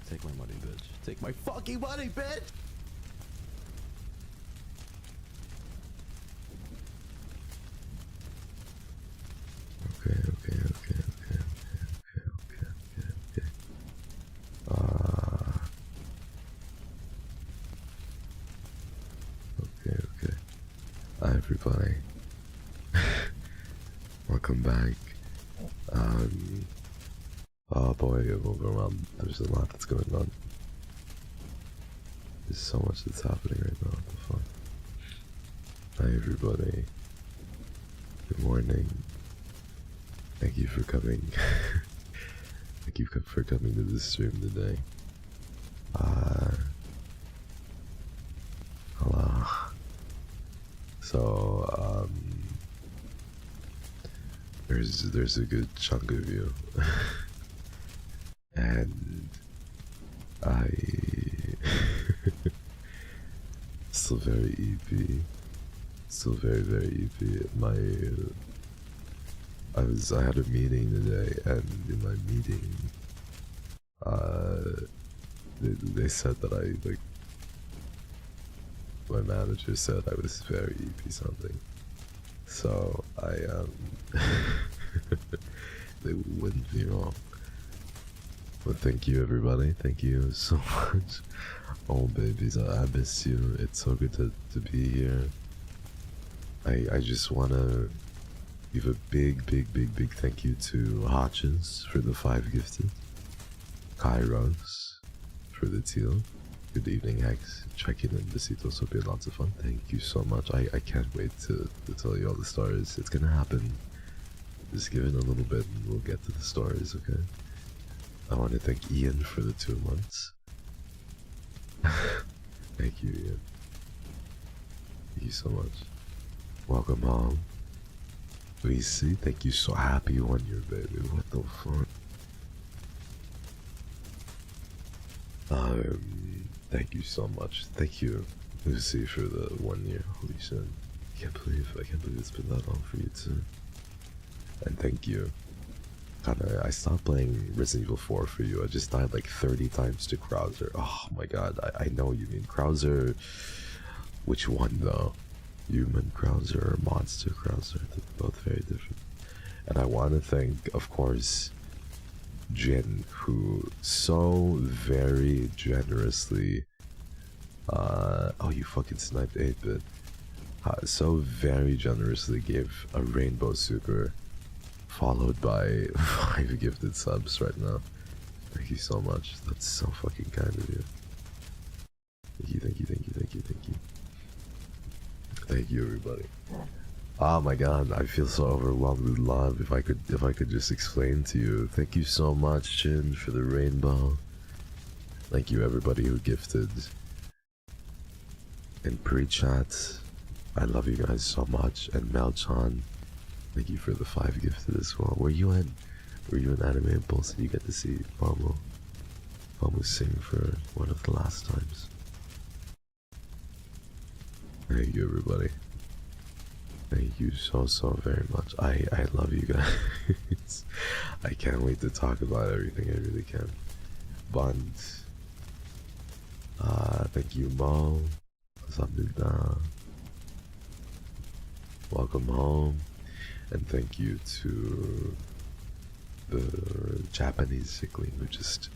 Take my money, bitch. Take my fucking money, bitch! Okay. Okay. Hi, everybody. Welcome back. Oh boy, I'm overwhelmed. There's a lot that's going on. There's so much that's happening right now. What the fuck? Hi, everybody. Good morning. Thank you for coming. Thank you for coming to this stream today. Hello. So, there's a good chunk of you. And I still very EP. Still very EP. I had a meeting today, and in my meeting, they said that my manager said I was very EP something. So they wouldn't be wrong. But thank you, everybody. Thank you so much. Oh, babies, I miss you. It's so good to be here. I just want to give a big thank you to Hodges for the 5 gifted. Kairos for the teal. Good evening, Hex. Checking in. Besitos. Hope you had lots of fun. Thank you so much. I can't wait to tell you all the stories. It's gonna happen. Just give it a little bit and we'll get to the stories, okay? I want to thank Ian for the 2 months. Thank you, Ian. Thank you so much. Welcome home. Lucy, thank you. So happy 1 year, baby. What the fuck? Thank you so much. Thank you, Lucy, for the 1 year. Holy shit. I can't believe it's been that long for you too. And thank you. I stopped playing Resident Evil 4 for you. I just died like 30 times to Krauser. Oh my god, I know what you mean. Krauser, which one though? Human Krauser or Monster Krauser? They're both very different. And I want to thank, of course, Jin, who so very generously, oh, you fucking sniped 8-bit, so very generously gave a rainbow super, followed by 5 gifted subs right now. Thank you so much. That's so fucking kind of you. Thank you. Thank you, everybody. Oh my god, I feel so overwhelmed with love. If I could just explain to you. Thank you so much, Chin, for the rainbow. Thank you, everybody who gifted. And pre-chat, I love you guys so much. And Melchan, thank you for the 5 gifted as well. Were you in Anime Impulse? Did you get to see Pomu sing for one of the last times? Thank you, everybody. Thank you so very much. I love you guys. I can't wait to talk about everything. I really can. Bond. Thank you, Mo. Welcome home. And thank you to the Japanese Sickling who just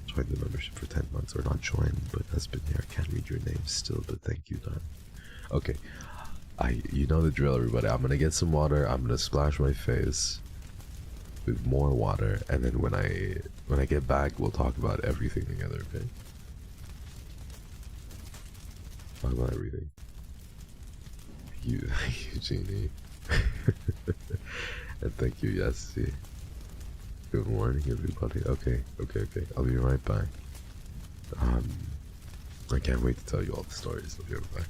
joined the membership for 10 months, or not joined, but has been here. I can't read your name still, but thank you, Don. Okay, you know the drill, everybody. I'm gonna get some water. I'm gonna splash my face with more water, and then when I get back, we'll talk about everything together. Okay? Talk about everything. Thank you, Genie. And thank you, Yassi. Good morning, everybody. Okay. I'll be right back. I can't wait to tell you all the stories. I'll be right back.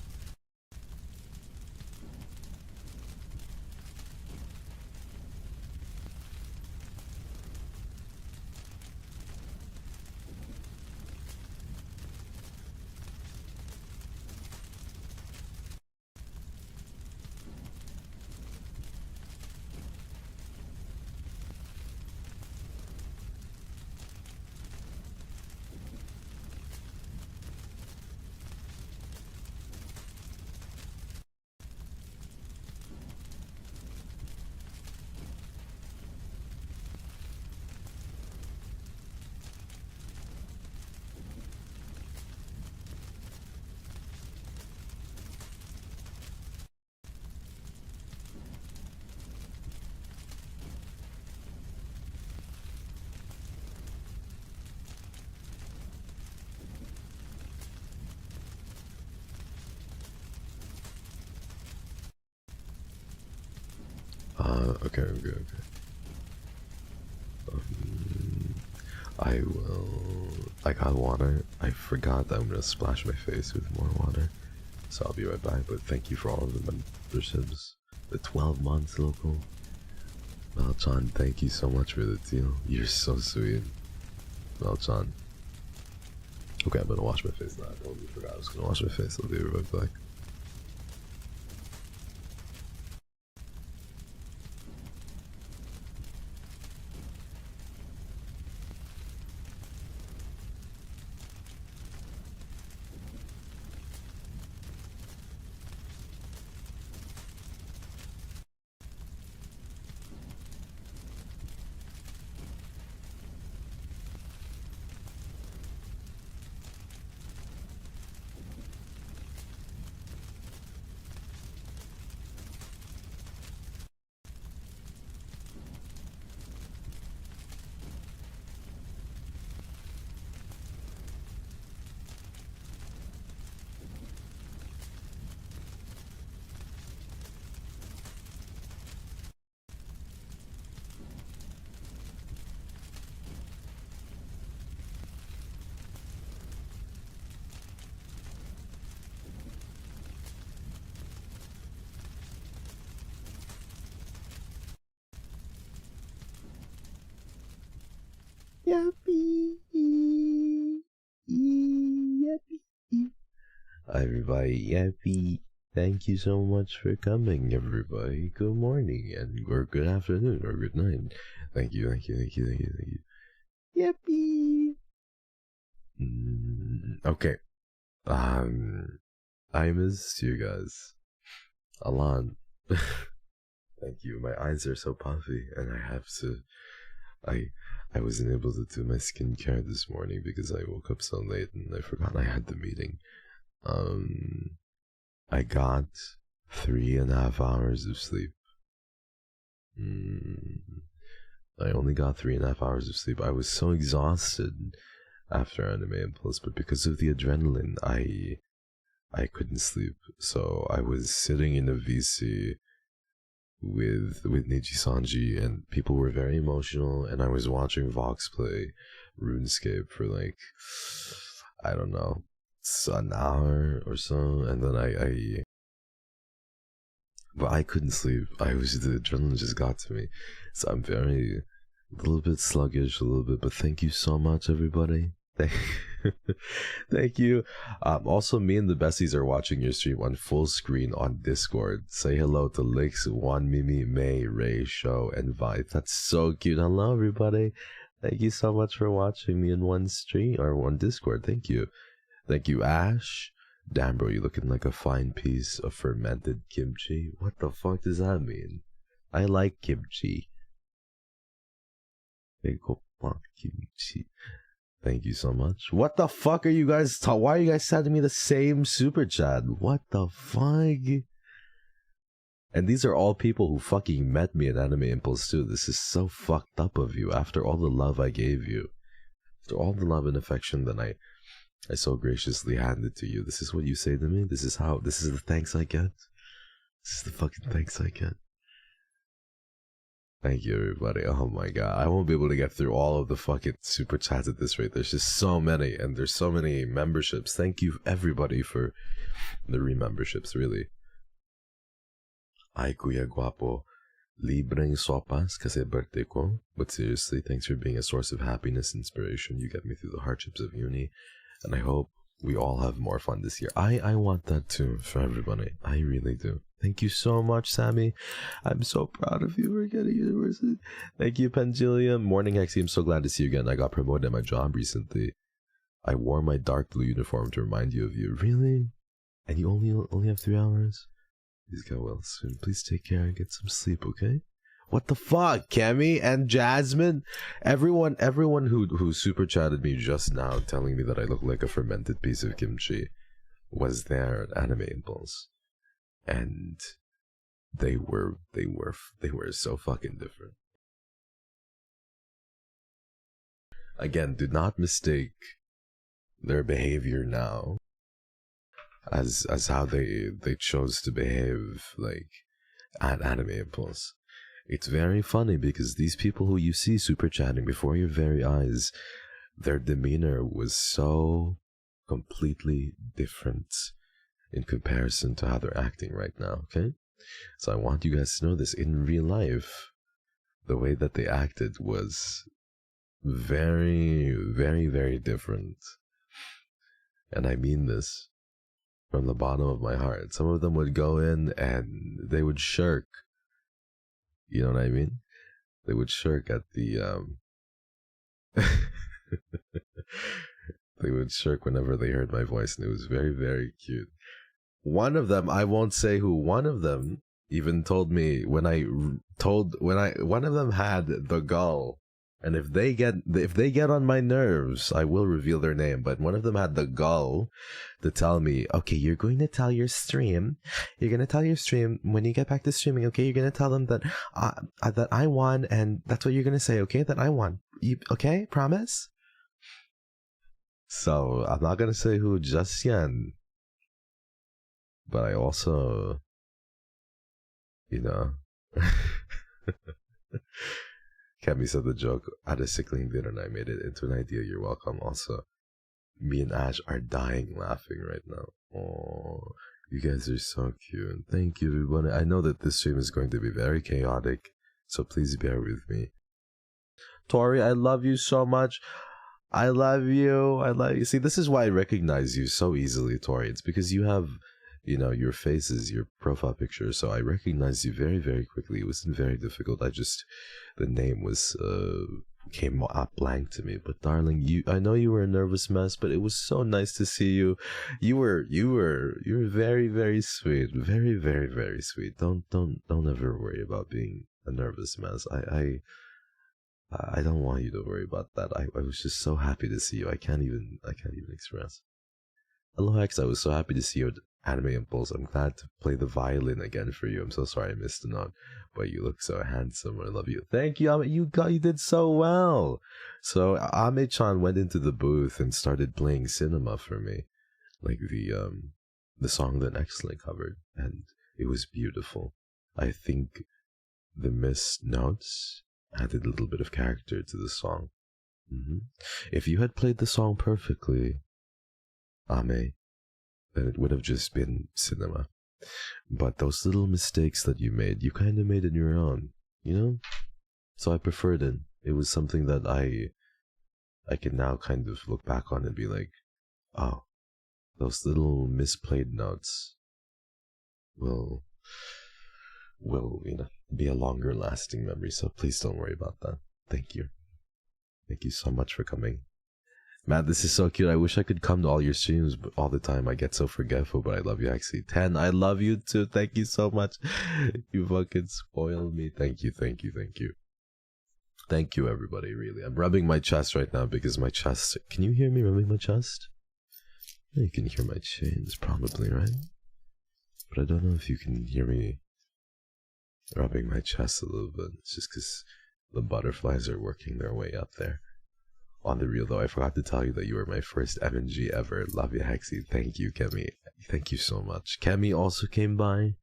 Okay. I will. I got water. I forgot that I'm gonna splash my face with more water, so I'll be right back. But thank you for all of the memberships. The 12 months local. Melchan, thank you so much for the deal. You're so sweet, Melchan. Okay, I'm gonna wash my face now. I totally forgot I was gonna wash my face. I'll be right back. Everybody, yappy. Thank you so much for coming, everybody. Good morning, or good afternoon, or good night. Thank you. Yappy. Okay. I missed you guys a lot. Thank you. My eyes are so puffy, and I have to. I wasn't able to do my skincare this morning because I woke up so late and I forgot I had the meeting. I got 3.5 hours of sleep. I only got 3.5 hours of sleep. I was so exhausted after Anime Impulse, but because of the adrenaline, I couldn't sleep. So I was sitting in a VC with NIJISANJI, and people were very emotional, and I was watching Vox play RuneScape for like, I don't know, an hour or so, and then but I couldn't sleep. The adrenaline just got to me, so I'm a little bit sluggish, but thank you so much, everybody. Thank you. Also, me and the besties are watching your stream on full screen on Discord. Say hello to Lix, Juan, Mimi, May, Ray, Show, and Vibe. That's so cute. Hello, everybody. Thank you so much for watching me in one stream or one Discord. Thank you. Thank you, Ash. Damn, bro, you're looking like a fine piece of fermented kimchi. What the fuck does that mean? I like kimchi. Kimchi. Thank you so much. What the fuck are you guys why are you guys sending me the same super chat? What the fuck? And these are all people who fucking met me at Anime Impulse too. This is so fucked up of you after all the love I gave you. After all the love and affection that I so graciously handed to you. This is what you say to me? This is the thanks I get? This is the fucking thanks I get. Thank you, everybody. Oh my god. I won't be able to get through all of the fucking super chats at this rate. There's just so many, and there's so many memberships. Thank you, everybody, for the re-memberships, really. Ay, kuya guapo. Libreng sopas kasi birthday ko. But seriously, thanks for being a source of happiness and inspiration. You get me through the hardships of uni. And I hope we all have more fun this year. I want that too for everybody. I really do. Thank you so much, Sammy. I'm so proud of you for getting university. Thank you, Pangelia. Morning, Hexy. I'm so glad to see you again. I got promoted at my job recently. I wore my dark blue uniform to remind you of you. Really? And you only have 3 hours? Please get well soon. Please take care and get some sleep, okay? What the fuck, Kemi and Jasmine? Everyone who super chatted me just now telling me that I look like a fermented piece of kimchi was there at Anime Impulse. And they were so fucking different. Again, do not mistake their behavior now as how they chose to behave like at Anime Impulse. It's very funny because these people who you see super chatting before your very eyes, their demeanor was so completely different in comparison to how they're acting right now, okay? So I want you guys to know this. In real life, the way that they acted was very, very, very different. And I mean this from the bottom of my heart. Some of them would go in and they would shirk. You know what I mean? They would shirk at the they would shirk whenever they heard my voice, and it was very, very cute. One of them, I won't say who, one of them even told me one of them had the gall, and if they get on my nerves, I will reveal their name, but one of them had the gall to tell me, okay, you're going to tell your stream when you get back to streaming, okay, you're going to tell them that that I won, and that's what you're going to say, okay, that I won. Okay, promise? So, I'm not going to say who just yet, but I also, Kemi said the joke, I had a Sickling dinner and I made it into an idea. You're welcome. Also, me and Ash are dying laughing right now. Oh, you guys are so cute. Thank you, everyone. I know that this stream is going to be very chaotic, so please bear with me. Tori, I love you so much. I love you. See, this is why I recognize you so easily, Tori. It's because you have, your faces, your profile picture, so I recognize you very, very quickly. It wasn't very difficult. The name was, came out blank to me. But darling, I know you were a nervous mess, but it was so nice to see you. You were very, very sweet. Very, very, very sweet. Don't ever worry about being a nervous mess. I don't want you to worry about that. I was just so happy to see you. I can't even express. Hello, Hex. I was so happy to see you at Anime Impulse. I'm glad to play the violin again for you. I'm so sorry I missed the note, but you look so handsome. I love you. Thank you, Ame. You did so well. So Ame-chan went into the booth and started playing cinema for me, like the song that XSOLEIL covered, and it was beautiful. I think the missed notes added a little bit of character to the song. If you had played the song perfectly, Ame, then it would have just been cinema. But those little mistakes that you made, you kind of made it your own, So I preferred it. It was something that I can now kind of look back on and be like, oh, those little misplayed notes will be a longer lasting memory. So please don't worry about that. Thank you. Thank you so much for coming. Man, this is so cute. I wish I could come to all your streams all the time. I get so forgetful, but I love you actually. 10, I love you too. Thank you so much. You fucking spoiled me. Thank you. Thank you, everybody, really. I'm rubbing my chest right now because my chest... Can you hear me rubbing my chest? Yeah, you can hear my chains, probably, right? But I don't know if you can hear me rubbing my chest a little bit. It's just because the butterflies are working their way up there. On the real though, I forgot to tell you that you were my first MNG ever. Love you, Hexy. Thank you, Kemi. Thank you so much. Kemi also came by.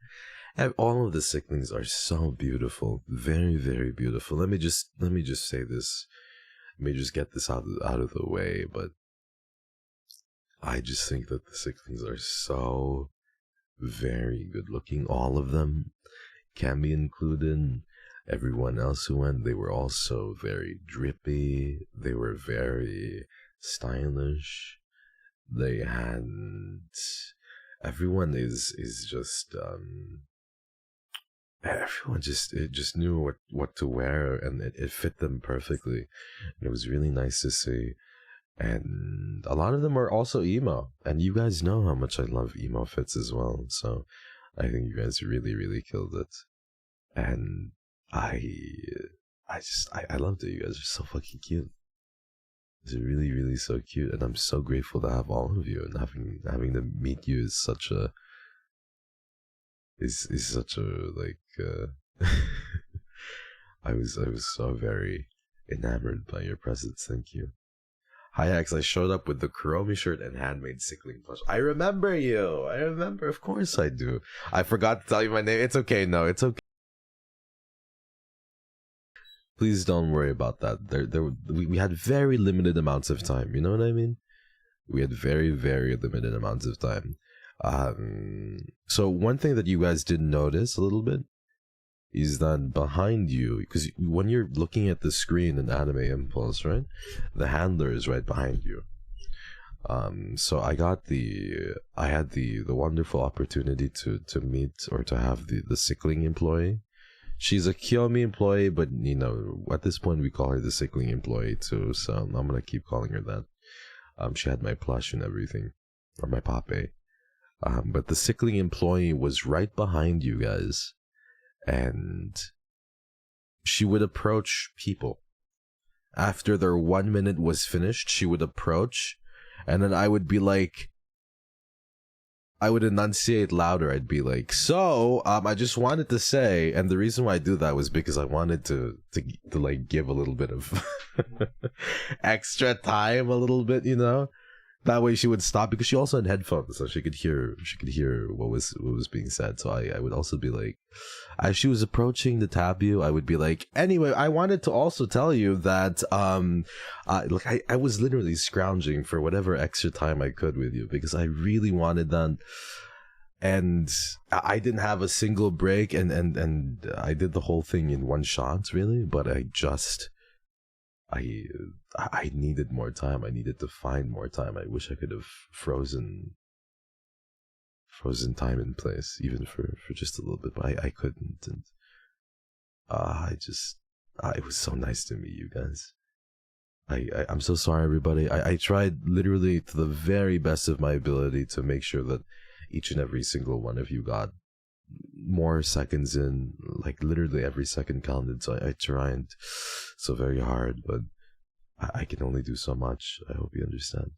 And all of the Sicklings are so beautiful. Very, very beautiful. Let me just say this. Let me just get this out of the way. But I just think that the Sicklings are so very good looking. All of them. Kemi included. Everyone else who went, they were also very drippy. They were very stylish. They had... Everyone is just... Everyone just knew what to wear, and it fit them perfectly. And it was really nice to see. And a lot of them are also emo. And you guys know how much I love emo fits as well. So I think you guys really, really killed it. And I loved it. You guys are so fucking cute. It's really, really so cute, and I'm so grateful to have all of you, and having to meet you is such a I was so very enamored by your presence. Thank you. Hi X, I showed up with the Kuromi shirt and handmade Sickling plush. I remember you. Of course I do. I forgot to tell you my name. It's okay. No, it's okay. Please don't worry about that. We had very limited amounts of time. You know what I mean? We had very, very limited amounts of time. So one thing that you guys didn't notice a little bit is that behind you, because when you're looking at the screen in Anime Impulse, right, the handler is right behind you. So I had the wonderful opportunity to meet or to have the Sickling employee. She's a Kiyomi employee, but you know, at this point we call her the Sickling employee too, so I'm gonna keep calling her that. She had my plush and everything, or my pape. But the Sickling employee was right behind you guys, and she would approach people. After their 1 minute was finished, she would approach, and then I would be like, I would enunciate louder. I'd be like, so, I just wanted to say, and the reason why I do that was because I wanted to like give a little bit of extra time, a little bit, you know? That way she would stop, because she also had headphones, so she could hear what was being said. So I would also be like, as she was approaching the taboo, I would be like, anyway, I wanted to also tell you that like I was literally scrounging for whatever extra time I could with you, because I really wanted that, and I didn't have a single break, and I did the whole thing in one shot, really, but I needed more time. I needed to find more time. I wish I could have frozen time in place, even for just a little bit, but I couldn't. And it was so nice to meet you guys. I'm so sorry, everybody. I tried literally to the very best of my ability to make sure that each and every single one of you got more seconds in, like literally every second counted. So I tried so very hard, but I can only do so much. I hope you understand.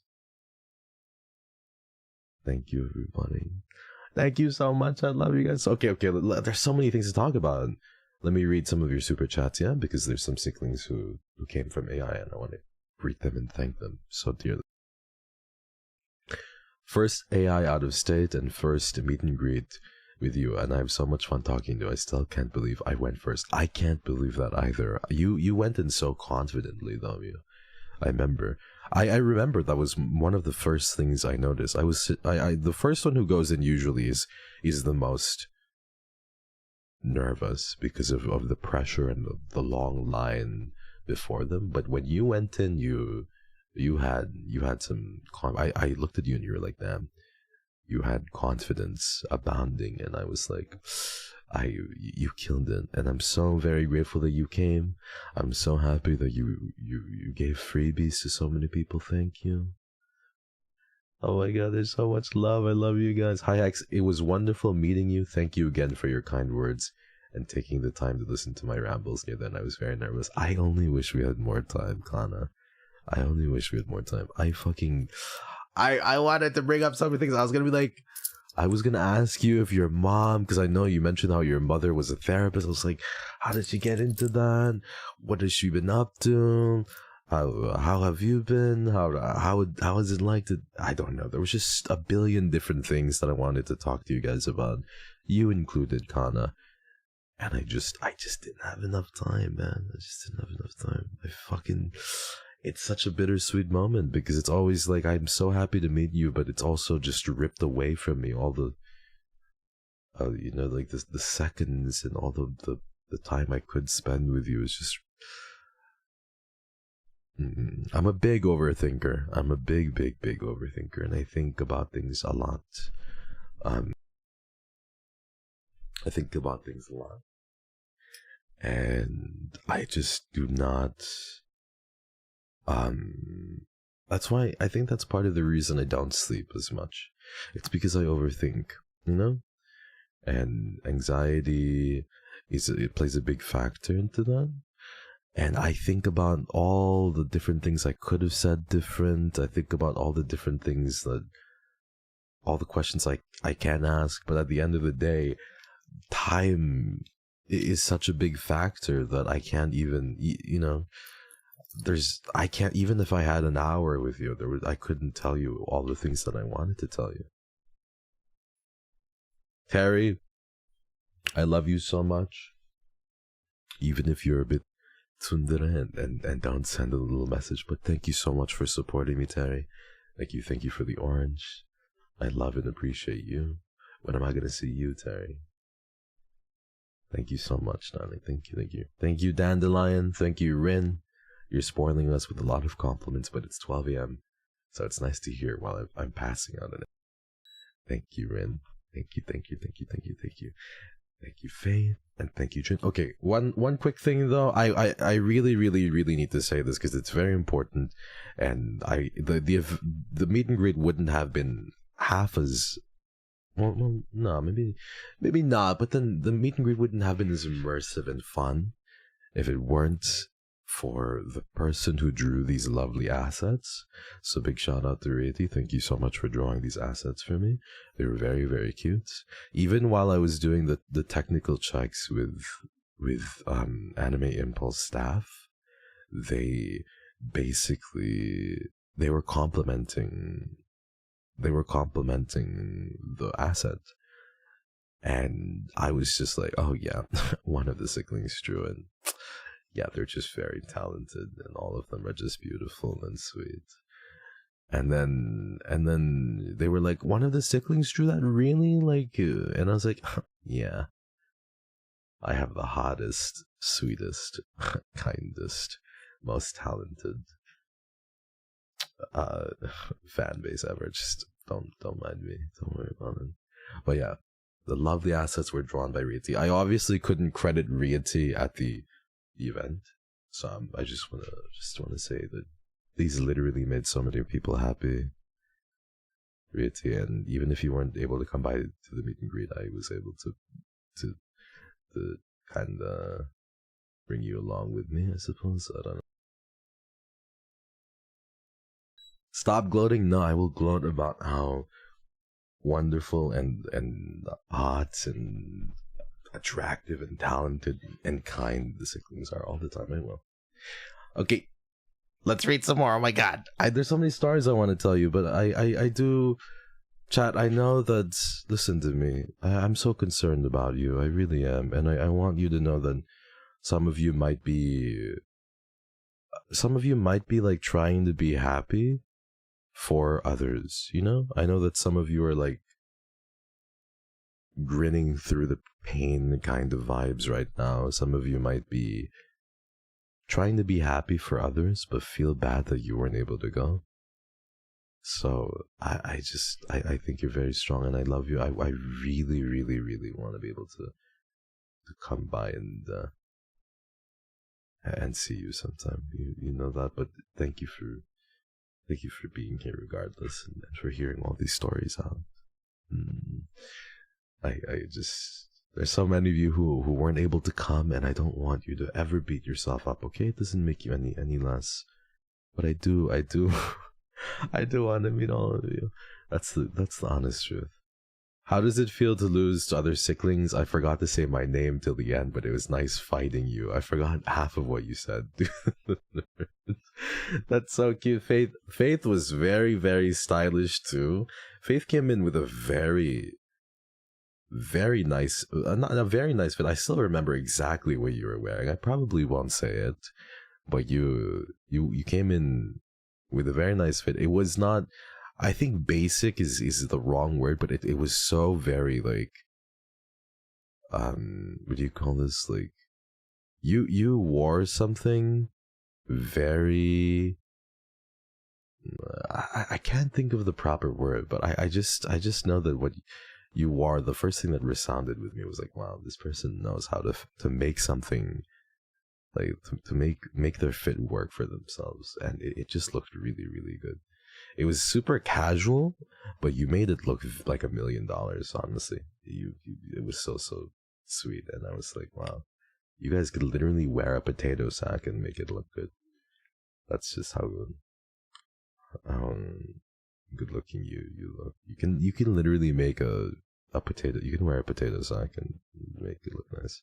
Thank you, everybody. Thank you so much. I love you guys. Okay. There's so many things to talk about. Let me read some of your super chats, yeah? Because there's some Sicklings who came from AI, and I want to greet them and thank them so dearly. First AI out of state, and first meet and greet with you, and I have so much fun talking to you. I still can't believe I went first. I can't believe that either. You went in so confidently, though. I remember. I remember that was one of the first things I noticed. The first one who goes in usually is the most nervous because of the pressure and the long line before them. But when you went in, you had some I looked at you and you were like, damn, you had confidence abounding, and I was like, you killed it, and I'm so very grateful that you came. I'm so happy that you gave freebies to so many people. Thank you. Oh my god, there's so much love. I love you guys. Hi Hex, it was wonderful meeting you. Thank you again for your kind words and taking the time to listen to my rambles near then. I was very nervous. I only wish we had more time, Kana. I only wish we had more time. I wanted to bring up so many things. I was gonna be like, I was gonna ask you if your mom, because I know you mentioned how your mother was a therapist. I was like, how did she get into that? What has she been up to? How have you been? How is it like to? I don't know. There was just a billion different things that I wanted to talk to you guys about, you included, Kana. And I just didn't have enough time, man. I just didn't have enough time. It's such a bittersweet moment, because it's always like, I'm so happy to meet you, but it's also just ripped away from me all the, like the seconds and all the time I could spend with you is just. I'm a big overthinker. I'm a big overthinker, and I think about things a lot. And I just do not. That's why I think that's part of the reason I don't sleep as much. It's because I overthink, and anxiety it plays a big factor into that. And I think about all the different things I could have said different. I think about all the different things all the questions I can ask. But at the end of the day, time is such a big factor that I can't even, I can't, even if I had an hour with you, I couldn't tell you all the things that I wanted to tell you. Terry, I love you so much. Even if you're a bit tsundere and don't send a little message. But thank you so much for supporting me, Terry. Thank you for the orange. I love and appreciate you. When am I gonna see you, Terry? Thank you so much, darling. Thank you. Thank you, Dandelion. Thank you, Rin. You're spoiling us with a lot of compliments, but it's 12 a.m. So it's nice to hear while I'm passing out on it. Thank you, Rin. Thank you. Thank you, Faith. And thank you, Jin. Okay, one quick thing though. I really need to say this because it's very important. And the meet and greet wouldn't have been half as well, no, maybe not, but then the meet and greet wouldn't have been as immersive and fun if it weren't for the person who drew these lovely assets. So big shout out to Rieti. Thank you so much for drawing these assets for me. They were very cute. Even while I was doing the technical checks with Anime Impulse staff, they were complimenting the asset, and I was just like, oh yeah, one of the Sicklings drew, and yeah, they're just very talented, and all of them are just beautiful and sweet. And then they were like, one of the Sicklings drew that, really? And I was like, yeah, I have the hottest, sweetest, kindest, most talented fan base ever. Just don't mind me. Don't worry about it. But yeah, the lovely assets were drawn by Rieti. I obviously couldn't credit Rieti at the event, so I just want to say that these literally made so many people happy, Rieti. And even if you weren't able to come by to the meet and greet, I was able to kind of bring you along with me, I suppose. I don't know. Stop gloating? No, I will gloat about how wonderful and hot and attractive and talented and kind the Sicklings are all the time. I will. Okay, let's read some more. Oh my god, there's so many stories I want to tell you, but I do. Chat, I know that. Listen to me. I'm so concerned about you. I really am, and I want you to know that some of you might be like trying to be happy for others, you know? I know that some of you are like grinning through the pain kind of vibes right now. Some of you might be trying to be happy for others but feel bad that you weren't able to go. So I think you're very strong, and I love you. I really want to be able to come by and see you sometime. You know that, but thank you for being here regardless, and for hearing all these stories out. There's so many of you who weren't able to come, and I don't want you to ever beat yourself up, okay? It doesn't make you any less. But I do I do want to meet all of you. That's the honest truth. How does it feel to lose to other Sicklings? I forgot to say my name till the end, but it was nice fighting you. I forgot half of what you said. That's so cute. Faith was very stylish too. Faith came in with a very nice, not a very nice fit. I still remember exactly what you were wearing. I probably won't say it, but you came in with a very nice fit. It was not, I think basic is the wrong word, but it was so very like, what do you call this? Like, you wore something very, I can't think of the proper word, but I just know that what you wore, the first thing that resounded with me was like, wow, this person knows how to make something, like to make their fit work for themselves, and it just looked really good. It was super casual, but you made it look like $1 million. Honestly, it was so sweet, and I was like, wow, you guys could literally wear a potato sack and make it look good. That's just how good looking you look. You can literally make a potato. You can wear a potato sack and make it look nice.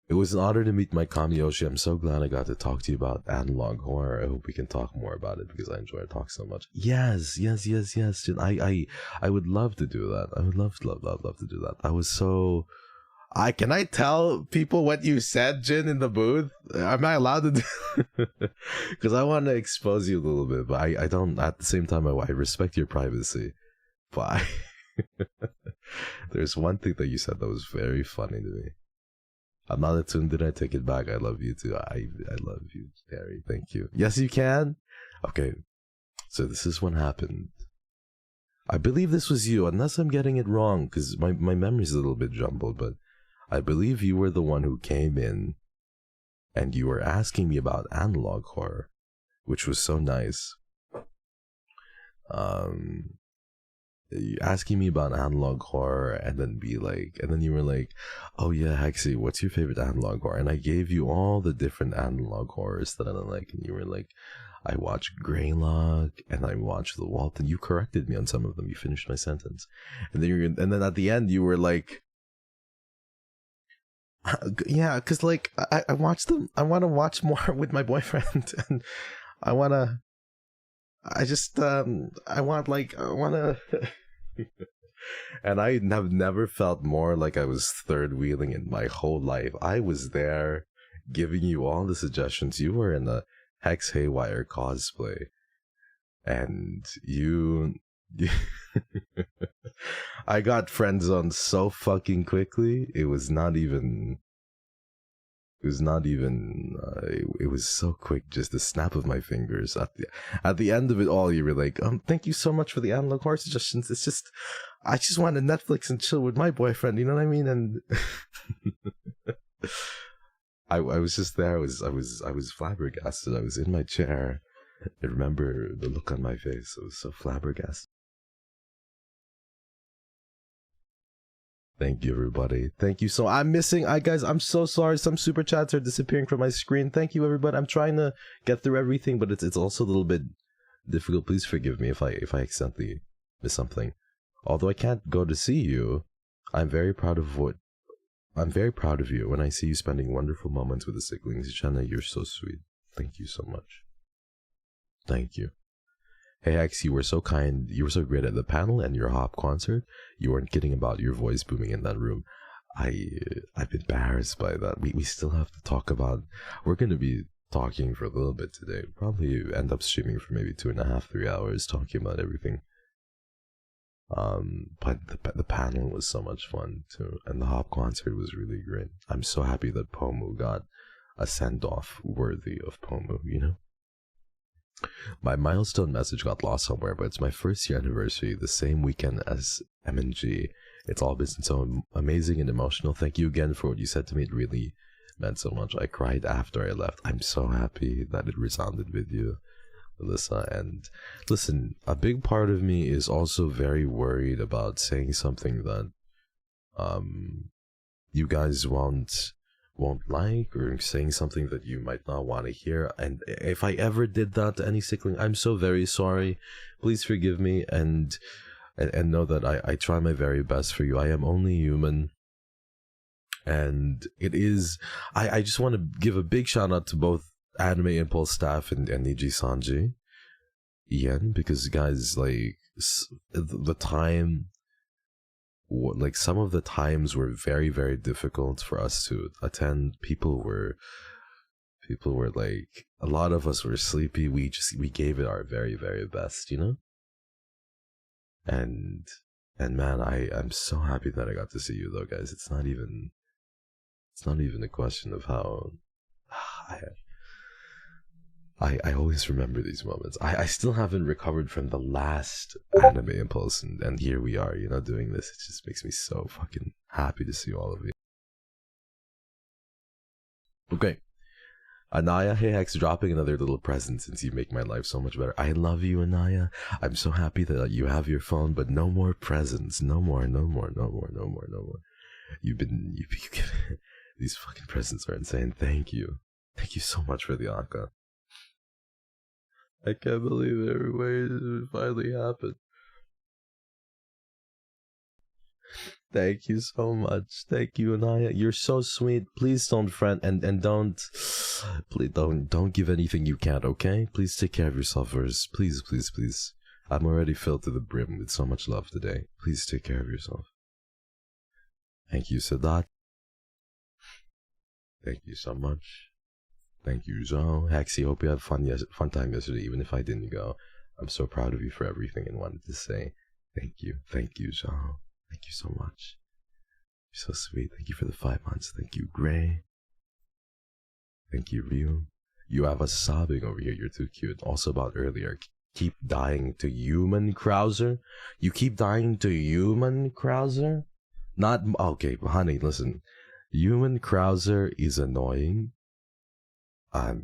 It was an honor to meet my Kamiyoshi. I'm so glad I got to talk to you about analog horror. I hope we can talk more about it because I enjoy talking so much. Yes. I would love to do that. I would love to do that. Can I tell people what you said, Jin, in the booth? Am I allowed to do? Because I want to expose you a little bit, but I don't. At the same time, I respect your privacy. But there's one thing that you said that was very funny to me. I'm not attuned. Did I take it back? I love you too. I love you, Terry. Thank you. Yes, you can. Okay, so this is what happened. I believe this was you, unless I'm getting it wrong, because my memory's a little bit jumbled, but I believe you were the one who came in and you were asking me about analog horror, which was so nice. Asking me about analog horror, and then you were like, oh yeah, Hexy, what's your favorite analog horror? And I gave you all the different analog horrors that I like, and you were like, I watched Greylock, and I watched The Walt, and you corrected me on some of them. You finished my sentence, and then at the end you were like, yeah, because like I watched them. I want to watch more with my boyfriend, and I want to. And I have never felt more like I was third wheeling in my whole life. I was there giving you all the suggestions. You were in a Hex Haywire cosplay, and you I got friend zoned so fucking quickly. It was so quick, just the snap of my fingers. At the end of it all, you were like, thank you so much for the analog horror suggestions. It's just, I just want to Netflix and chill with my boyfriend, you know what I mean? And I was just there. I was flabbergasted. I was in my chair. I remember the look on my face. I was so flabbergasted. Thank you, everybody. Thank you. So I'm missing. Guys, I'm so sorry. Some super chats are disappearing from my screen. Thank you, everybody. I'm trying to get through everything, but it's also a little bit difficult. Please forgive me if I accidentally miss something. Although I can't go to see you, I'm very proud of you when I see you spending wonderful moments with the Sicklings. Shanna, you're so sweet. Thank you so much. Thank you. Hey Hex, you were so kind. You were so great at the panel and your hop concert. You weren't kidding about your voice booming in that room. I'm embarrassed by that. We still have to talk about. We're gonna be talking for a little bit today. Probably end up streaming for maybe 2.5, 3 hours talking about everything. But the panel was so much fun too, and the hop concert was really great. I'm so happy that Pomu got a send-off worthy of Pomu, you know? My milestone message got lost somewhere, but it's my first year anniversary, the same weekend as MNG. It's all been so amazing and emotional. Thank you again for what you said to me. It really meant so much. I cried after I left. I'm so happy that it resounded with you, Alyssa. And listen, a big part of me is also very worried about saying something that you guys won't like, or saying something that you might not want to hear. And if I ever did that to any Sickling, I'm so very sorry. Please forgive me, and know that I try my very best for you. I am only human, and it is. I just want to give a big shout out to both Anime Impulse staff and NIJISANJI, Ian, because guys, like the time. Like some of the times were very, very difficult for us to attend. People were like, a lot of us were sleepy. We gave it our very, very best, you know. And man, I'm so happy that I got to see you though, guys. It's not even a question of how. I always remember these moments. I still haven't recovered from the last Anime Impulse, and here we are, you know, doing this. It just makes me so fucking happy to see all of you. Okay. Anaya, hey Hex, dropping another little present since you make my life so much better. I love you, Anaya. I'm so happy that you have your phone, but no more presents. No more. You've been these fucking presents are insane. Thank you. Thank you so much for the Aka. I can't believe it. It finally happened. Thank you so much. Thank you, Anaya. You're so sweet. Please don't fret, and don't give anything you can't, okay? Please take care of yourself first. Please. I'm already filled to the brim with so much love today. Please take care of yourself. Thank you, Sadat. Thank you so much. Thank you, Zhao. Hexy, hope you had fun time yesterday, even if I didn't go. I'm so proud of you for everything and wanted to say thank you. Thank you, Zhao. Thank you so much. You're so sweet. Thank you for the 5 months. Thank you, Gray. Thank you, Ryu. You have us sobbing over here. You're too cute. Also about earlier. Keep dying to human Krauser? You keep dying to human Krauser? Not... Okay, honey, listen. Human Krauser is annoying. I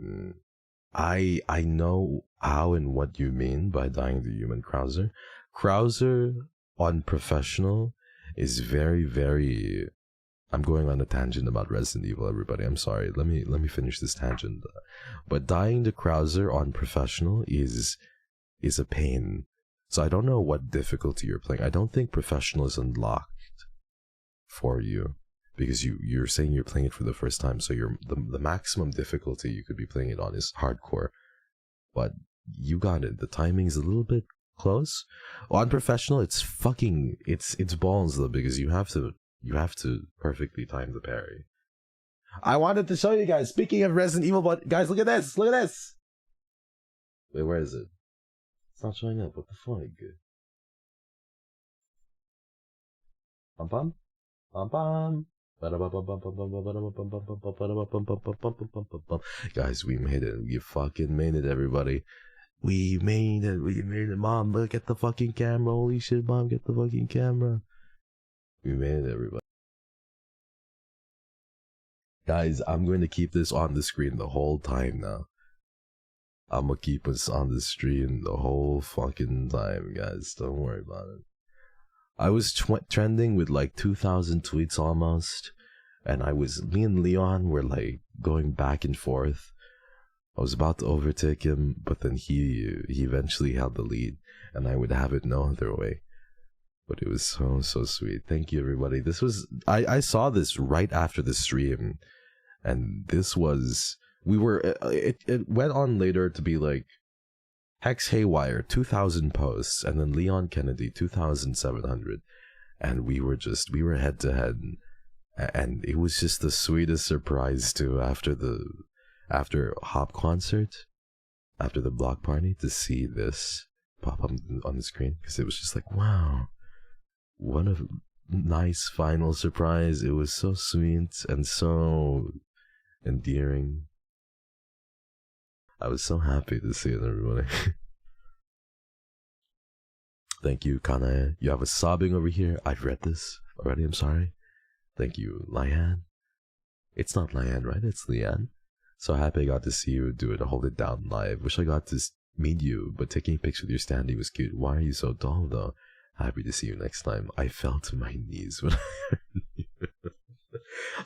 know how and what you mean by dying to human Krauser. Krauser on professional is very, very... I'm going on a tangent about Resident Evil, everybody. I'm sorry. Let me finish this tangent. But dying to Krauser on professional is a pain. So I don't know what difficulty you're playing. I don't think professional is unlocked for you, because you're saying you're playing it for the first time. So the maximum difficulty you could be playing it on is hardcore. But you got it. The timing's a little bit close. On professional, it's fucking it's balls though, because you have to perfectly time the parry. I wanted to show you guys. Speaking of Resident Evil, but guys, look at this. Look at this. Wait, where is it? It's not showing up. What the fuck? Bum bum bum bum. Guys, we made it. We fucking made it, everybody. We made it. We made it. Mom, look at the fucking camera. Holy shit, Mom, get the fucking camera. We made it, everybody. Guys, I'm going to keep this on the screen the whole time now. I'm gonna keep us on the stream the whole fucking time, guys. Don't worry about it. I was trending with like 2,000 tweets almost, and me and Leon were like going back and forth. I was about to overtake him, but then he eventually held the lead, and I would have it no other way. But it was so sweet. Thank you, everybody. This was I saw this right after the stream, and this was it went on later to be like Hex Haywire 2,000 posts, and then Leon Kennedy 2,700, and we were head to head, and it was just the sweetest surprise too after Hop concert, after the block party, to see this pop up on the screen, because it was just like, wow, what a nice final surprise. It was so sweet and so endearing. I was so happy to see it, everybody. Thank you, Kanae. You have a sobbing over here. I've read this already. I'm sorry. Thank you, Lian. It's not Lian, right? It's Lian. So happy I got to see you do it. Hold it down live. Wish I got to meet you, but taking pics with your standee was cute. Why are you so dull, though? Happy to see you next time. I fell to my knees when I heard you.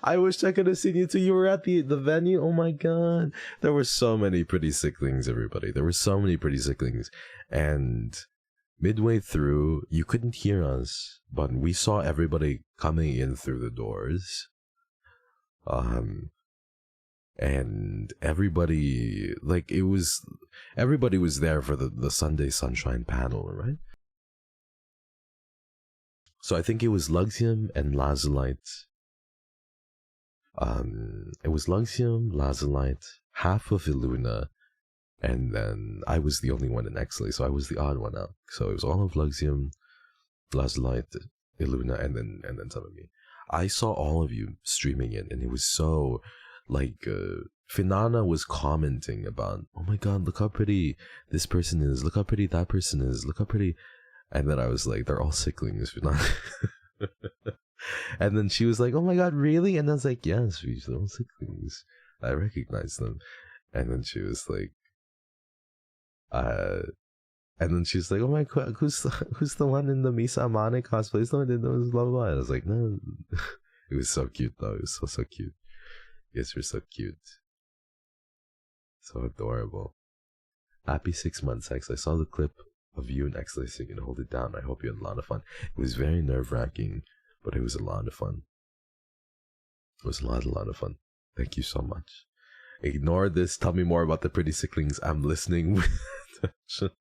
I wish I could have seen you too. You were at the venue. Oh my god. There were so many pretty Sicklings, everybody. There were so many pretty Sicklings. And midway through, you couldn't hear us, but we saw everybody coming in through the doors. And everybody, like, everybody was there for the Sunday Sunshine panel, right? So I think it was Luxium and Lazulite. It was Luxium, Lazulite, half of Illuna, and then I was the only one in XSOLEIL, so I was the odd one out. So it was all of Luxium, Lazulite, Illuna, and then some of me. I saw all of you streaming it, and it was so, like, Finana was commenting about, oh my god, look how pretty this person is, look how pretty that person is, look how pretty, and then I was like, they're all Sicklings, Finana. And then she was like, oh my god, really? And I was like, yes, they're all Sicklings. I recognize them. And then she was like, and then she was like, oh my god, who's the one in the Misa Amane cosplay? Is the one that knows blah blah blah. And I was like, no. It was so cute though. It was so cute. Yes, you're so cute. So adorable. Happy 6 months, X. I saw the clip of you and XSOLEIL singing Hold It Down. I hope you had a lot of fun. It was very nerve-wracking, but it was a lot of fun. It was a lot of fun. Thank you so much. Ignore this. Tell me more about the pretty Sicklings. I'm listening with attention.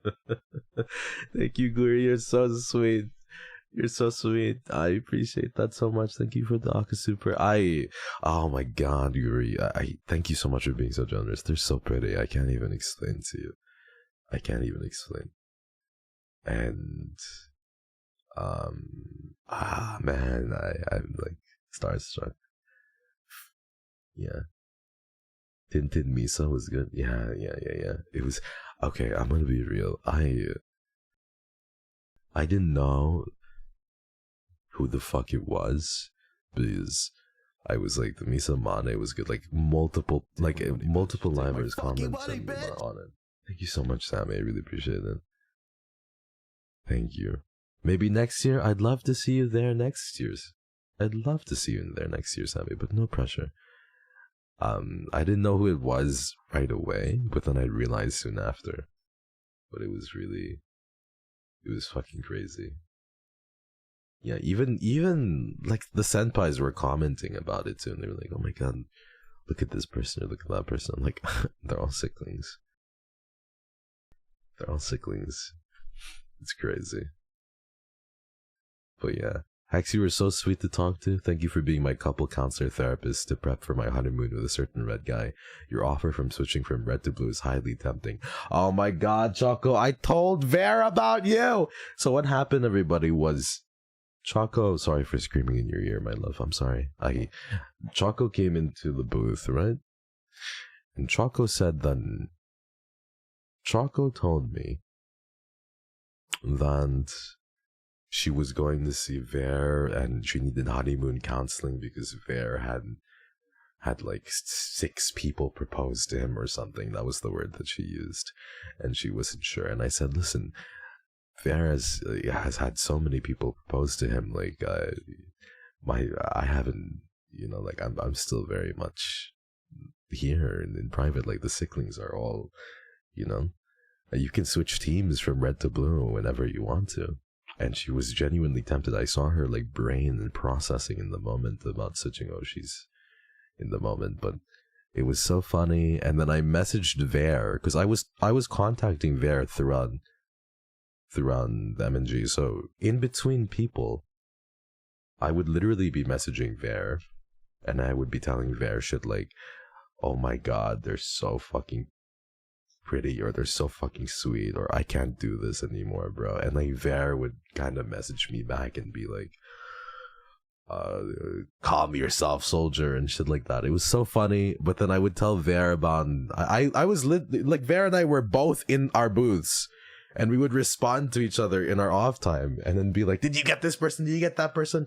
Thank you, Guri. You're so sweet. You're so sweet. I appreciate that so much. Thank you for the Aka Super. Oh my god, Yuri. I thank you so much for being so generous. They're so pretty. I can't even explain to you. I can't even explain. And, man, I'm like starstruck. Yeah. Tintin Misa was good. Yeah. It was, okay, I'm gonna be real. I didn't know who the fuck it was, because I was like, the Misa Mane was good. Like multiple limers comments on it. Thank you so much, Sammy. I really appreciate it. Thank you. Maybe next year. I'd love to see you there next year's. I'd love to see you in there next year, Sammy, but no pressure. I didn't know who it was right away, but then I realized soon after. But it was fucking crazy. Yeah, even like the senpais were commenting about it too, and they were like, "Oh my god, look at this person or look at that person." I'm like, they're all Sicklings. They're all Sicklings. It's crazy. But yeah, Hex, you were so sweet to talk to. Thank you for being my couple counselor therapist to prep for my honeymoon with a certain red guy. Your offer from switching from red to blue is highly tempting. Oh my god, Choco, I told Ver about you! So what happened, everybody, was Choco, sorry for screaming in your ear, my love, I'm sorry. Choco came into the booth, right? And Choco said then, Choco told me that she was going to see Ver and she needed honeymoon counseling because Ver had like 6 people propose to him or something. That was the word that she used, and she wasn't sure. And I said, listen, Ver has had so many people propose to him. Like I haven't, like I'm still very much here and in private. Like the Sicklings are all, you can switch teams from red to blue whenever you want to. And she was genuinely tempted. I saw her like brain and processing in the moment about switching OSHIs in the moment, but it was so funny. And then I messaged Ver because I was contacting Ver throughout the MNG. So in between people, I would literally be messaging Ver, and I would be telling Ver shit like, "Oh my god, they're so fucking pretty," or "They're so fucking sweet," or "I can't do this anymore, bro." And like Ver would kind of message me back and be like, "Calm yourself, soldier," and shit like that. It was so funny. But then I would tell Ver about I was like Ver and I were both in our booths, and we would respond to each other in our off time, and then be like, "Did you get this person? Did you get that person?"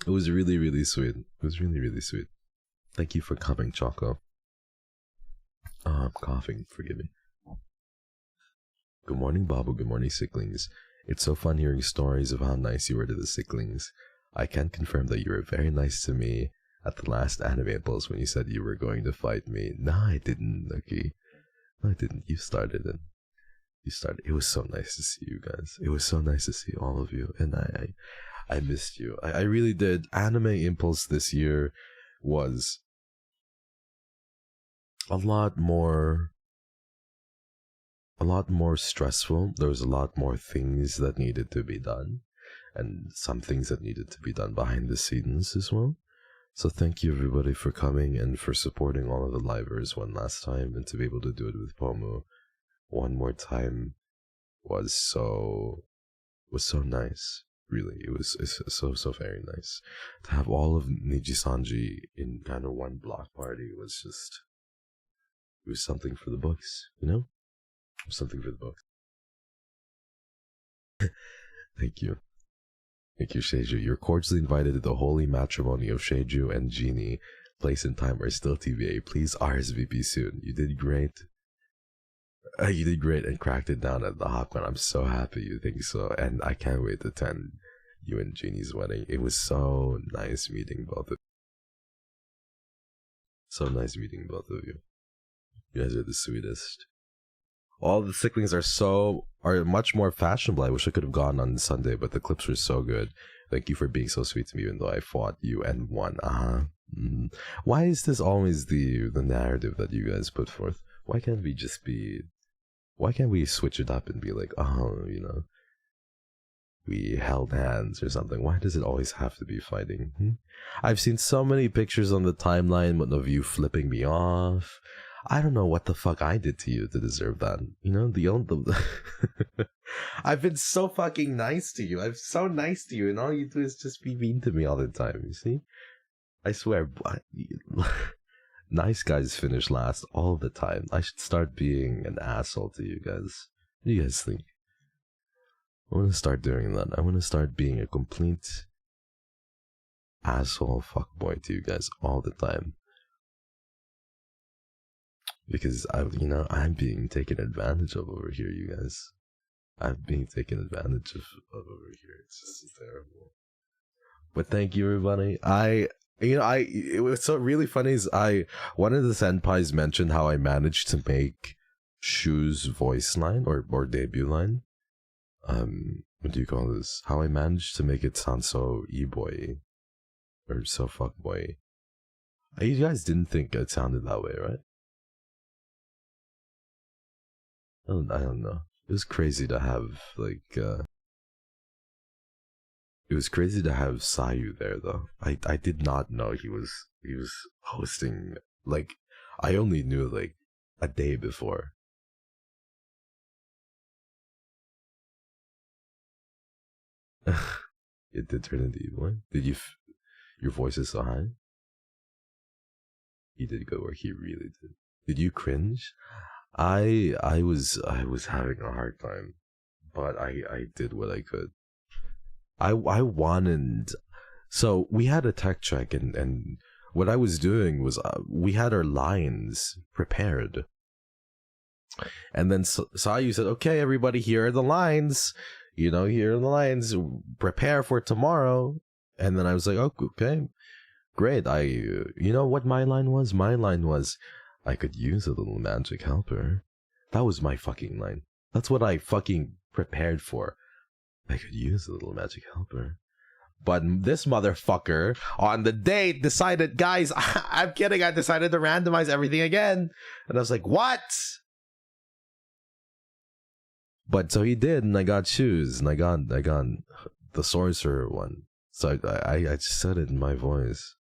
It was really, really sweet. It was really, really sweet. Thank you for coming, Choco. I'm coughing, forgive me. Good morning, Babu. Good morning, Sicklings. It's so fun hearing stories of how nice you were to the Sicklings. I can confirm that you were very nice to me at the last anime pulse when you said you were going to fight me. No, I didn't, Nuki. No, I didn't. You started it. It was so nice to see you guys. It was so nice to see all of you. And I missed you. I really did. Anime Impulse this year was a lot more stressful. There was a lot more things that needed to be done, and some things that needed to be done behind the scenes as well. So thank you everybody for coming and for supporting all of the livers one last time, and to be able to do it with Pomu one more time was so nice. Really, it's so very nice to have all of NIJISANJI in kind of one block party. It was something for the books, something for the books. Thank you, Sheiju. You're cordially invited to the holy matrimony of Sheiju and Genie. Place and time are still TBA. Please RSVP soon. You did great. You did great and cracked it down at the Hopman. I'm so happy you think so, and I can't wait to attend you and Genie's wedding. It was so nice meeting both of you. You guys are the sweetest. All the Sicklings are much more fashionable. I wish I could have gone on Sunday, but the clips were so good. Thank you for being so sweet to me, even though I fought you and won. Why is this always the narrative that you guys put forth? Why can't we switch it up and be like, we held hands or something. Why does it always have to be fighting? I've seen so many pictures on the timeline of you flipping me off. I don't know what the fuck I did to you to deserve that. You know, I've been so fucking nice to you. I'm so nice to you, and all you do is just be mean to me all the time, you see? I swear, nice guys finish last all the time. I should start being an asshole to you guys. What do you guys think? I want to start doing that. I want to start being a complete asshole fuckboy to you guys all the time. Because I'm being taken advantage of over here, you guys. I'm being taken advantage of over here. It's just terrible. But thank you, everybody. It was so really funny is one of the senpais mentioned how I managed to make Shu's voice line or debut line. What do you call this? How I managed to make it sound so e-boy or so fuckboy. You guys didn't think it sounded that way, right? I don't know. It was crazy to have it was crazy to have Sayu there though. I did not know he was hosting. Like, I only knew like a day before. It did turn into e-boy. Did you? Your voice is so high. He did good work. He really did. Did you cringe? I was having a hard time, but I did what I could. I wanted. So we had a tech check, and what I was doing was we had our lines prepared, and then Sayu said, "Okay, everybody, here are the lines. Here are the lines. Prepare for tomorrow." And then I was like, "Oh, okay, great." You know what my line was? My line was, "I could use a little magic helper." That was my fucking line. That's what I fucking prepared for. I could use a little magic helper. But this motherfucker on the date decided, guys, I'm kidding, I decided to randomize everything again. And I was like, what? But so he did, and I got shoes, and I got the sorcerer one. So I just said it in my voice.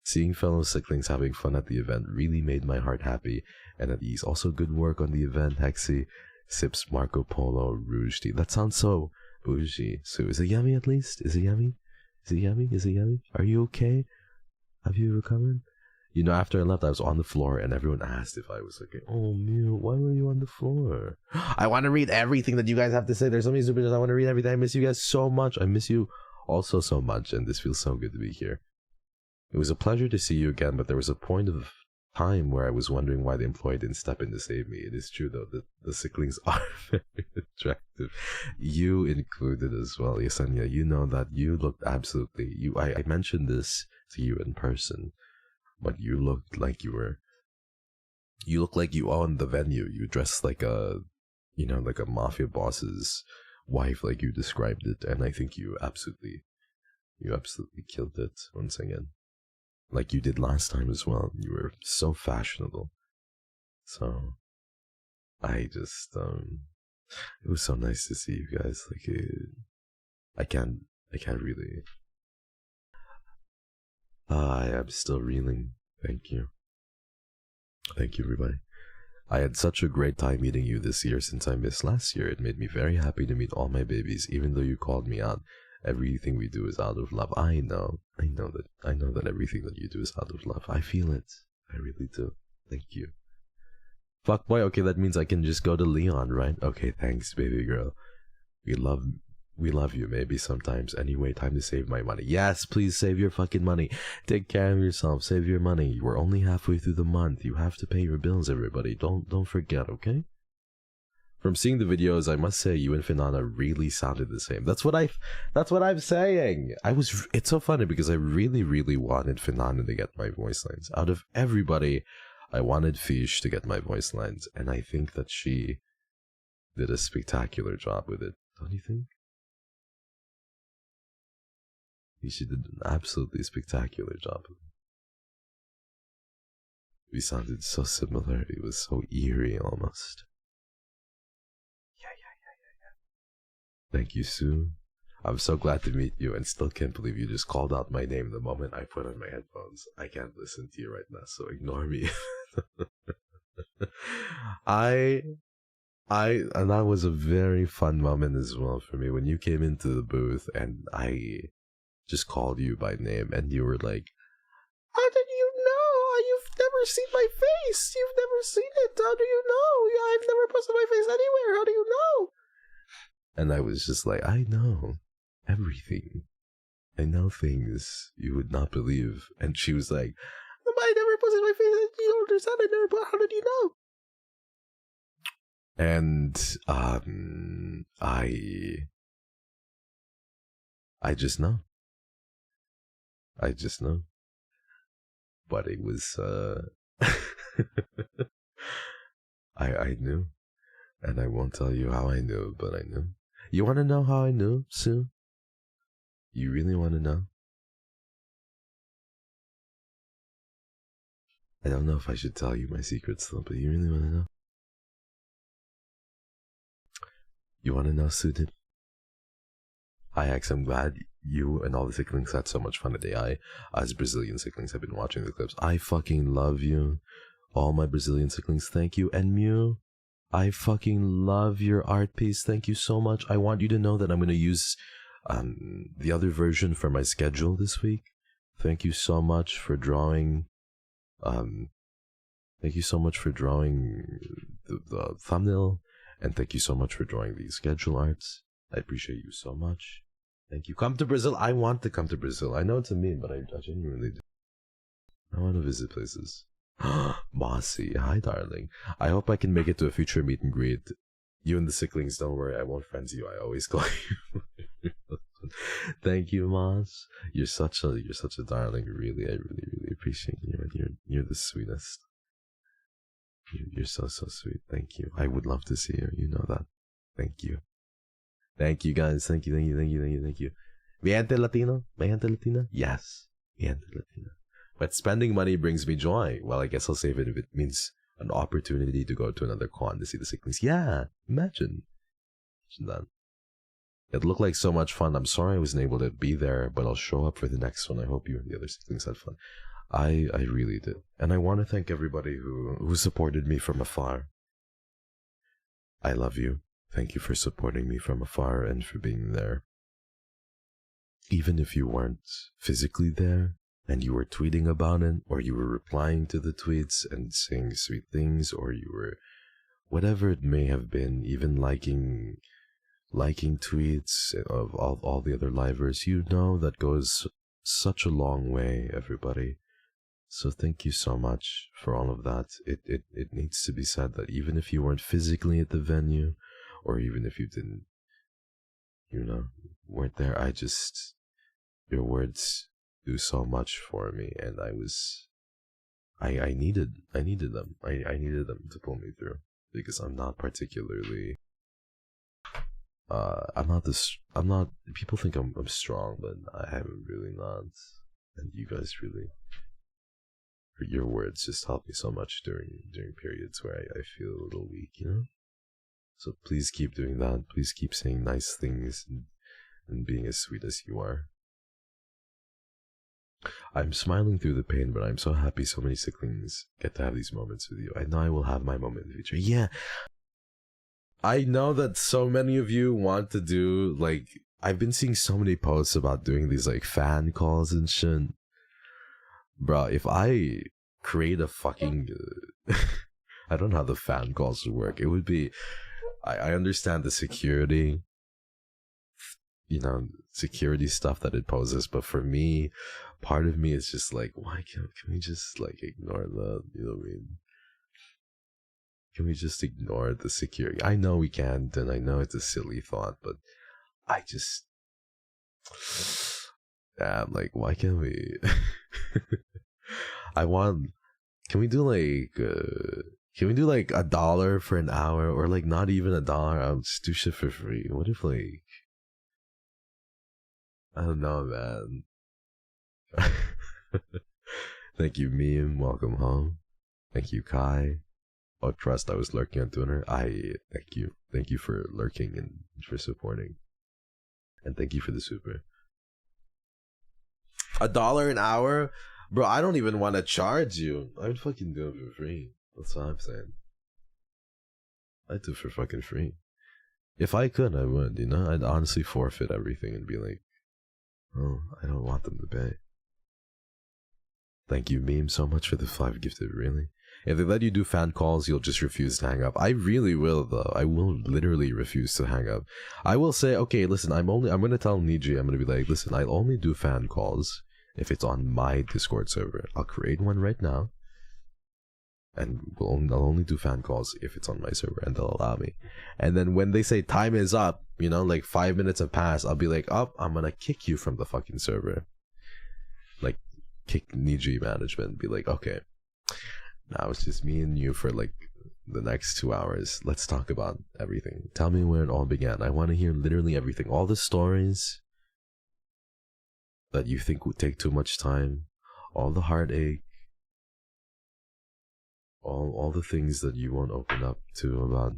Seeing fellow Sicklings having fun at the event really made my heart happy and at ease. Also good work on the event, Hexy. Sips Marco Polo Rouge tea. That sounds so bougie. So is it yummy at least? Is it yummy? Is it yummy? Is it yummy? Are you okay? Have you recovered? After I left, I was on the floor and everyone asked if I was okay. Oh, Mew, why were you on the floor? I want to read everything that you guys have to say. There's so many super chats. I want to read everything. I miss you guys so much. I miss you also so much, and this feels so good to be here. It was a pleasure to see you again, but there was a point of time where I was wondering why the employee didn't step in to save me. It is true, though, that the Sicklings are very attractive. You included as well, Yesenia. You know that you looked absolutely... I mentioned this to you in person, but you looked like you were... You looked like you owned the venue. You dressed like a... like a mafia boss's wife, like you described it, and I think you absolutely killed it once again. Like you did last time as well. You were so fashionable. So, I just, it was so nice to see you guys. Like, I can't really. I am still reeling. Thank you. Thank you, everybody. I had such a great time meeting you this year since I missed last year. It made me very happy to meet all my babies, even though you called me out. Everything we do is out of love. I know that everything that you do is out of love. I feel it. I really do. Thank you. Fuck boy, okay, that means I can just go to Leon, right? Okay, thanks, baby girl. We love you, maybe sometimes. Anyway, time to save my money. Yes, please save your fucking money. Take care of yourself. Save your money. We're only halfway through the month. You have to pay your bills, everybody. Don't forget, okay? From seeing the videos, I must say you and Finana really sounded the same. That's what I'm saying. It's so funny because I really, really wanted Finana to get my voice lines. Out of everybody, I wanted Fish to get my voice lines, and I think that she did a spectacular job with it. Don't you think? She did an absolutely spectacular job. We sounded so similar. It was so eerie almost. Yeah. Thank you, Sue. I'm so glad to meet you, and still can't believe you just called out my name the moment I put on my headphones. I can't listen to you right now, so ignore me. And that was a very fun moment as well for me when you came into the booth and I just called you by name and you were like, "How did you know? You've never seen my face. You've never seen it. How do you know? I've never posted my face anywhere. How do you know?" And I was just like, "I know everything. I know things you would not believe." And she was like, "I never posted my face. You don't understand. I never put. How did you know?" And I just know. I just know. But it was I knew. And I won't tell you how I knew, but I knew. You wanna know how I knew, Sue? You really wanna know? I don't know if I should tell you my secrets though, but you really wanna know? You wanna know, Sudin? Hi, X, I'm glad you and all the Sicklings had so much fun today. I, as Brazilian Sicklings, have been watching the clips. I fucking love you. All my Brazilian Sicklings, thank you. And Mew, I fucking love your art piece. Thank you so much. I want you to know that I'm going to use the other version for my schedule this week. Thank you so much for drawing... thank you so much for drawing the thumbnail. And thank you so much for drawing these schedule arts. I appreciate you so much. Thank you. Come to Brazil. I want to come to Brazil. I know it's a meme, but I genuinely do. I want to visit places. Mossy. Hi, darling. I hope I can make it to a future meet and greet. You and the Sicklings, don't worry. I won't frenzy you. I always call you. Thank you, Moss. You're such a darling. Really, I really appreciate you. You're the sweetest. You're so sweet. Thank you. I would love to see you. You know that. Thank you. Thank you, guys. Thank you. Mi gente Latino? Mi gente Latina? Yes. Mi gente Latina. But spending money brings me joy. Well, I guess I'll save it if it means an opportunity to go to another con to see the Sicklings. Yeah. Imagine that. It looked like so much fun. I'm sorry I wasn't able to be there, but I'll show up for the next one. I hope you and the other Sicklings had fun. I really did. And I want to thank everybody who supported me from afar. I love you. Thank you for supporting me from afar and for being there. Even if you weren't physically there, and you were tweeting about it, or you were replying to the tweets and saying sweet things, or you were... whatever it may have been, even liking tweets of all the other livers, you know that goes such a long way, everybody. So thank you so much for all of that. It needs to be said that even if you weren't physically at the venue, or even if you didn't, weren't there, your words do so much for me, and I needed them. I needed them to pull me through, because I'm not particularly, people think I'm strong, but I am really not, and you guys really, your words just help me so much during periods where I feel a little weak, So please keep doing that. Please keep saying nice things and being as sweet as you are. I'm smiling through the pain, but I'm so happy so many Sicklings get to have these moments with you. I know I will have my moment in the future. Yeah. I know that so many of you want to do, like, I've been seeing so many posts about doing these, like, fan calls and shit. Bro, if I create a fucking... I don't know how the fan calls would work. It would be... I understand the security, security stuff that it poses, but for me, part of me is just like, why can we just, like, ignore that, you know what I mean? Can we just ignore the security? I know we can't, and I know it's a silly thought, but I just... I'm like, why can't we... Can we do like $1 for an hour, or like not even $1? I'll just do shit for free. What if, like, I don't know, man. Thank you, Meme. Welcome home. Thank you, Kai. Oh, trust, I was lurking on Twitter. Thank you for lurking and for supporting. And thank you for the super. $1 an hour? Bro, I don't even want to charge you. I would fucking do it for free. That's what I'm saying. I'd do it for fucking free. If I could, I would, you know? I'd honestly forfeit everything and be like, oh, I don't want them to pay. Thank you, Meme, so much for the 5 gifted, really. If they let you do fan calls, you'll just refuse to hang up. I really will, though. I will literally refuse to hang up. I will say, okay, listen, I'm gonna tell Niji, I'm gonna be like, listen, I'll only do fan calls if it's on my Discord server. I'll create one right now. And I'll only do fan calls if it's on my server, and they'll allow me. And then when they say time is up, you know, like 5 minutes have passed, I'll be like, oh, I'm gonna kick you from the fucking server. Like, kick Niji management. Be like, okay, now it's just me and you for like the next 2 hours. Let's talk about everything. Tell me where it all began. I want to hear literally everything. All the stories that you think would take too much time. All the heartache. All the things that you won't open up to about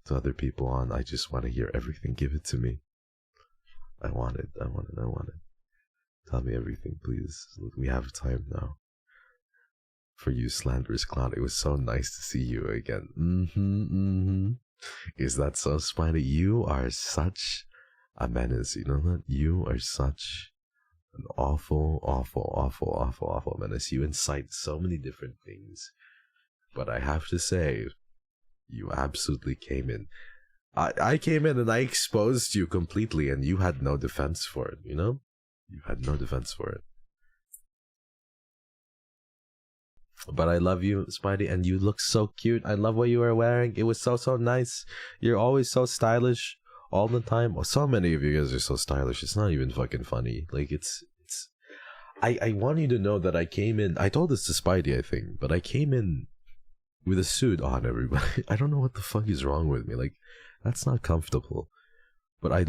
to other people on. I just want to hear everything. Give it to me. I want it. I want it. I want it. Tell me everything, please. We have time now. For you, Slanderous Cloud, it was so nice to see you again. Is that so, Spiny? You are such a menace, you know that? You are such an awful menace. You incite so many different things. But I have to say, you absolutely came in. I came in and I exposed you completely, and you had no defense for it, you know? You had no defense for it. But I love you, Spidey, and you look so cute. I love what you were wearing. It was so nice. You're always so stylish all the time. Oh, so many of you guys are so stylish. It's not even fucking funny. Like, it's I want you to know that I came in. I told this to Spidey, I think, but I came in with a suit on, everybody. I don't know what the fuck is wrong with me. Like, that's not comfortable. But I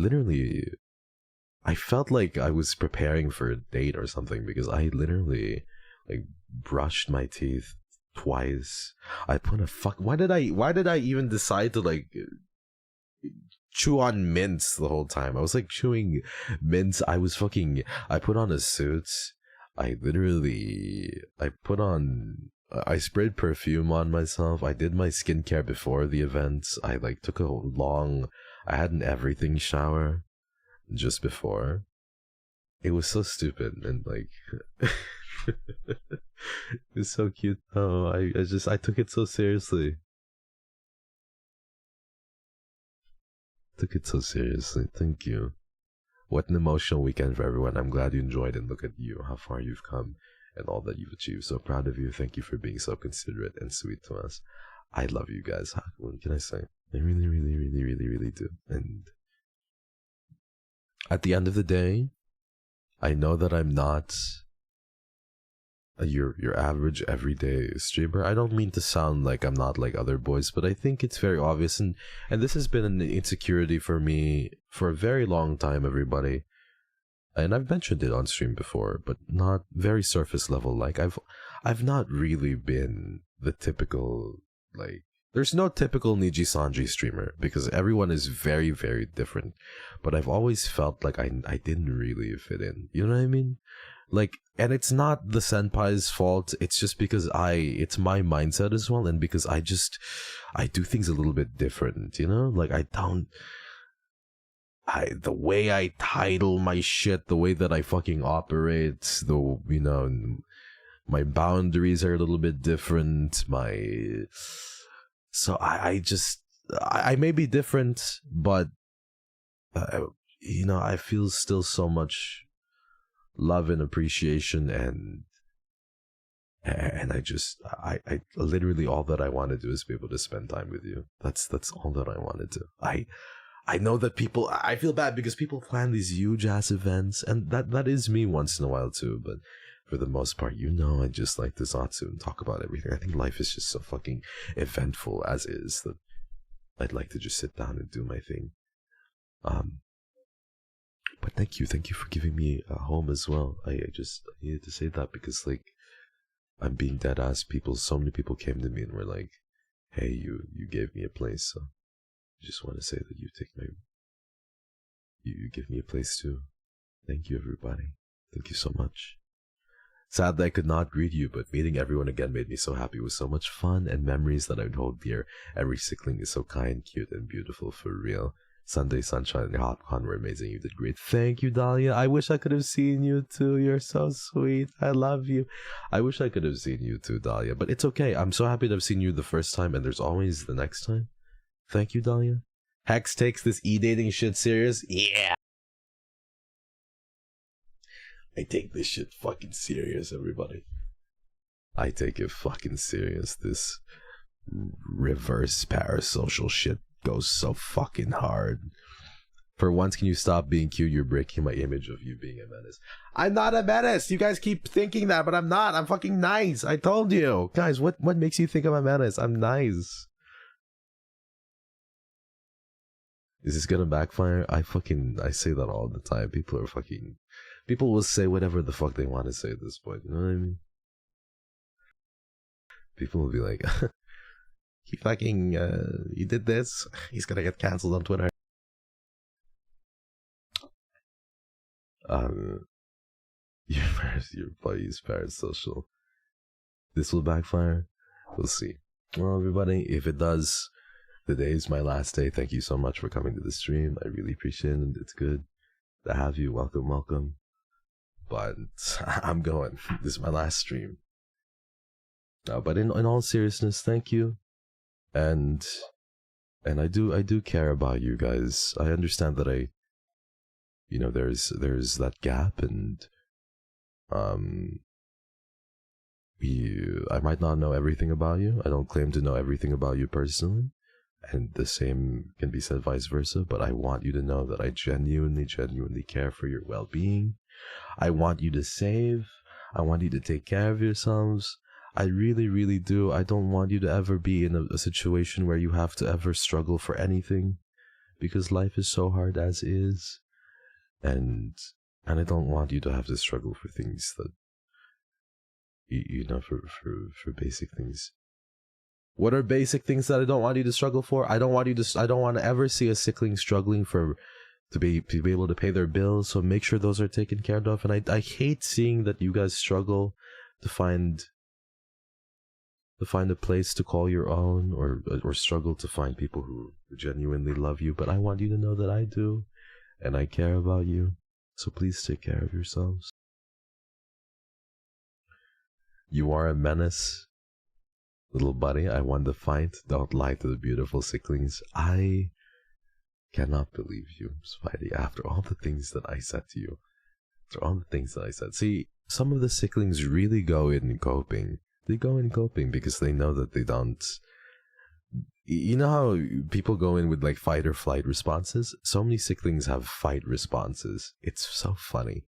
felt like I was preparing for a date or something, because I literally like brushed my teeth twice. I put a why did I even decide to like chew on mints the whole time? I was like chewing mints. I put on a suit. I sprayed perfume on myself. I did my skincare before the event. I like took I had an everything shower just before. It was so stupid, and like it was so cute though. I took it so seriously. Thank you. What an emotional weekend for everyone. I'm glad you enjoyed, and look at you, how far you've come and all that you've achieved. So proud of you. Thank you for being so considerate and sweet to us. I love you guys. What can I say? I really, really, really, really, really do. And at the end of the day, I know that I'm not your average everyday streamer. I don't mean to sound like I'm not like other boys, but I think it's very obvious, and this has been an insecurity for me for a very long time, everybody. And I've mentioned it on stream before, but not very surface level. Like I've not really been the typical, like, there's no typical NIJISANJI streamer, because everyone is very, very different. But I've always felt like I didn't really fit in. You know what I mean? Like, and it's not the senpai's fault. It's just because it's my mindset as well, and because I do things a little bit different. You know, like the way I title my shit, the way that I fucking operate, my boundaries are a little bit different. So I may be different, but I feel still so much love and appreciation, and I literally, all that I want to do is be able to spend time with you. That's all that I want to do. I know that I feel bad because people plan these huge ass events, and that is me once in a while too, but for the most part, I just like to Zatsu and talk about everything. I think life is just so fucking eventful as is that I'd like to just sit down and do my thing. But thank you for giving me a home as well. I needed to say that, because like, I'm being dead ass. So many people came to me and were like, hey, you gave me a place, so I just want to say that you take you give me a place to. Thank you, everybody. Thank you so much. Sad that I could not greet you, but meeting everyone again made me so happy. It was so much fun and memories that I would hold dear. Every Sickling is so kind, cute, and beautiful for real. Sunday, Sunshine, and Hopcon were amazing. You did great. Thank you, Dahlia. I wish I could have seen you too. You're so sweet. I love you. I wish I could have seen you too, Dahlia. But it's okay. I'm so happy to have seen you the first time, and there's always the next time. Thank you, Dahlia. Hex takes this e-dating shit serious. Yeah. I take this shit fucking serious, everybody. I take it fucking serious. This reverse parasocial shit goes so fucking hard. For once, can you stop being cute? You're breaking my image of you being a menace. I'm not a menace. You guys keep thinking that, but I'm not. I'm fucking nice. I told you. Guys, what makes you think I'm a menace? I'm nice. Is this gonna backfire? I say that all the time. People will say whatever the fuck they want to say at this point. You know what I mean? People will be like, he did this. He's gonna get cancelled on Twitter. Your buddy's parasocial. This will backfire. We'll see. Well, everybody, if it does, today is my last day. Thank you so much for coming to the stream. I really appreciate it. It's good to have you. Welcome, welcome. But I'm going. This is my last stream. But in all seriousness, thank you. And I do care about you guys. I understand that there's that gap, and I might not know everything about you. I don't claim to know everything about you personally, and the same can be said vice versa. But I want you to know that I genuinely care for your well-being. I want you to save. I want you to take care of yourselves. I really, really do. I don't want you to ever be in a situation where you have to ever struggle for anything, because life is so hard as is. And I don't want you to have to struggle for things that, for basic things. What are basic things that I don't want you to struggle for? I don't want to ever see a Sickling struggling to be able to pay their bills. So make sure those are taken care of. And I hate seeing that you guys struggle to find a place to call your own, or struggle to find people who genuinely love you. But I want you to know that I do, and I care about you. So please take care of yourselves. You are a menace, little buddy. I won the fight. Don't lie to the beautiful Sicklings. I cannot believe you, Spidey, after all the things that I said to you. After all the things that I said. See, some of the Sicklings really go in coping. They go in coping because they know that they don't... You know how people go in with like fight or flight responses? So many Sicklings have fight responses. It's so funny.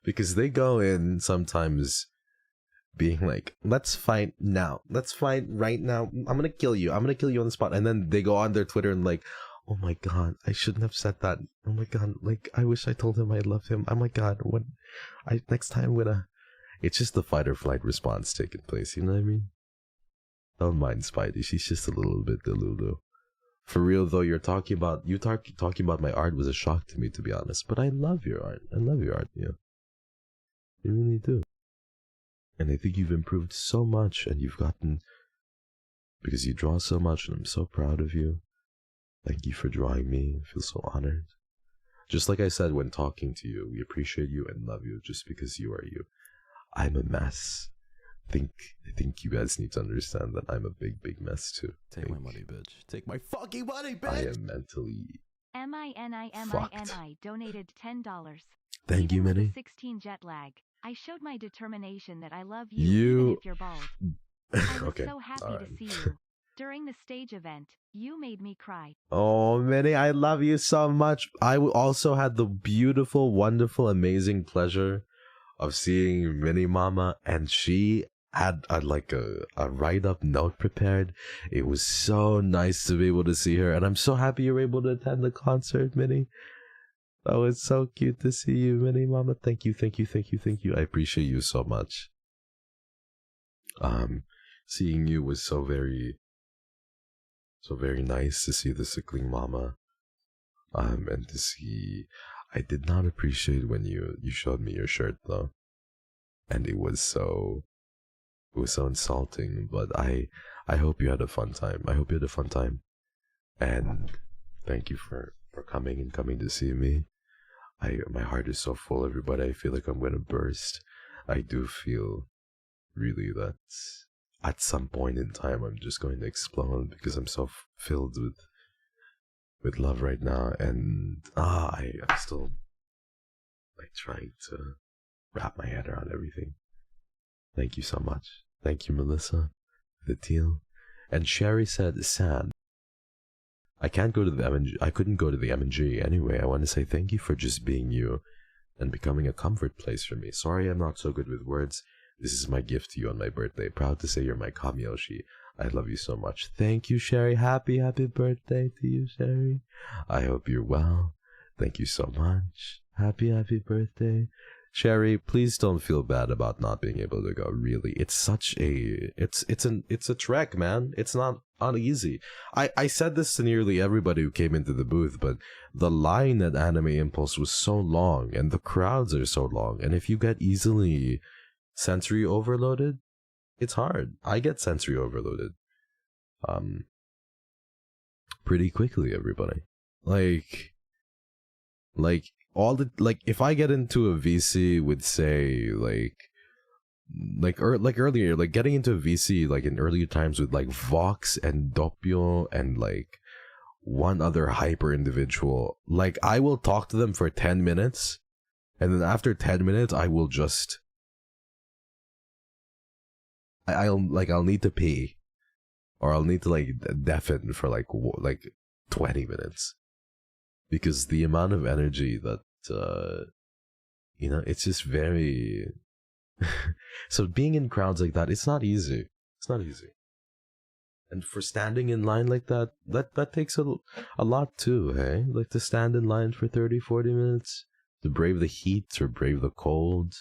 Because they go in sometimes being like, let's fight now. Let's fight right now. I'm gonna kill you. I'm gonna kill you on the spot. And then they go on their Twitter and like, oh my god, I shouldn't have said that. Oh my god, like, I wish I told him I love him. Oh my god, next time I'm gonna... It's just the fight or flight response taking place, you know what I mean? Don't mind Spidey, she's just a little bit delulu. For real though, talking about my art was a shock to me, to be honest. But I love your art. I love your art, yeah. I really do. And I think you've improved so much, and you've gotten... Because you draw so much, and I'm so proud of you. Thank you for drawing me. I feel so honored. Just like I said when talking to you, we appreciate you and love you just because you are you. I'm a mess. I think you guys need to understand that I'm a big, big mess too. Take my money, bitch. Take my fucking money, bitch! I am mentally MINI donated $10. Thank you, Minnie. 16 jet lag. I showed my determination that I love you even if you're bald. I was okay. so happy to see you. During the stage event, you made me cry. Oh, Minnie, I love you so much. I also had the beautiful, wonderful, amazing pleasure of seeing Minnie Mama, and she had a write-up note prepared. It was so nice to be able to see her, and I'm so happy you were able to attend the concert, Minnie. That was so cute to see you, Minnie Mama. Thank you. I appreciate you so much. Seeing you was so very So very nice to see the Sickling Mama. And to see, I did not appreciate when you showed me your shirt though, and it was so insulting. But I hope you had a fun time. I hope you had a fun time, and thank you for coming to see me. My heart is so full, everybody. I feel like I'm gonna burst. I do feel really that at some point in time I'm just going to explode because I'm so filled with love right now, and I'm still like trying to wrap my head around everything. Thank you so much. Thank you, Melissa, the teal. And Sherry said, sad. I can't go to the MNG. I couldn't go to the MNG anyway. I want to say thank you for just being you and becoming a comfort place for me. Sorry I'm not so good with words. This is my gift to you on my birthday. Proud to say you're my Kamiyoshi. I love you so much. Thank you, Sherry. Happy birthday to you, Sherry. I hope you're well. Thank you so much. Happy birthday. Sherry, please don't feel bad about not being able to go. Really, it's such a it's a trek, man. It's not easy. I said this to nearly everybody who came into the booth, but the line at Anime Impulse was so long, and the crowds are so long, and if you get easily sensory overloaded, it's hard. I get sensory overloaded pretty quickly, everybody. Like all the, like, if I get into a VC with, say, like earlier, like getting into a VC like in earlier times with like Vox and Doppio and like one other hyper individual, like I will talk to them for 10 minutes, and then after 10 minutes I will just I'll need to pee, or I'll need to like deafen for like 20 minutes, because the amount of energy that you know, it's just very so being in crowds like that, it's not easy. It's not easy. And for standing in line like that takes a lot too, hey? Like to stand in line for 30-40 minutes, to brave the heat or brave the cold,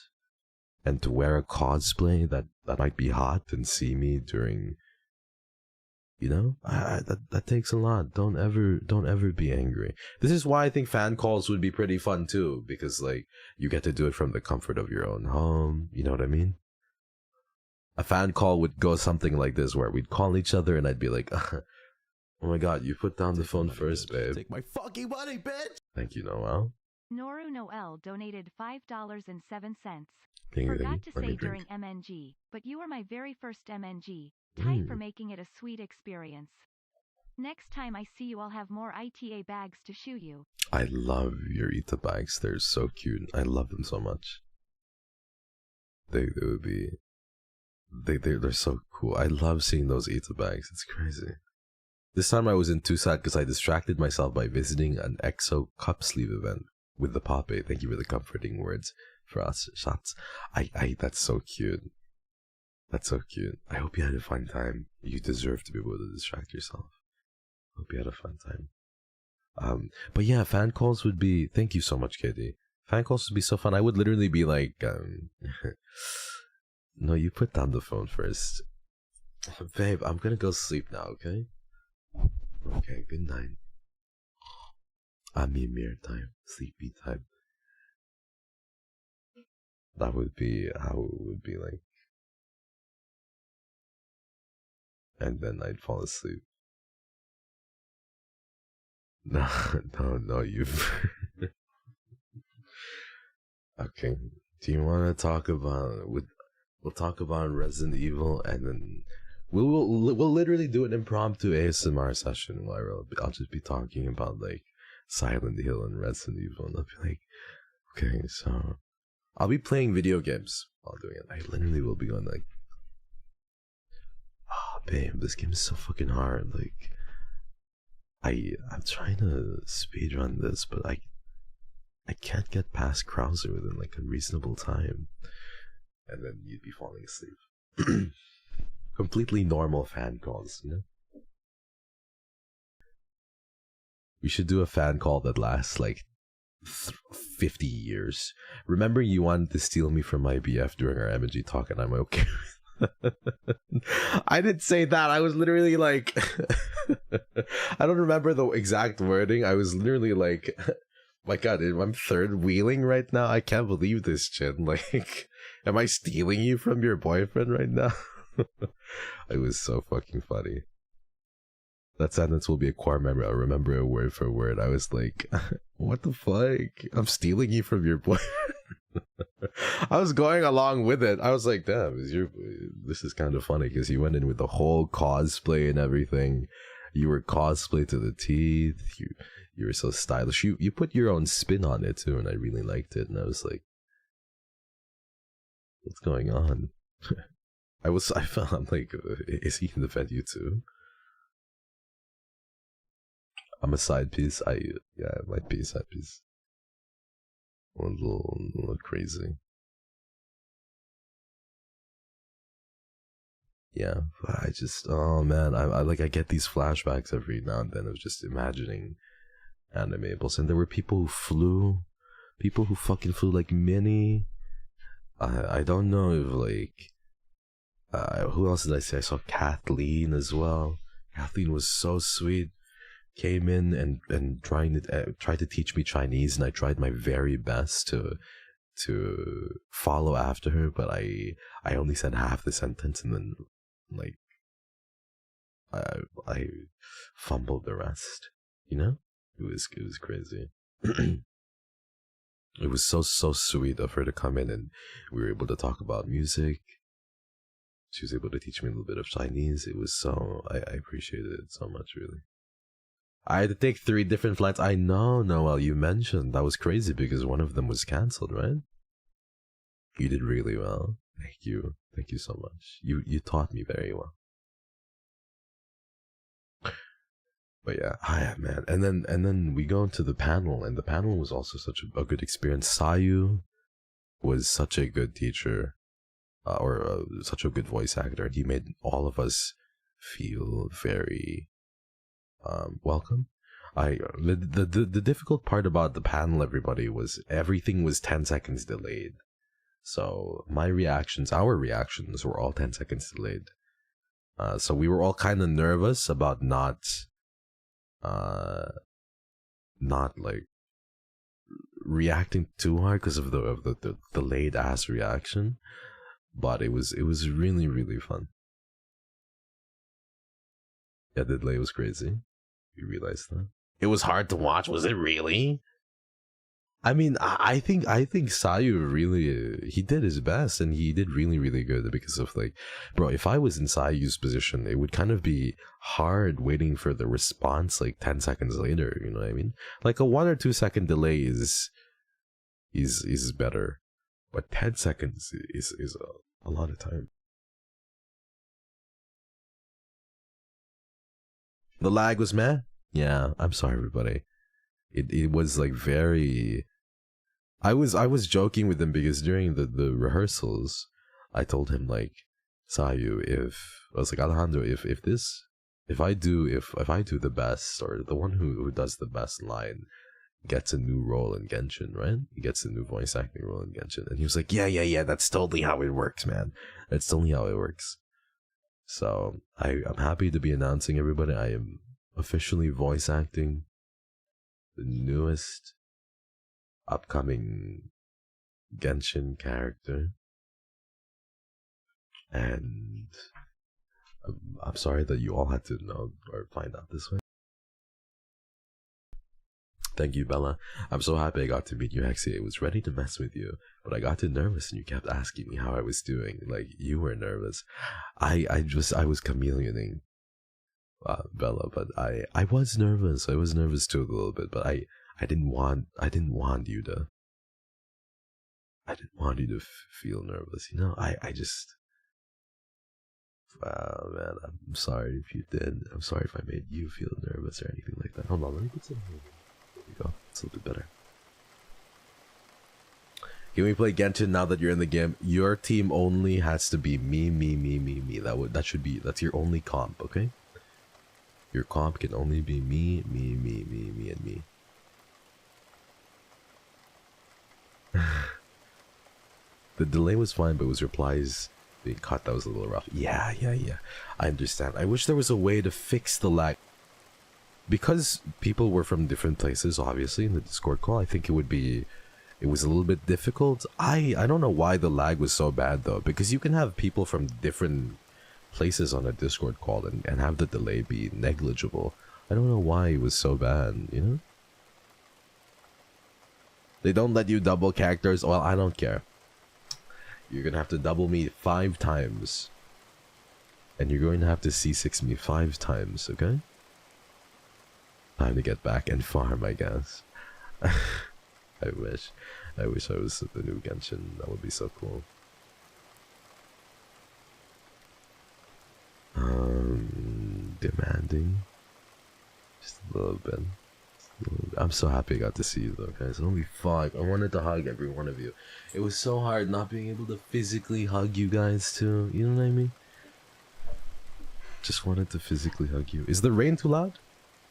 and to wear a cosplay that might be hot and see me during, you know, that takes a lot. Don't ever be angry. This is why I think fan calls would be pretty fun too, because like you get to do it from the comfort of your own home. You know what I mean? A fan call would go something like this, where we'd call each other and I'd be like, oh my god, you put down the phone first, babe. Take my fucking money, bitch! Thank you, Noel. Noru Noel donated $5.07. Thank you, Forgot to let me say drink. during MNG, but you were my very first MNG. Tight for making it a sweet experience. Next time I see you, I'll have more ITA bags to shoe you. I love your Ita bags. They're so cute. I love them so much. They would be... They're so cool. I love seeing those Ita bags. It's crazy. This time I wasn't too sad because I distracted myself by visiting an EXO cup sleeve event with the Pape. Thank you for the comforting words for us, shots. That's so cute. That's so cute. I hope you had a fun time. You deserve to be able to distract yourself. Hope you had a fun time. But yeah, fan calls would be... Thank you so much, Katie. Fan calls would be so fun. I would literally be like, no, you put down the phone first. Babe, I'm gonna go sleep now, okay? Okay, good night. Amimir time. Sleepy time. That would be how it would be like. And then I'd fall asleep. No, you've... Okay, do you want to talk about... We'll talk about Resident Evil, and then we'll literally do an impromptu ASMR session where I'll just be talking about like Silent Hill and Resident Evil, and I'll be like, okay, so I'll be playing video games while doing it. I literally will be going like, oh babe, this game is so fucking hard. Like, I'm trying to speedrun this, but I can't get past Krauser within like a reasonable time. And then you'd be falling asleep. Completely normal fan calls, you know? We should do a fan call that lasts like 50 years. Remember you wanted to steal me from my BF during our MG talk, and I'm okay. I didn't say that. I was literally like, I don't remember the exact wording. I was literally like, my God, I'm third wheeling right now. I can't believe this, Chin. Like, am I stealing you from your boyfriend right now? It was so fucking funny. That sentence will be a core memory. I'll remember it word for word. I was like, what the fuck? I'm stealing you from your boyfriend. I was going along with it. I was like, damn, this is kind of funny because you went in with the whole cosplay and everything. You were cosplay to the teeth. You were so stylish. You put your own spin on it too, and I really liked it. And I was like, what's going on? I felt I'm like, is he in the venue too? I'm a side piece. Yeah, it might be a side piece. A little crazy. Yeah, I just, oh man, I get these flashbacks every now and then of just imagining animables, and there were people who fucking flew like Minnie. I don't know if like, who else did I say? I saw Kathleen as well. Kathleen was so sweet. Came in and tried to teach me Chinese, and I tried my very best to follow after her, but I only said half the sentence, and then like I fumbled the rest. You know, it was crazy. It was so sweet of her to come in, and we were able to talk about music. She was able to teach me a little bit of Chinese. It was so I appreciated it so much, really. I had to take 3 different flights. I know, Noel, you mentioned. That was crazy because one of them was cancelled, right? You did really well. Thank you. Thank you so much. You taught me very well. But yeah, man. And then we go into the panel, and the panel was also such a good experience. Sayu was such a good teacher, or such a good voice actor. He made all of us feel very welcome. The difficult part about the panel, everybody, was everything was 10 seconds delayed. So our reactions were all 10 seconds delayed. So we were all kind of nervous about not like reacting too hard because of the delayed ass reaction. But it was really, really fun. Yeah, the delay was crazy. You realize that? It was hard to watch, was it really? I mean, I think Sayu really, he did his best, and he did really, really good because of like, bro, if I was in Sayu's position, it would kind of be hard waiting for the response like 10 seconds later, you know what I mean? Like a 1 or 2 second delay is better, but 10 seconds is a lot of time. The lag was meh? Yeah, I'm sorry, everybody. It was like very... I was joking with him because during the rehearsals, I told him like, Sayu, I was like, Alejandro, if I do the best, or the one who does the best line gets a new role in Genshin, right? He gets a new voice acting role in Genshin. And he was like, yeah, that's totally how it works, man. That's totally how it works. So I'm happy to be announcing, everybody, I am officially voice acting the newest upcoming Genshin character. And I'm sorry that you all had to know or find out this way. Thank you, Bella. I'm so happy I got to meet you, Hexy. I was ready to mess with you, but I got too nervous and you kept asking me how I was doing. Like, you were nervous. I was chameleoning, Bella, but I was nervous. I was nervous too a little bit, but I didn't want you to feel nervous, you know? I just, wow, man, I'm sorry if you did. I'm sorry if I made you feel nervous or anything like that. Hold on, let me put some here. There we go. It's a little bit better. Can we play Genshin now that you're in the game? Your team only has to be me. That's your only comp, okay? Your comp can only be me, and me. The delay was fine, but it was replies being caught, that was a little rough. Yeah. I understand. I wish there was a way to fix the lag. Because people were from different places, obviously, in the Discord call, I think it was a little bit difficult. I don't know why the lag was so bad, though, because you can have people from different places on a Discord call and have the delay be negligible. I don't know why it was so bad, you know? They don't let you double characters. Well, I don't care. You're gonna have to double me 5 times. And you're going to have to C6 me 5 times, okay? Time to get back and farm, I guess. I wish I was the new Genshin. That would be so cool. Demanding. Just a little bit. I'm so happy I got to see you though, guys. Holy fuck, I wanted to hug every one of you. It was so hard not being able to physically hug you guys too. You know what I mean? Just wanted to physically hug you. Is the rain too loud?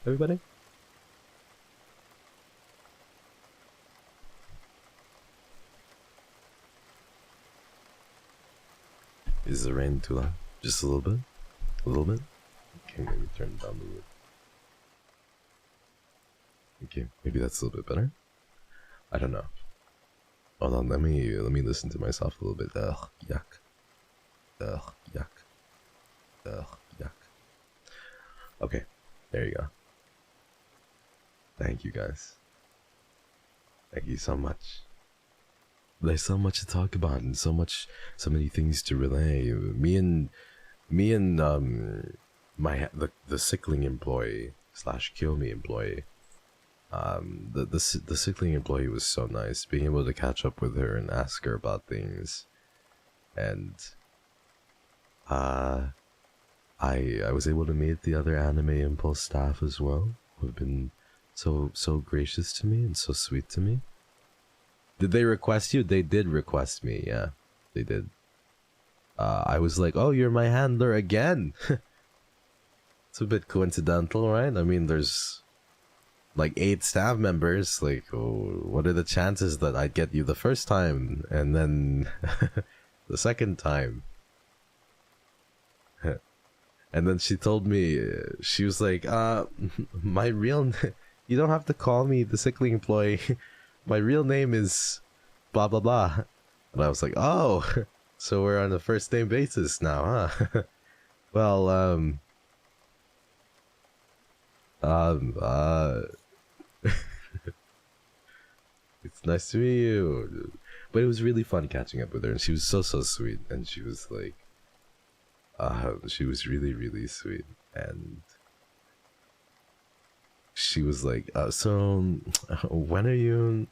Everybody? Is the rain too loud? Just a little bit? A little bit? Okay, maybe turn it down a little bit. Okay, maybe that's a little bit better. I don't know. Hold on, let me listen to myself a little bit. Ugh, yuck. Ugh, yuck. Ugh, yuck. Okay, there you go. Thank you guys. Thank you so much. There's so much to talk about and so many things to relay. Me and the Sickling employee / Kiyomi employee. The Sickling employee was so nice, being able to catch up with her and ask her about things, and I was able to meet the other Anime Impulse staff as well, who have been so gracious to me and so sweet to me. Did they request you? They did request me, yeah, they did. I was like, oh, you're my handler again. It's a bit coincidental, right? I mean, there's like 8 staff members. Like, oh, what are the chances that I'd get you the first time and then the second time? And then she told me, she was like, my real you don't have to call me the Sickling employee. My real name is blah blah blah. And I was like, oh, so we're on a first name basis now, huh? Well, it's nice to meet you. But it was really fun catching up with her, and she was so sweet, and she was like, she was really sweet, and she was like, so when are you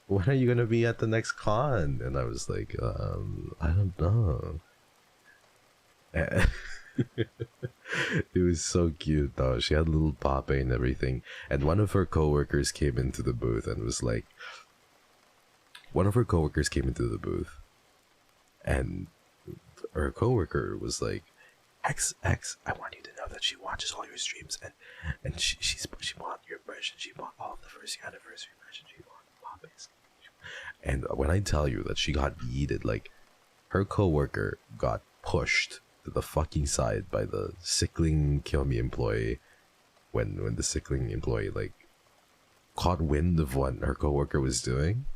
gonna be at the next con? And I was like, I don't know. It was so cute though. She had a little pape and everything, and one of her coworkers came into the booth and was like, and her coworker was like, X, I want you to know that she watches all your streams, and she bought your merch, and she bought all of the first anniversary merch, and she bought papes. And when I tell you that she got yeeted, like, her coworker got pushed to the fucking side by the Sickling Kiyomi employee when the Sickling employee like caught wind of what her coworker was doing,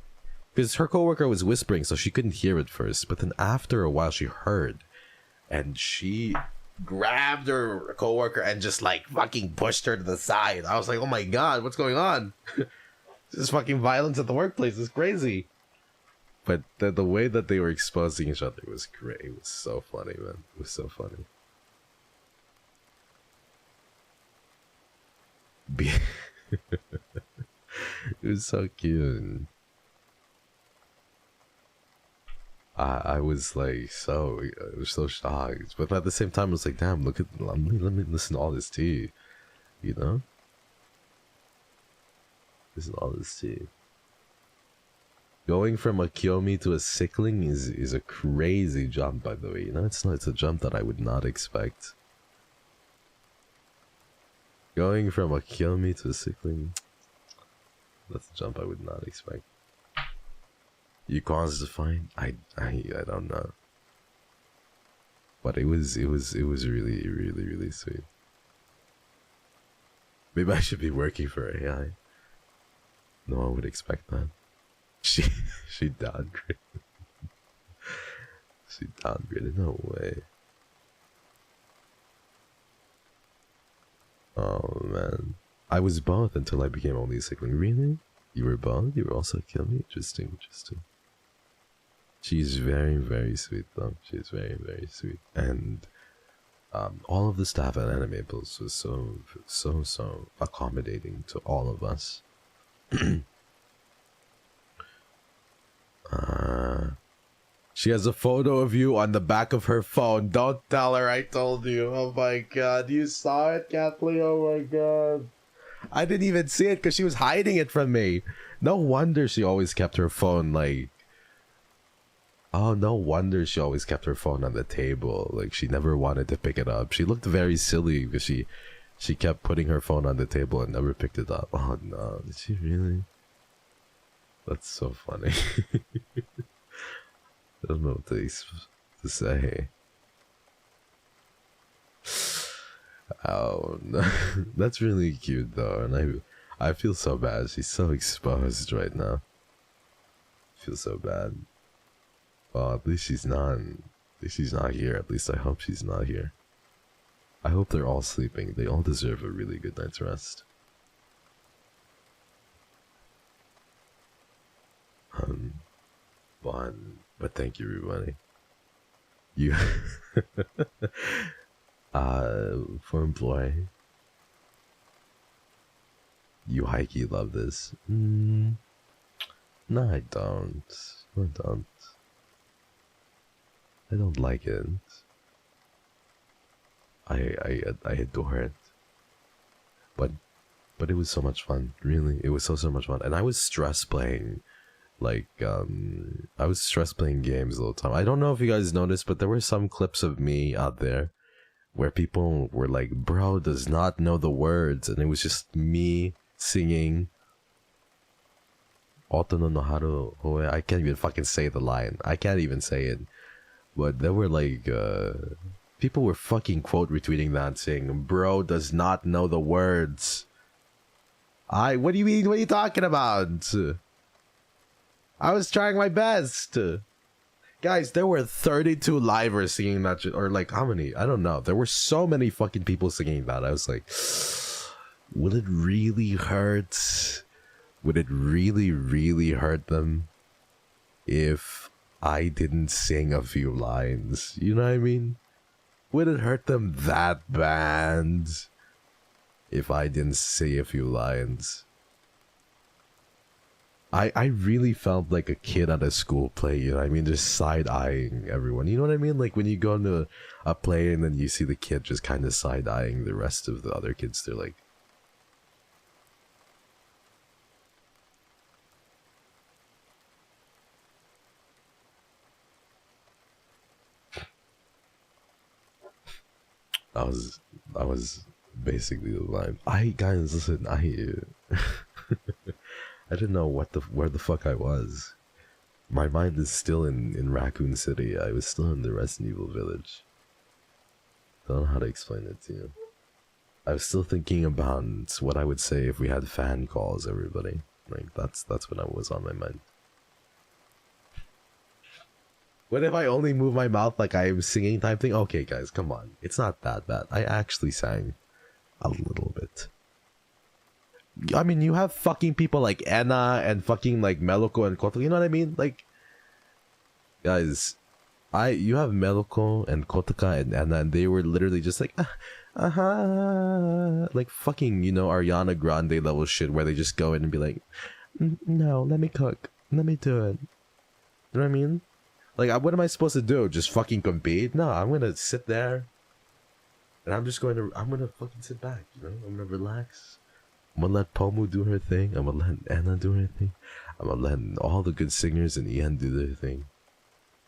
because her coworker was whispering so she couldn't hear at first, but then after a while she heard, and she grabbed her coworker and just like fucking pushed her to the side. I was like, oh my god, what's going on? This fucking violence at the workplace is crazy. But the way that they were exposing each other was great. It was so funny, man. It was so funny. It was so cute. I was like I was so shocked, but at the same time I was like, damn, let me listen to all this tea, you know? Listen to all this tea. Going from a Kiyomi to a Sickling is a crazy jump, by the way. You know, it's a jump that I would not expect. Going from a Kiyomi to a Sickling, that's a jump I would not expect. You caused the fight? I don't know. But it was really, really, really sweet. Maybe I should be working for AI. No one would expect that. She downgraded. She downgraded, no way. Oh man. I was both until I became only a Sickling. Really? You were both? You were also a Kilmy? Interesting, interesting. She's very, very sweet though. She's very, very sweet. And all of the staff at Animables was so accommodating to all of us. She has a photo of you on the back of her phone. Don't tell her I told you. Oh my god, you saw it, Kathleen? Oh my god. I didn't even see it because she was hiding it from me. No wonder she always kept her phone like... Oh, no wonder she always kept her phone on the table. Like, she never wanted to pick it up. She looked very silly because she kept putting her phone on the table and never picked it up. Oh no, did she really? That's so funny. I don't know what to say. Oh no. That's really cute though, and I feel so bad. She's so exposed right now. I feel so bad. Well, at least she's not. At least she's not here. At least I hope she's not here. I hope they're all sleeping. They all deserve a really good night's rest. But thank you, everybody. You, for employee, you hikey love this. No, I don't. I don't like it. I adore it. But it was so much fun. Really, it was so much fun. And I was stressed playing. Like, I was stressed playing games the whole time. I don't know if you guys noticed, but there were some clips of me out there where people were like, bro does not know the words. And it was just me singing. Oto no haru hoe. I can't even fucking say the line. I can't even say it. But there were like, people were fucking quote retweeting that saying, bro does not know the words. What do you mean? What are you talking about? I was trying my best. Guys, there were 32 livers singing that shit. Or like, how many? I don't know. There were so many fucking people singing that. I was like, will it really hurt? Would it really, really hurt them if I didn't sing a few lines? You know what I mean? Would it hurt them that bad if I didn't say a few lines? I really felt like a kid at a school play, you know what I mean? Just side-eyeing everyone, you know what I mean? Like when you go into a play and then you see the kid just kind of side-eyeing the rest of the other kids, they're like... I was basically the line. Guys, listen, I didn't know where the fuck I was. My mind is still in Raccoon City. I was still in the Resident Evil village. Don't know how to explain it to you. I was still thinking about what I would say if we had fan calls, everybody. Like that's what I was on my mind. What if I only move my mouth like I am singing type thing? Okay, guys, come on. It's not that bad. I actually sang a little bit. I mean, you have fucking people like Anna and fucking like Meloco and Kotoka. You know what I mean? Like, guys, you have Meloco and Kotoka and Anna, and they were literally just like, like fucking, you know, Ariana Grande level shit, where they just go in and be like, no, let me cook, let me do it. You know what I mean? Like, what am I supposed to do? Just fucking compete? No, I'm gonna sit there, and I'm gonna fucking sit back. You know, I'm gonna relax. I'm gonna let Pomu do her thing. I'm gonna let Anna do her thing. I'm gonna let all the good singers and Ian do their thing.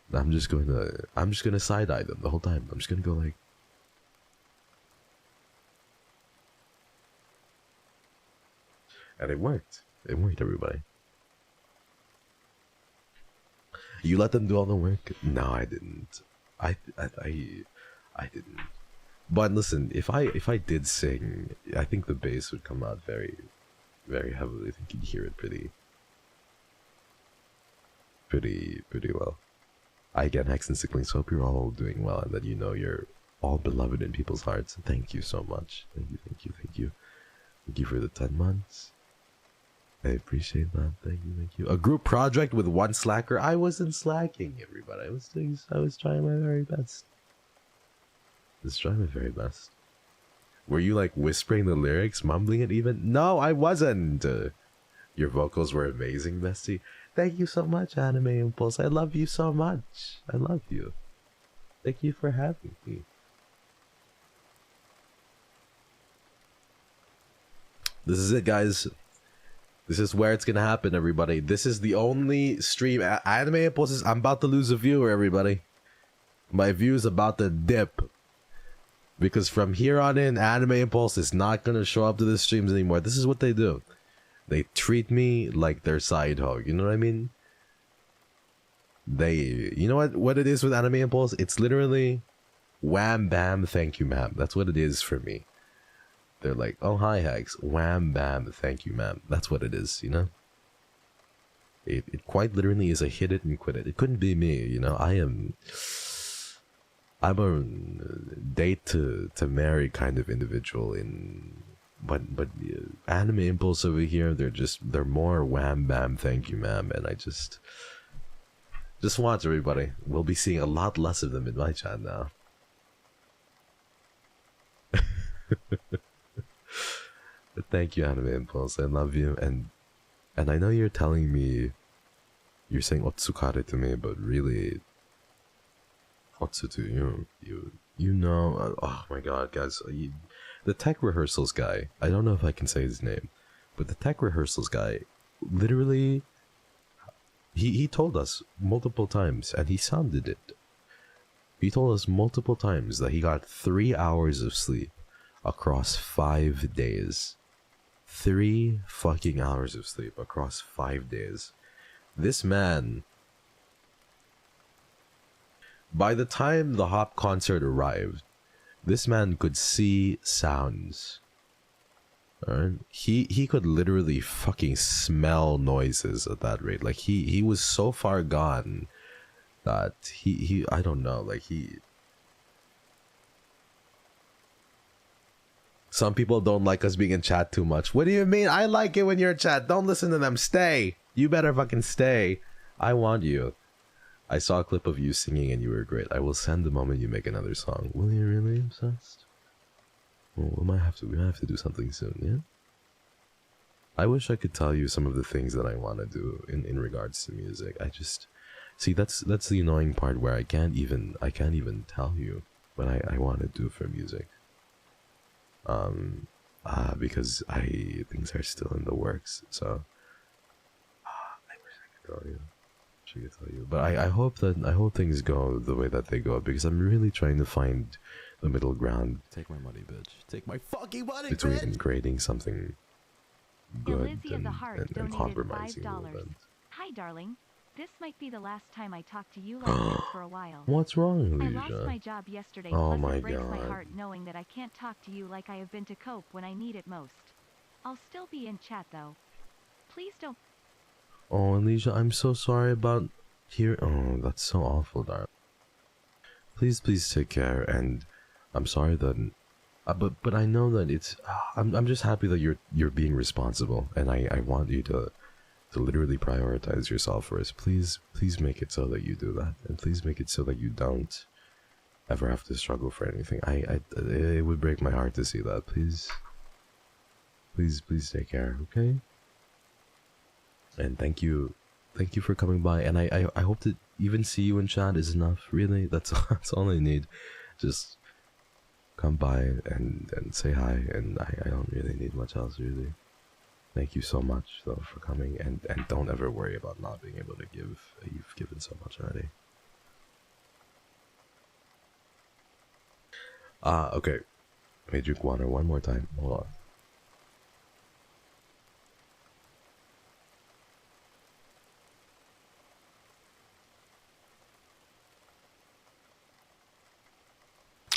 And I'm just gonna side eye them the whole time. I'm just gonna go like, and it worked. It worked, everybody. You let them do all the work? No, I didn't. I didn't. But listen, if I did sing, I think the bass would come out very, very heavily. I think you'd hear it pretty well. I get Hex and Sicklings. Hope you're all doing well and that you know you're all beloved in people's hearts. Thank you so much. Thank you. Thank you for the 10 months. I appreciate that. Thank you. A group project with one slacker. I wasn't slacking, everybody. I was trying my very best. Were you like whispering the lyrics, mumbling it even? No, I wasn't. Your vocals were amazing, bestie. Thank you so much, Anime Impulse. I love you so much. I love you. Thank you for having me. This is it, guys. This is where it's gonna happen, everybody. This is the only stream. Anime Impulses, I'm about to lose a viewer, everybody. My view's about to dip. Because from here on in, Anime Impulse is not gonna show up to the streams anymore. This is what they do. They treat me like their side hog. You know what I mean? You know what it is with Anime Impulse? It's literally wham bam, thank you ma'am. That's what it is for me. They're like, oh hi Hex, wham bam, thank you ma'am. That's what it is, you know? It quite literally is a hit it and quit it. It couldn't be me, you know? I'm a date to marry kind of individual but Anime Impulse over here, they're more wham bam, thank you ma'am, and I just want everybody. We'll be seeing a lot less of them in my chat now. But thank you, Anime Impulse. I love you, and I know you're telling me you're saying otsukare to me, but really, otsu to you know. Oh my god, guys, the tech rehearsals guy. I don't know if I can say his name, but the tech rehearsals guy, literally, he told us multiple times, and he sounded it. He told us multiple times that he got 3 hours of sleep across 5 days. 3 fucking hours of sleep across 5 days. This man, by the time the Hop concert arrived, this man could see sounds. Alright? He could literally fucking smell noises at that rate. Like he was so far gone that he I don't know, like some people don't like us being in chat too much. What do you mean? I like it when you're in chat. Don't listen to them. Stay. You better fucking stay. I want you. I saw a clip of you singing and you were great. I will send the moment you make another song. Will you really, obsessed? Well, we might have to do something soon, yeah? I wish I could tell you some of the things that I want to do in regards to music. I just see that's the annoying part where I can't even tell you what I want to do for music. Because things are still in the works, so I wish I could tell you. But I hope things go the way that they go, because I'm really trying to find the middle ground. Take my money, bitch. Take my fucking money, between bitch! creating something good and compromising $5. them. Hi, darling. This might be the last time I talk to you like this for a while. What's wrong, I Alicia? lost my job yesterday, Oh plus my it breaks my God. heart knowing that I can't talk to you like I have been to cope when I need it most. I'll still be in chat though. Please don't. Oh, Alicia, I'm so sorry about here. Oh, that's so awful, darling. Please take care, and I'm sorry that. But I know that it's. I'm just happy that you're being responsible, and I want you to literally prioritize yourself first. Please make it so that you do that, and please make it so that you don't ever have to struggle for anything. It would break my heart to see that. Please take care, okay? And thank you for coming by. And I hope that even see you in chat is enough. Really, that's all I need. Just come by and say hi, and I don't really need much else, really. Thank you so much though for coming, and don't ever worry about not being able to give. You've given so much already. Okay. Let me drink water one more time. Hold on.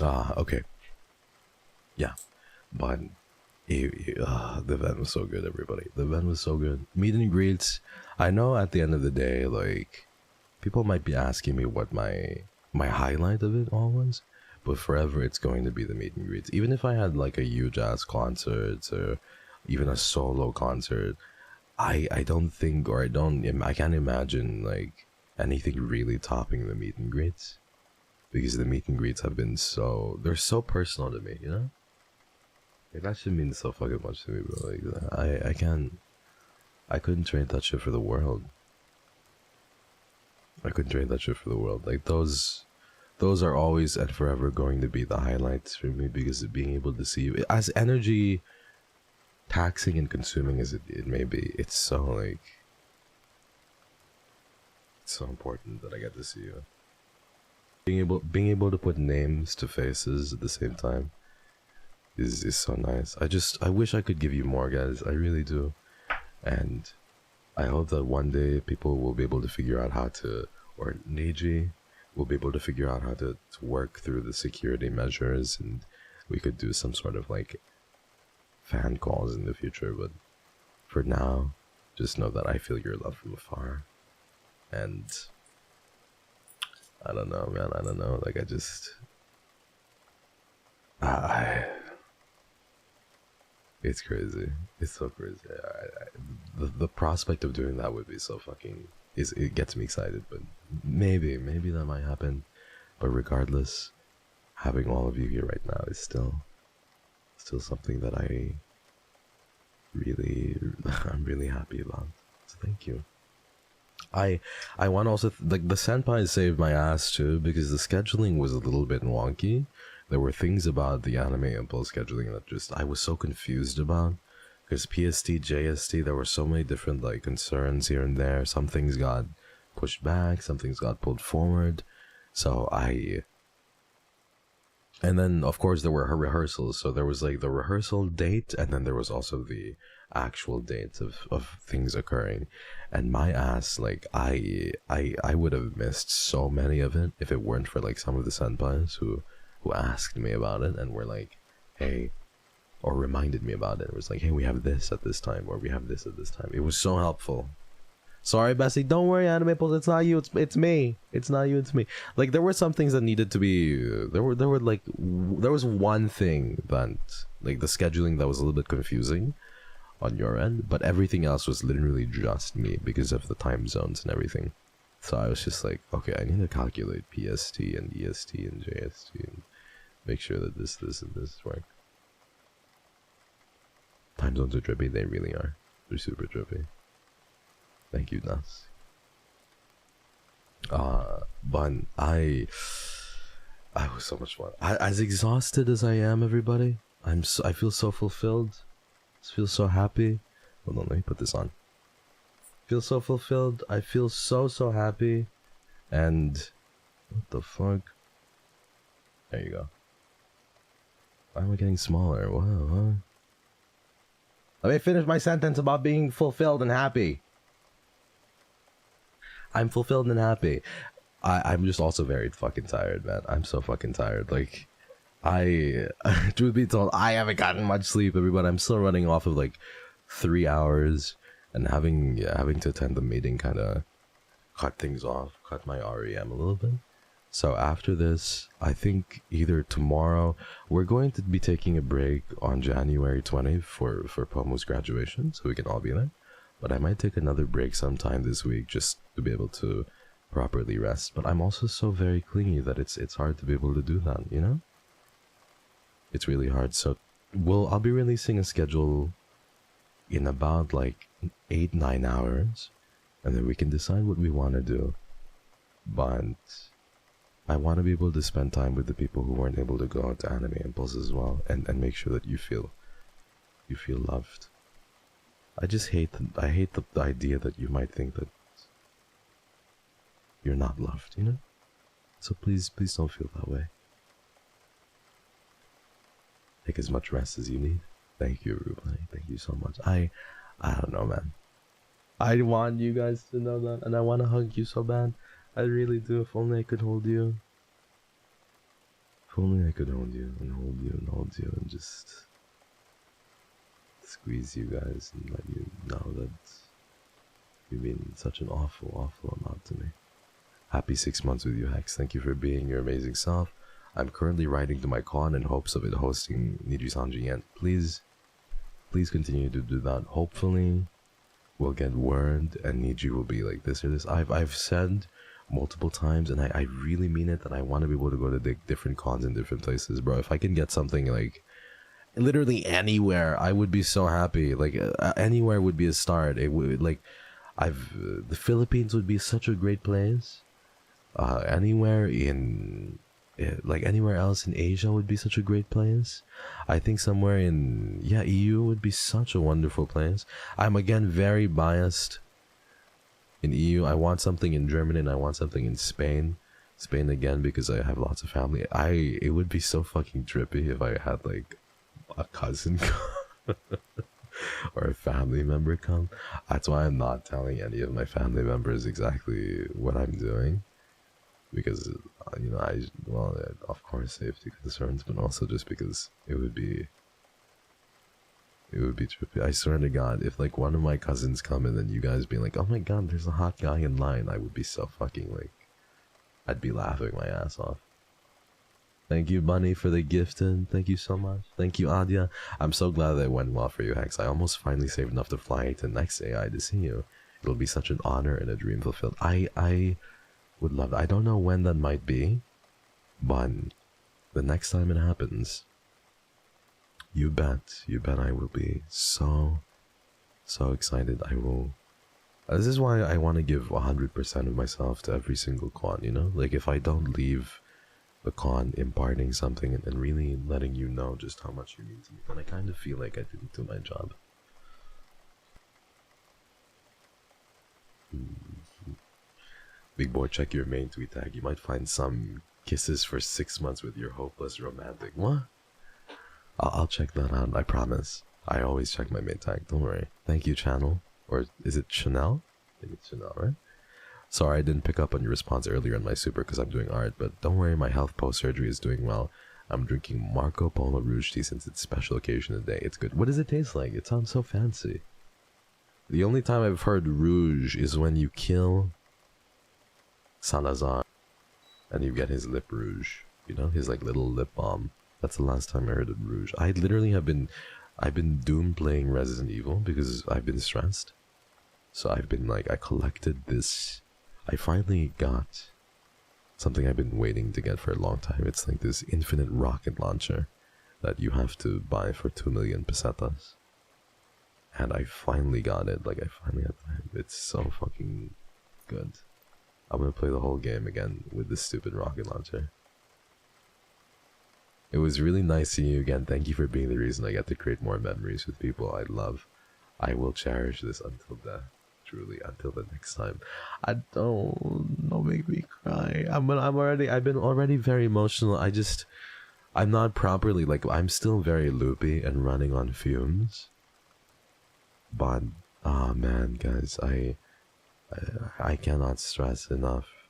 Okay. Yeah. But the event was so good, everybody. The event was so good. Meet and greets. I know at the end of the day, like, people might be asking me what my highlight of it all was, but forever it's going to be the meet and greets. Even if I had like a huge ass concert or even a solo concert, I don't think, or I can't imagine like anything really topping the meet and greets, because the meet and greets have been they're so personal to me, you know? Like, that shit means so fucking much to me, bro. Like, I couldn't trade that shit for the world. I couldn't trade that shit for the world. Like, those are always and forever going to be the highlights for me, because of being able to see you, as energy taxing and consuming as it may be, it's so important that I get to see you. Being able to put names to faces at the same time is so nice. I wish I could give you more, guys. I really do. And I hope that one day people will be able to figure out how to, or Neji will be able to figure out how to work through the security measures, and we could do some sort of like fan calls in the future. But for now, just know that I feel your love from afar. And I don't know, man. I don't know. Like, it's crazy. It's so crazy. The prospect of doing that would be so fucking... It gets me excited, but maybe that might happen. But regardless, having all of you here right now is still something that I'm really happy about. So thank you. I want to also, like, the senpai saved my ass too, because the scheduling was a little bit wonky. There were things about the anime impulse scheduling that I was so confused about, because PST, JST, there were so many different like concerns here and there. Some things got pushed back, some things got pulled forward. So and then of course there were her rehearsals. So there was like the rehearsal date, and then there was also the actual dates of things occurring. And my ass, like, I would have missed so many of it if it weren't for like some of the senpais who asked me about it and were like, hey, or reminded me about it. It was like, hey, we have this at this time, or we have this at this time. It was so helpful. Sorry, Bessie, don't worry, Anime Pulse, it's not you, it's me. It's not you, it's me. Like, there were some things that needed to be, there was one thing that, like, the scheduling that was a little bit confusing on your end, but everything else was literally just me because of the time zones and everything. So I was just like, okay, I need to calculate PST and EST and JST and make sure that this and this work. Time zones are trippy, they really are. They're super trippy. Thank you, Nas. But I was so much fun. As exhausted as I am, everybody, I feel so fulfilled. I feel so happy. Hold on, let me put this on. I feel so fulfilled. I feel so happy. And what the fuck? There you go. Why am I getting smaller? Wow. Let me finish my sentence about being fulfilled and happy. I'm fulfilled and happy. I'm just also very fucking tired, man. I'm so fucking tired. Like, truth be told, I haven't gotten much sleep, everybody. I'm still running off of like 3 hours, and having to attend the meeting kind of cut things off, cut my REM a little bit. So after this, I think either tomorrow, we're going to be taking a break on January 20th for Pomu's graduation, so we can all be there. But I might take another break sometime this week just to be able to properly rest. But I'm also so very clingy that it's hard to be able to do that, you know? It's really hard. So I'll be releasing a schedule in about like 8-9 hours, and then we can decide what we want to do. But I want to be able to spend time with the people who weren't able to go out to Anime Impulse as well, and make sure that you feel loved. I hate the idea that you might think that you're not loved, you know? So please don't feel that way. Take as much rest as you need. Thank you, everybody. Thank you so much. I don't know, man. I want you guys to know that, and I want to hug you so bad. I really do. If only I could hold you. If If only I could hold you and hold you and hold you and just squeeze you guys and let you know that you mean such an awful, awful amount to me. Happy 6 months with you, Hex. Thank you for being your amazing self. I'm currently writing to my con in hopes of it hosting NIJISANJI, and please continue to do that. Hopefully we'll get word and Niji will be like this or this. I've said multiple times, and I really mean it, that I want to be able to go to different cons in different places, bro. If I can get something like literally anywhere, I would be so happy. Like anywhere would be a start. It would, like, the Philippines would be such a great place. Anywhere in like anywhere else in Asia would be such a great place. I think somewhere in EU would be such a wonderful place. I'm again very biased in EU. I want something in Germany and I want something in Spain. Spain again because I have lots of family. It would be so fucking trippy if I had like a cousin or a family member come. That's why I'm not telling any of my family members exactly what I'm doing, because you know, of course safety concerns, but also just because it would be trippy. I swear to God, if like one of my cousins come and then you guys be like, oh my God, there's a hot guy in line, I would be so fucking like, I'd be laughing my ass off. Thank you, Bunny, for the gifting. Thank you so much. Thank you, Adia. I'm so glad that it went well for you, Hex. I almost finally saved enough to fly to next AI to see you. It'll be such an honor and a dream fulfilled. I would love it. I don't know when that might be, but the next time it happens, you bet I will be so excited. I will. This is why I want to give 100% of myself to every single con, you know? Like, if I don't leave the con imparting something and really letting you know just how much you mean to me, then I kind of feel like I didn't do my job. Big boy, check your main tweet tag. You might find some kisses for 6 months with your hopeless romantic. What? I'll check that out, I promise. I always check my main tag, don't worry. Thank you, channel. Or is it Chanel? I think it's Chanel, right? Sorry I didn't pick up on your response earlier in my super because I'm doing art, but don't worry, my health post-surgery is doing well. I'm drinking Marco Polo Rouge tea since it's special occasion today. It's good. What does it taste like? It sounds so fancy. The only time I've heard Rouge is when you kill Salazar and you get his lip rouge. You know, his like little lip balm. That's the last time I heard of Rouge. I literally have been... I've been doom playing Resident Evil because I've been stressed. So I've been like, I collected this... I finally got something I've been waiting to get for a long time. It's like this infinite rocket launcher that you have to buy for 2 million pesetas. And I finally got it. Like, I finally got it. It's so fucking good. I'm gonna play the whole game again with this stupid rocket launcher. It was really nice seeing you again. Thank you for being the reason I get to create more memories with people I love. I will cherish this until death. Truly, until the next time. Don't make me cry. I've been already very emotional. I'm not properly, like, I'm still very loopy and running on fumes. But, oh man, guys, I cannot stress enough.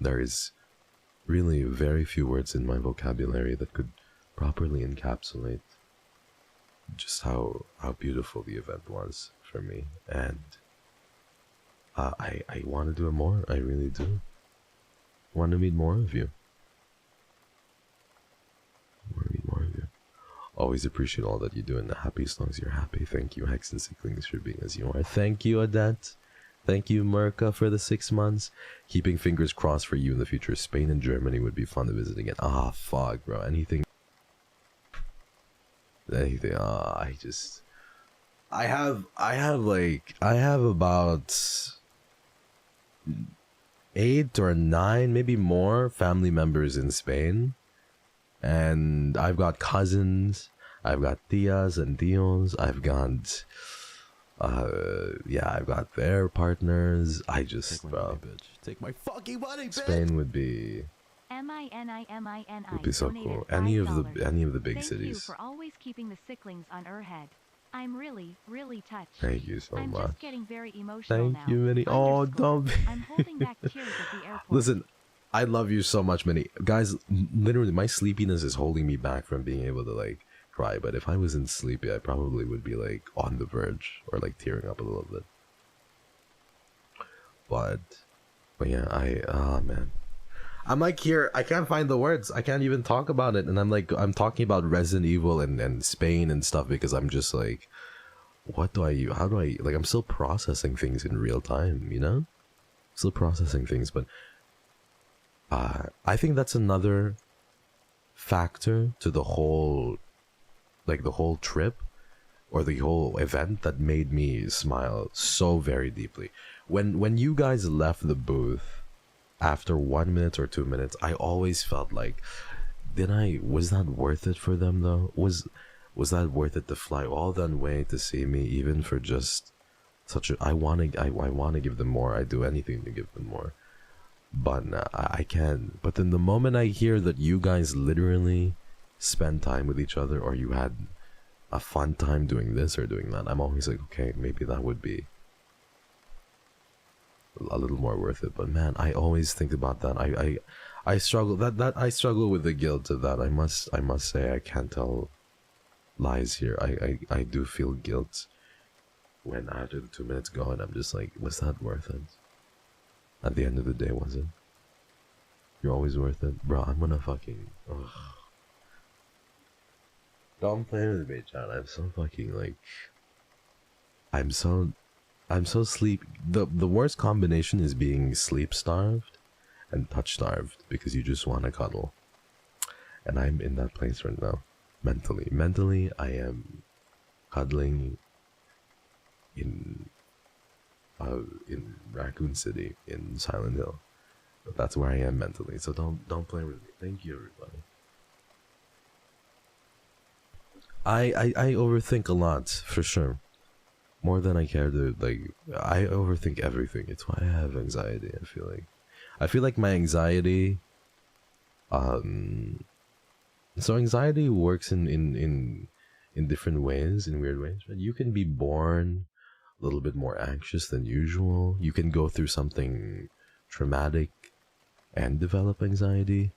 There is really very few words in my vocabulary that could properly encapsulate just how beautiful the event was for me, and I want to do it more. I really do want to meet more of you. Always appreciate all that you do, and happy as long as you're happy. Thank you, Hex and Sicklings, for being as you are. Thank you, Adet. Thank you, Merca, for the 6 months. Keeping fingers crossed for you in the future. Spain and Germany would be fun to visit again. Ah, fuck, bro. Anything. I have about 8 or 9, maybe more family members in Spain. And I've got cousins, I've got tias and tios, I've got I've got their partners. I just, bro, take my fucking money, bitch. Spain would be so cool. Any of the big Thank cities. you for always keeping the Sicklings on our head. I'm really touched. Thank you so I'm much. just getting very emotional Thank now. you, Minnie. Oh, don't be. I'm holding back tears at the airport. Listen, I love you so much, Minnie. Guys, literally, my sleepiness is holding me back from being able to, like, cry. But if I wasn't sleepy, I probably would be, like, on the verge. Or, like, tearing up a little bit. But yeah, man. I'm, like, here, I can't find the words. I can't even talk about it. And I'm, like, I'm talking about Resident Evil and Spain and stuff because I'm just, like, how do I, like, I'm still processing things in real time, you know? Still processing things, but I think that's another factor to the whole, like, the whole trip or the whole event that made me smile so very deeply. When you guys left the booth after 1 minute or 2 minutes, I always felt like, was that worth it for them though? Was that worth it to fly all that way to see me, even for just such a, I want to give them more. I'd do anything to give them more. But I can't. But then the moment I hear that you guys literally spend time with each other, or you had a fun time doing this or doing that, I'm always like, okay, maybe that would be a little more worth it. But man, I always think about that. I struggle I struggle with the guilt of that. I must say, I can't tell lies here. I do feel guilt when after the 2 minutes go, and I'm just like, was that worth it? At the end of the day, was it? You're always worth it, bro. I'm gonna fucking. Ugh. Don't play with me, John. I'm so fucking, like. I'm so sleep. The worst combination is being sleep starved and touch starved, because you just want to cuddle. And I'm in that place right now, mentally. I am cuddling in Raccoon City in Silent Hill. But that's where I am mentally. So don't play with me. Thank you, everybody. I overthink a lot, for sure. More than I care to, like, I overthink everything. It's why I have anxiety, I feel like my anxiety, so anxiety works in different ways, in weird ways. Right? You can be born a little bit more anxious than usual. You can go through something traumatic and develop anxiety.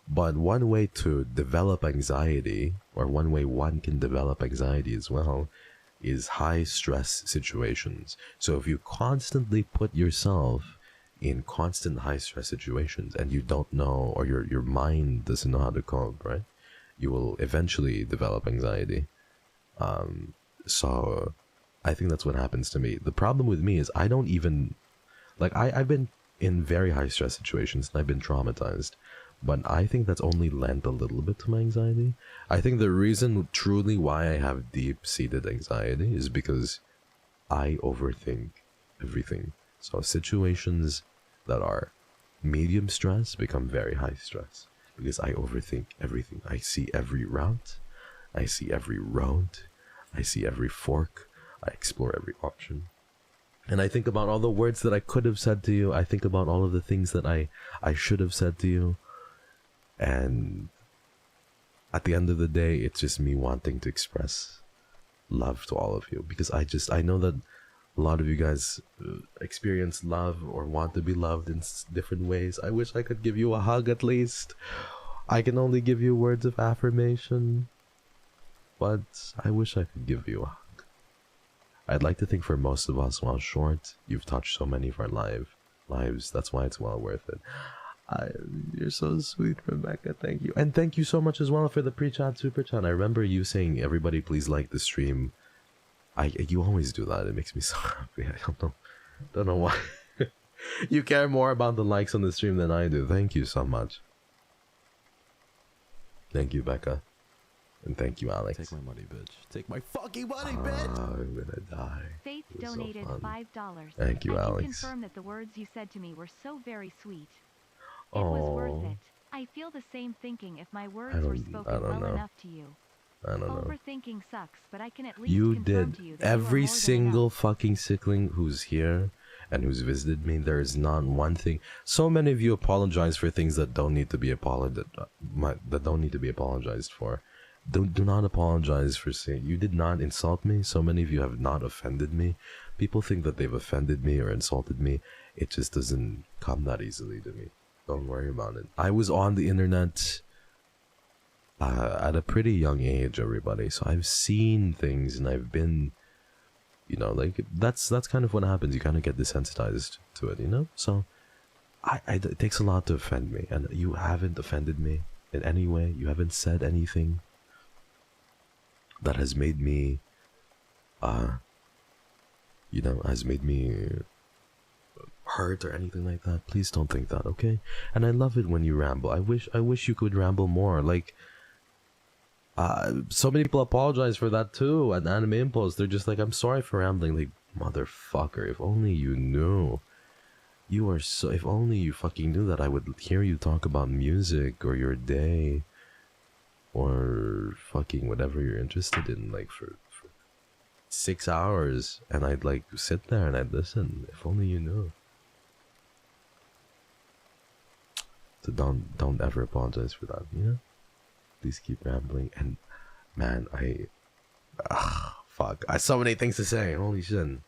But one way to develop anxiety, or one way one can develop anxiety as well, is high stress situations. So if you constantly put yourself in constant high stress situations and you don't know, or your mind doesn't know how to cope, right? You will eventually develop anxiety. So I think that's what happens to me. The problem with me is I don't even, like, I've been in very high stress situations and I've been traumatized, but I think that's only lent a little bit to my anxiety. I think the reason truly why I have deep-seated anxiety is because I overthink everything. So situations that are medium stress become very high stress because I overthink everything. I see every route, I see every road, I see every fork, I explore every option. And I think about all the words that I could have said to you. I think about all of the things that I should have said to you. And at the end of the day, it's just me wanting to express love to all of you. Because I know that a lot of you guys experience love or want to be loved in different ways. I wish I could give you a hug at least. I can only give you words of affirmation. But I wish I could give you a hug. I'd like to think for most of us, while short, you've touched so many of our lives. That's why it's well worth it. You're so sweet, Rebecca. Thank you. And thank you so much as well for the pre-chat, super chat. I remember you saying, everybody please like the stream. You always do that. It makes me so happy. I don't know why. You care more about the likes on the stream than I do. Thank you so much. Thank you, Becca. And thank you, Alex. Take my money, bitch. Take my fucking money, bitch! I'm gonna die. Faith donated $5. Thank you, I Alex. can confirm that the words you said to me were so very sweet. It was worth it. I feel the same thinking if my words were spoken well enough to you. I don't know. Overthinking sucks, but I can at least You confirm did. to you that Every you are more than single enough. fucking sickling who's here and who's visited me, there is not one thing. So many of you apologize for things that don't need to be apologized for. Do not apologize for saying you did not insult me. So many of you have not offended me. People think that they've offended me or insulted me. It just doesn't come that easily to me. Don't worry about it. I was on the internet at a pretty young age, everybody. So I've seen things, and I've been, you know, like that's kind of what happens. You kind of get desensitized to it, you know. So it takes a lot to offend me, and you haven't offended me in any way. You haven't said anything that has made me, you know, has made me hurt or anything like that. Please don't think that, okay? And I love it when you ramble. I wish you could ramble more. Like, so many people apologize for that too at Anime Impulse. They're just like, I'm sorry for rambling. Like, motherfucker, if only you knew. You are so, if only you fucking knew that I would hear you talk about music or your day or fucking whatever you're interested in, like for 6 hours, and I'd like sit there and I'd listen. If only you knew. So don't ever apologize for that, you know? Please keep rambling. And man, fuck, I have so many things to say. Holy shit.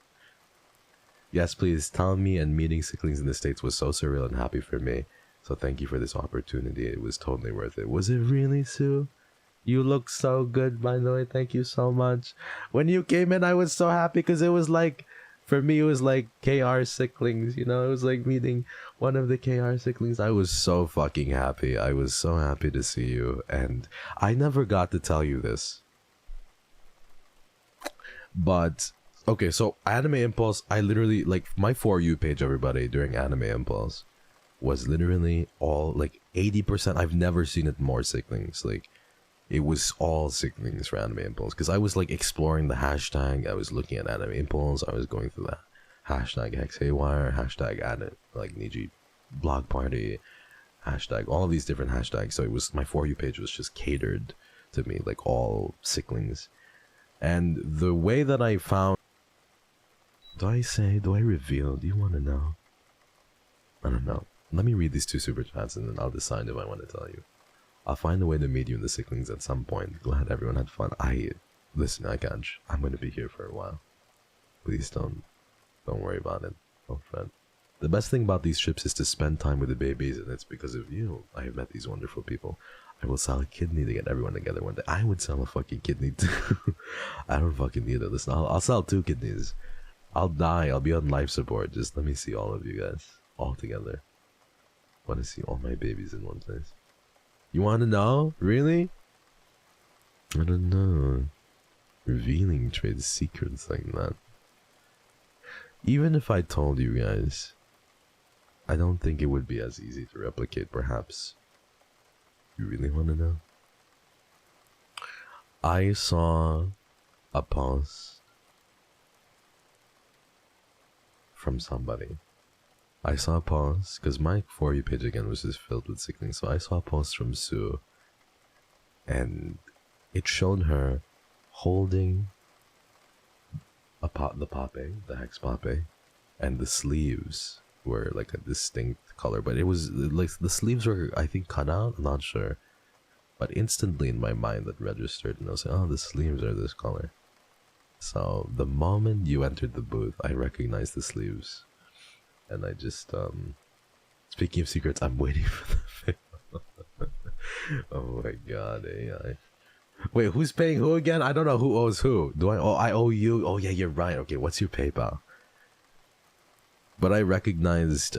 Yes, please tell me, and meeting Sicklings in the States was so surreal and happy for me. So thank you for this opportunity. It was totally worth it. Was it really, Sue? You look so good, by the way. Thank you so much. When you came in, I was so happy because it was like, for me, it was like KR Sicklings, you know? It was like meeting one of the KR Sicklings. I was so fucking happy. I was so happy to see you. And I never got to tell you this. But, okay, so Anime Impulse, I literally, like, my For You page, everybody, during Anime Impulse was literally all, like, 80%. I've never seen it more Sicklings. Like, it was all Sicklings for Anime Impulse, because I was like exploring the hashtag. I was looking at Anime Impulse. I was going through that hashtag Hex Haywire, hashtag like Niji blog party, hashtag all of these different hashtags. So it was, my For You page was just catered to me, like all Sicklings. And the way that I found, do I reveal? Do you want to know? I don't know. Let me read these 2 super chats and then I'll decide if I want to tell you. I'll find a way to meet you in the Sicklings at some point. Glad everyone had fun. Listen, I can't. I'm going to be here for a while. Please don't worry about it. Don't fret. The best thing about these trips is to spend time with the babies, and it's because of you I have met these wonderful people. I will sell a kidney to get everyone together one day. I would sell a fucking kidney too. I don't fucking need it. Listen, I'll sell 2 kidneys. I'll die. I'll be on life support. Just let me see all of you guys all together. I want to see all my babies in one place. You want to know? Really? I don't know. Revealing trade secrets like that. Even if I told you guys, I don't think it would be as easy to replicate, perhaps. You really want to know? I saw a post from somebody. I saw a post, because my For You page again was just filled with Sickling, so I saw a post from Sue, and it showed her holding the Hex Pape, and the sleeves were like a distinct color, but it was like the sleeves were, I think, cut out, I'm not sure, but instantly in my mind that registered, and I was like, oh, the sleeves are this color. So the moment you entered the booth, I recognized the sleeves. And I just, speaking of secrets, I'm waiting for the film. Oh my god, AI. Wait, who's paying who again? I don't know who owes who. Do I owe? I owe you? Oh yeah, you're right. Okay, what's your PayPal? But I recognized,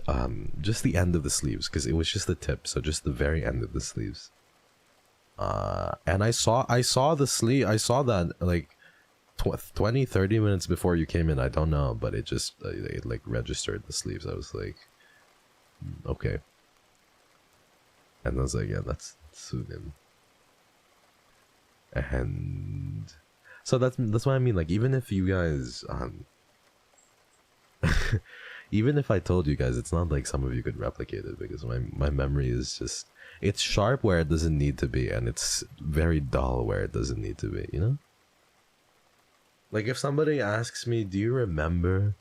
just the end of the sleeves, because it was just the tip, so just the very end of the sleeves. And I saw the sleeve, I saw that, like, 20-30 minutes before you came in. I don't know, but it just it like registered the sleeves. I was like, okay, and I was like, yeah, that's Sunim. And so that's what I mean. Like, even if you guys even if I told you guys, it's not like some of you could replicate it, because my memory is just, it's sharp where it doesn't need to be, and it's very dull where it doesn't need to be, you know? Like, if somebody asks me, do you remember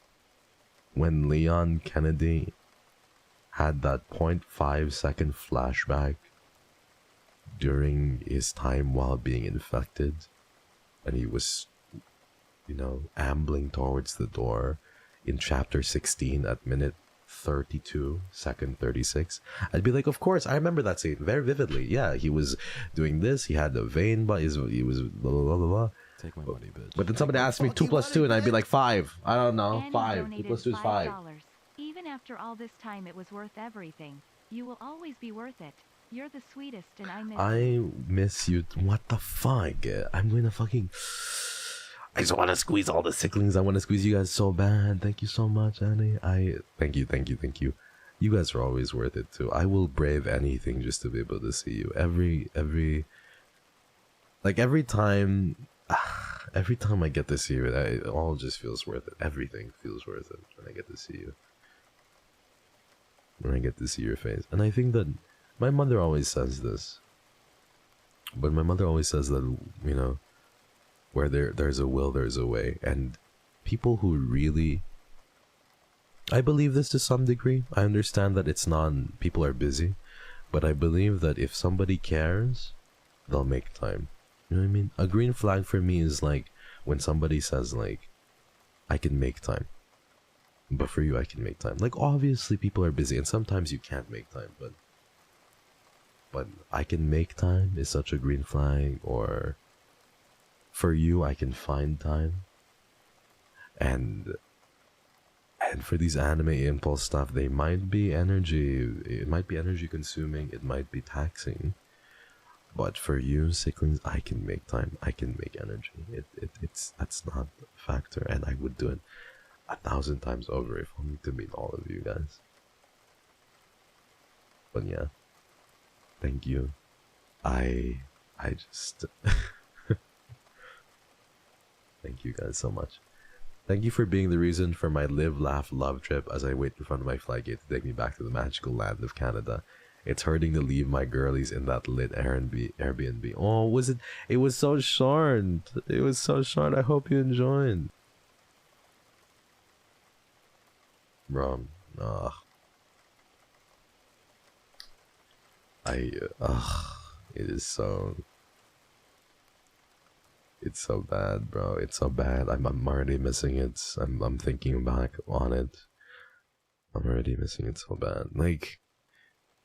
when Leon Kennedy had that 0.5 second flashback during his time while being infected, and he was, you know, ambling towards the door in chapter 16 at minute 32, second 36, I'd be like, of course, I remember that scene very vividly. Yeah, he was doing this, he had the vein, but he was blah, blah, blah, blah, blah. Take my money, bitch. But then somebody asked me 2 plus 2, and I'd be like 5. I don't know, Annie 5. 2 donated plus 2 is 5. $5. Even after all this time, it was worth everything. You will always be worth it. You're the sweetest, and I miss you. I miss you. What the fuck? I'm gonna fucking... I just want to squeeze all the Sicklings. I want to squeeze you guys so bad. Thank you so much, Annie. Thank you. You guys are always worth it too. I will brave anything just to be able to see you. Every time I get to see you, it all just feels worth it. Everything feels worth it when I get to see you. When I get to see your face. And I think that my mother always says this. But my mother always says that, you know, where there's a will, there's a way. And people who really... I believe this to some degree. I understand that people are busy. But I believe that if somebody cares, they'll make time. You know what I mean? A green flag for me is like when somebody says like, I can make time. But for you, I can make time. Like, obviously people are busy and sometimes you can't make time, but I can make time is such a green flag. Or for you, I can find time. And for these anime impulse stuff, they might be it might be energy consuming, it might be taxing. But for you, Sicklings, I can make time. I can make energy. That's not a factor, and I would do it 1,000 times over if only to meet all of you guys. But yeah, thank you. I just thank you guys so much. Thank you for being the reason for my live, laugh, love trip as I wait in front of my flight gate to take me back to the magical land of Canada. It's hurting to leave my girlies in that lit Airbnb. Oh, was it? It was so short. It was so short. I hope you enjoyed. Bro, it is so... It's so bad, bro. It's so bad. I'm already missing it. I'm thinking back on it. I'm already missing it so bad. Like,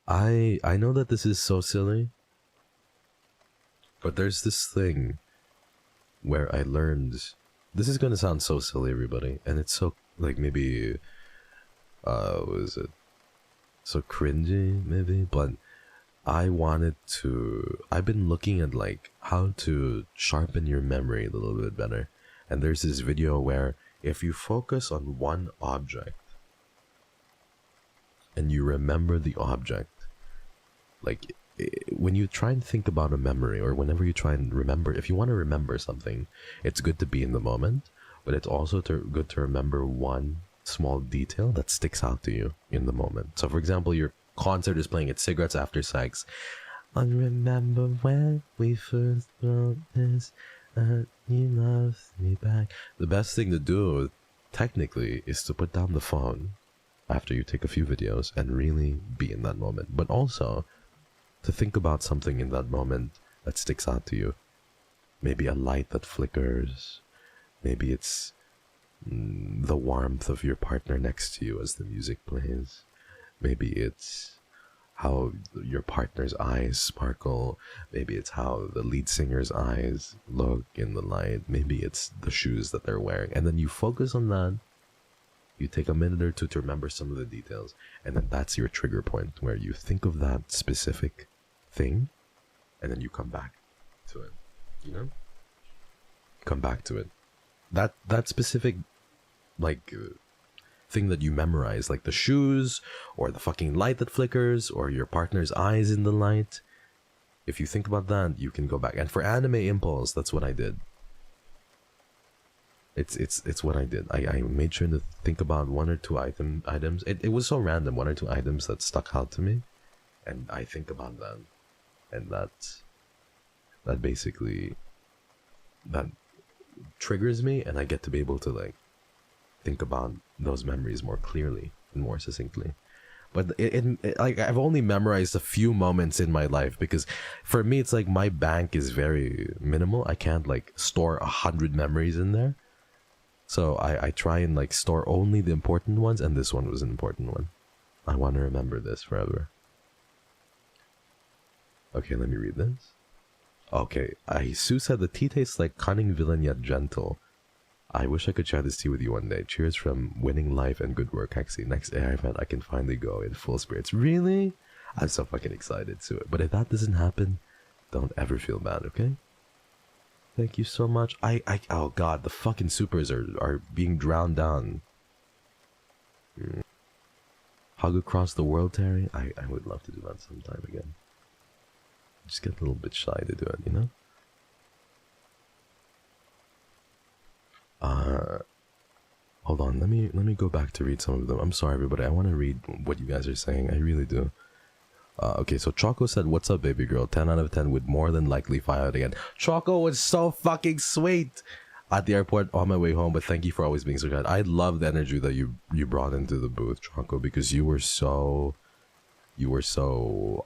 I know that this is so silly, but there's this thing where I learned... This is gonna sound so silly, everybody, and it's so, like, maybe... what is it? So cringy, maybe? But I've been looking at, like, how to sharpen your memory a little bit better. And there's this video where if you focus on one object and you remember the object, like, when you try and think about a memory, or whenever you try and remember, if you want to remember something, it's good to be in the moment, but it's also good to remember one small detail that sticks out to you in the moment. So for example, your concert is playing, it's Cigarettes After Sex. I remember when we first wrote this, and you loved me back. The best thing to do, technically, is to put down the phone after you take a few videos and really be in that moment. But also, to think about something in that moment that sticks out to you. Maybe a light that flickers. Maybe it's the warmth of your partner next to you as the music plays. Maybe it's how your partner's eyes sparkle. Maybe it's how the lead singer's eyes look in the light. Maybe it's the shoes that they're wearing. And then you focus on that. You take a minute or two to remember some of the details. And then that's your trigger point where you think of that specific thing. And then you come back to it. You know? Come back to it. That specific, like... thing that you memorize, like the shoes or the fucking light that flickers or your partner's eyes in the light, if you think about that, you can go back. And for anime impulse, that's what I did. It's what I did. I made sure to think about one or two items. It was so random, one or two items that stuck out to me, and I think about that, and that basically that triggers me, and I get to be able to, like, think about those memories more clearly and more succinctly. But like, I've only memorized a few moments in my life, because for me it's like my bank is very minimal. I can't like store 100 memories in there, so I try and like store only the important ones, and this one was an important one. I want to remember this forever. Okay, let me read this. Okay, Sue said the tea tastes like cunning villain yet gentle. I wish I could share this tea with you one day. Cheers from winning life and good work, Hexy. Next AI event, I can finally go in full spirits. Really? I'm so fucking excited to it. But if that doesn't happen, don't ever feel bad, okay? Thank you so much. Oh god, the fucking supers are being drowned down. Hug across the world, Terry? I would love to do that sometime again. Just get a little bit shy to do it, you know? Hold on, let me go back to read some of them. I'm sorry everybody, I want to read what you guys are saying, I really do. Okay, so Choco said, what's up baby girl, 10 out of 10 would more than likely fly out again. Choco was so fucking sweet at the airport on my way home, but thank you for always being so kind. I love the energy that you brought into the booth, Choco, because you were so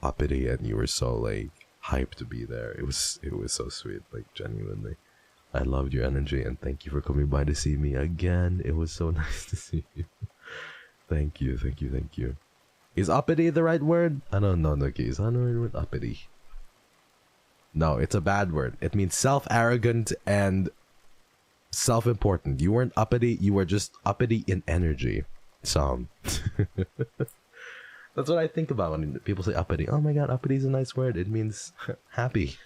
uppity and you were so like hyped to be there. It was so sweet, like genuinely. I loved your energy and thank you for coming by to see me again. It was so nice to see you. Thank you. Is uppity the right word? I don't know, Nuki. Is that the right word? Uppity. No, it's a bad word. It means self-arrogant and self-important. You weren't uppity, you were just uppity in energy. So, that's what I think about when people say uppity. Oh my god, uppity is a nice word. It means happy.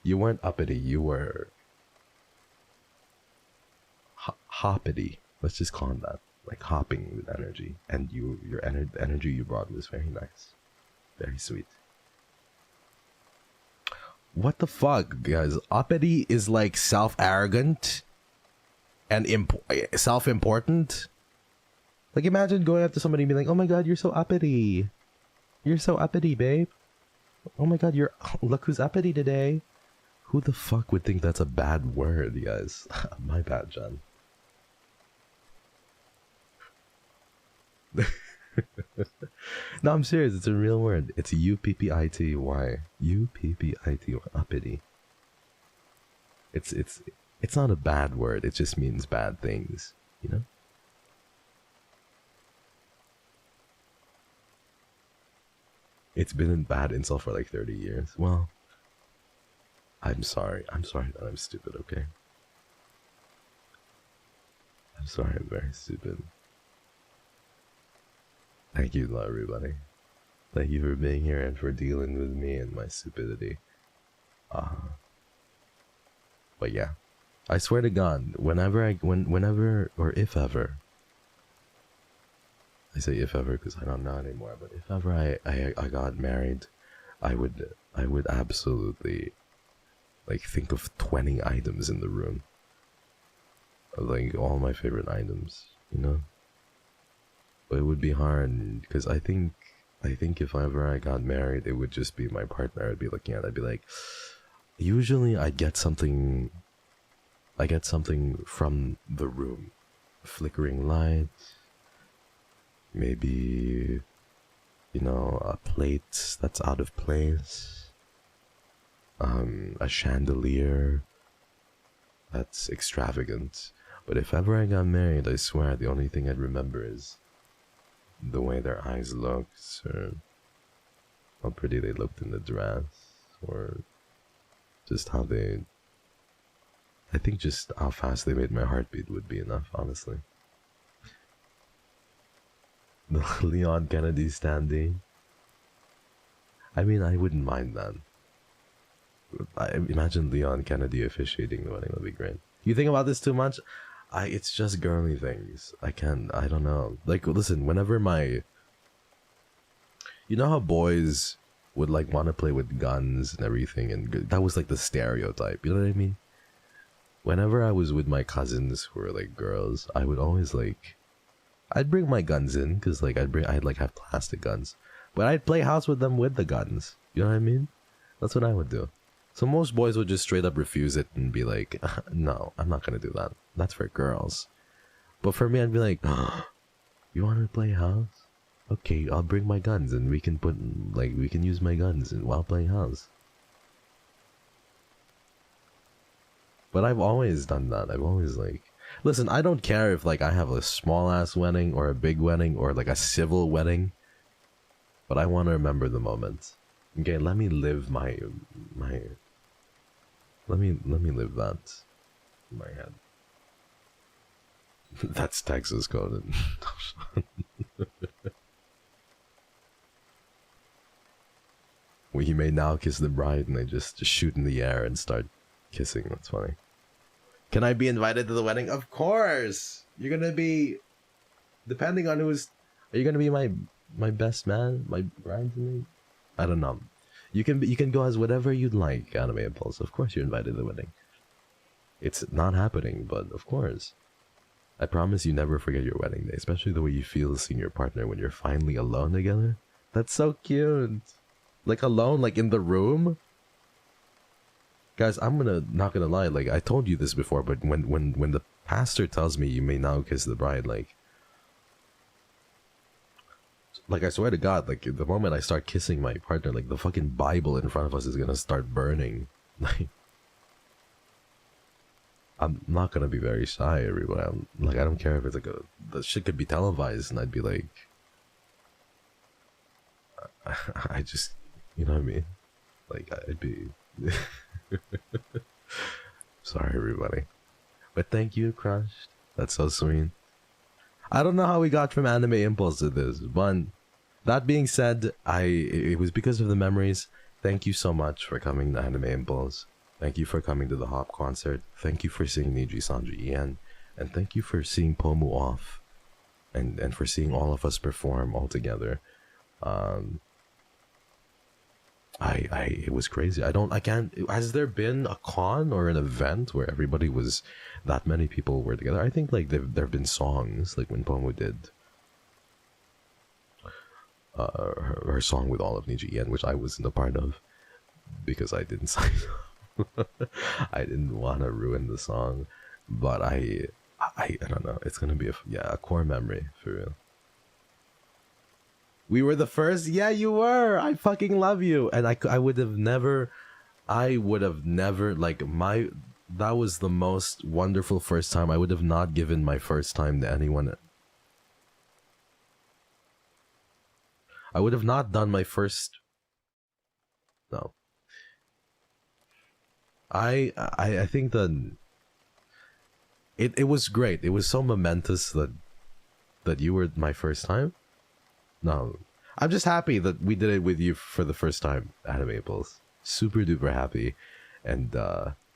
You weren't uppity, you were hoppity. Let's just call it that. Like hopping with energy. And the energy you brought was very nice. Very sweet. What the fuck, guys? Uppity is like self-arrogant and self-important. Like imagine going up to somebody and being like, oh my god, you're so uppity. You're so uppity, babe. Oh my god, look who's uppity today. Who the fuck would think that's a bad word, guys? My bad, John. No, I'm serious. It's a real word. It's UPPITY. UPPITY. Uppity. It's not a bad word. It just means bad things. You know. It's been in bad insult for like 30 years. Well, I'm sorry. I'm sorry that I'm stupid. Okay. I'm sorry. I'm very stupid. Thank you, everybody. Thank you for being here and for dealing with me and my stupidity. But yeah, I swear to God, whenever or if ever, I say if ever because I don't know anymore. But if ever I got married, I would absolutely like think of 20 items in the room, like all my favorite items, you know. But it would be hard because I think if ever I got married, it would just be my partner I'd be looking at. I'd be like, usually I get something from the room, flickering lights, maybe, you know, a plate that's out of place, a chandelier that's extravagant. But if ever I got married, I swear the only thing I'd remember is the way their eyes looked, or how pretty they looked in the dress, or just how they... I think just how fast they made my heart beat would be enough, honestly. The Leon Kennedy standing. I mean, I wouldn't mind that. I imagine Leon Kennedy officiating the wedding. That'd be great. You think about this too much? It's just girly things. I don't know. Like, listen, whenever you know how boys would like want to play with guns and everything, and that was like the stereotype, you know what I mean? Whenever I was with my cousins who were like girls, I would always like, I'd bring my guns in, because like I'd like have plastic guns, but I'd play house with them with the guns, you know what I mean? That's what I would do. So most boys would just straight up refuse it and be like, no, I'm not gonna do that. That's for girls. But for me, I'd be like, you want to play house? Okay, I'll bring my guns and we can use my guns while playing house. But I've always done that. I've always like, listen, I don't care if like I have a small ass wedding or a big wedding or like a civil wedding. but I want to remember the moment. Okay, let me live my let me live that in my head. That's Texas coded. We may now kiss the bride, and they just shoot in the air and start kissing. That's funny. Can I be invited to the wedding? Of course. You're gonna be, depending on who's. Are you gonna be my best man, my bridesmaid? I don't know. You can go as whatever you'd like, Anime Impulse. Of course, you're invited to the wedding. It's not happening, but of course. I promise you never forget your wedding day, especially the way you feel seeing your partner when you're finally alone together. That's so cute. Like alone, like in the room. Guys, I'm not gonna lie, like I told you this before, but when the pastor tells me you may now kiss the bride, like I swear to God, like the moment I start kissing my partner, like the fucking Bible in front of us is gonna start burning. Like I'm not gonna be very shy, everyone. I don't care if it's like the shit could be televised, and I'd be like, I just, you know what I mean? Like I'd be. Sorry, everybody, but thank you, Crushed. That's so sweet. I don't know how we got from Anime Impulse to this, but that being said, it was because of the memories. Thank you so much for coming to Anime Impulse. Thank you for coming to the Hop concert. Thank you for seeing NIJISANJI Ian. And thank you for seeing Pomu off. And for seeing all of us perform all together. It was crazy. Has there been a con or an event where everybody was, that many people were together? I think like there have been songs, like when Pomu did her song with all of Niji Ian, which I wasn't a part of because I didn't sign up. I didn't want to ruin the song, but I don't know. It's gonna be a core memory for real. We were the first. Yeah, you were. I fucking love you. And I would have never like that was the most wonderful first time. I would have not given my first time to anyone. I would have not done my first. No. I think that it was great. It was so momentous that you were my first time. No, I'm just happy that we did it with you for the first time, Animables. Super duper happy, and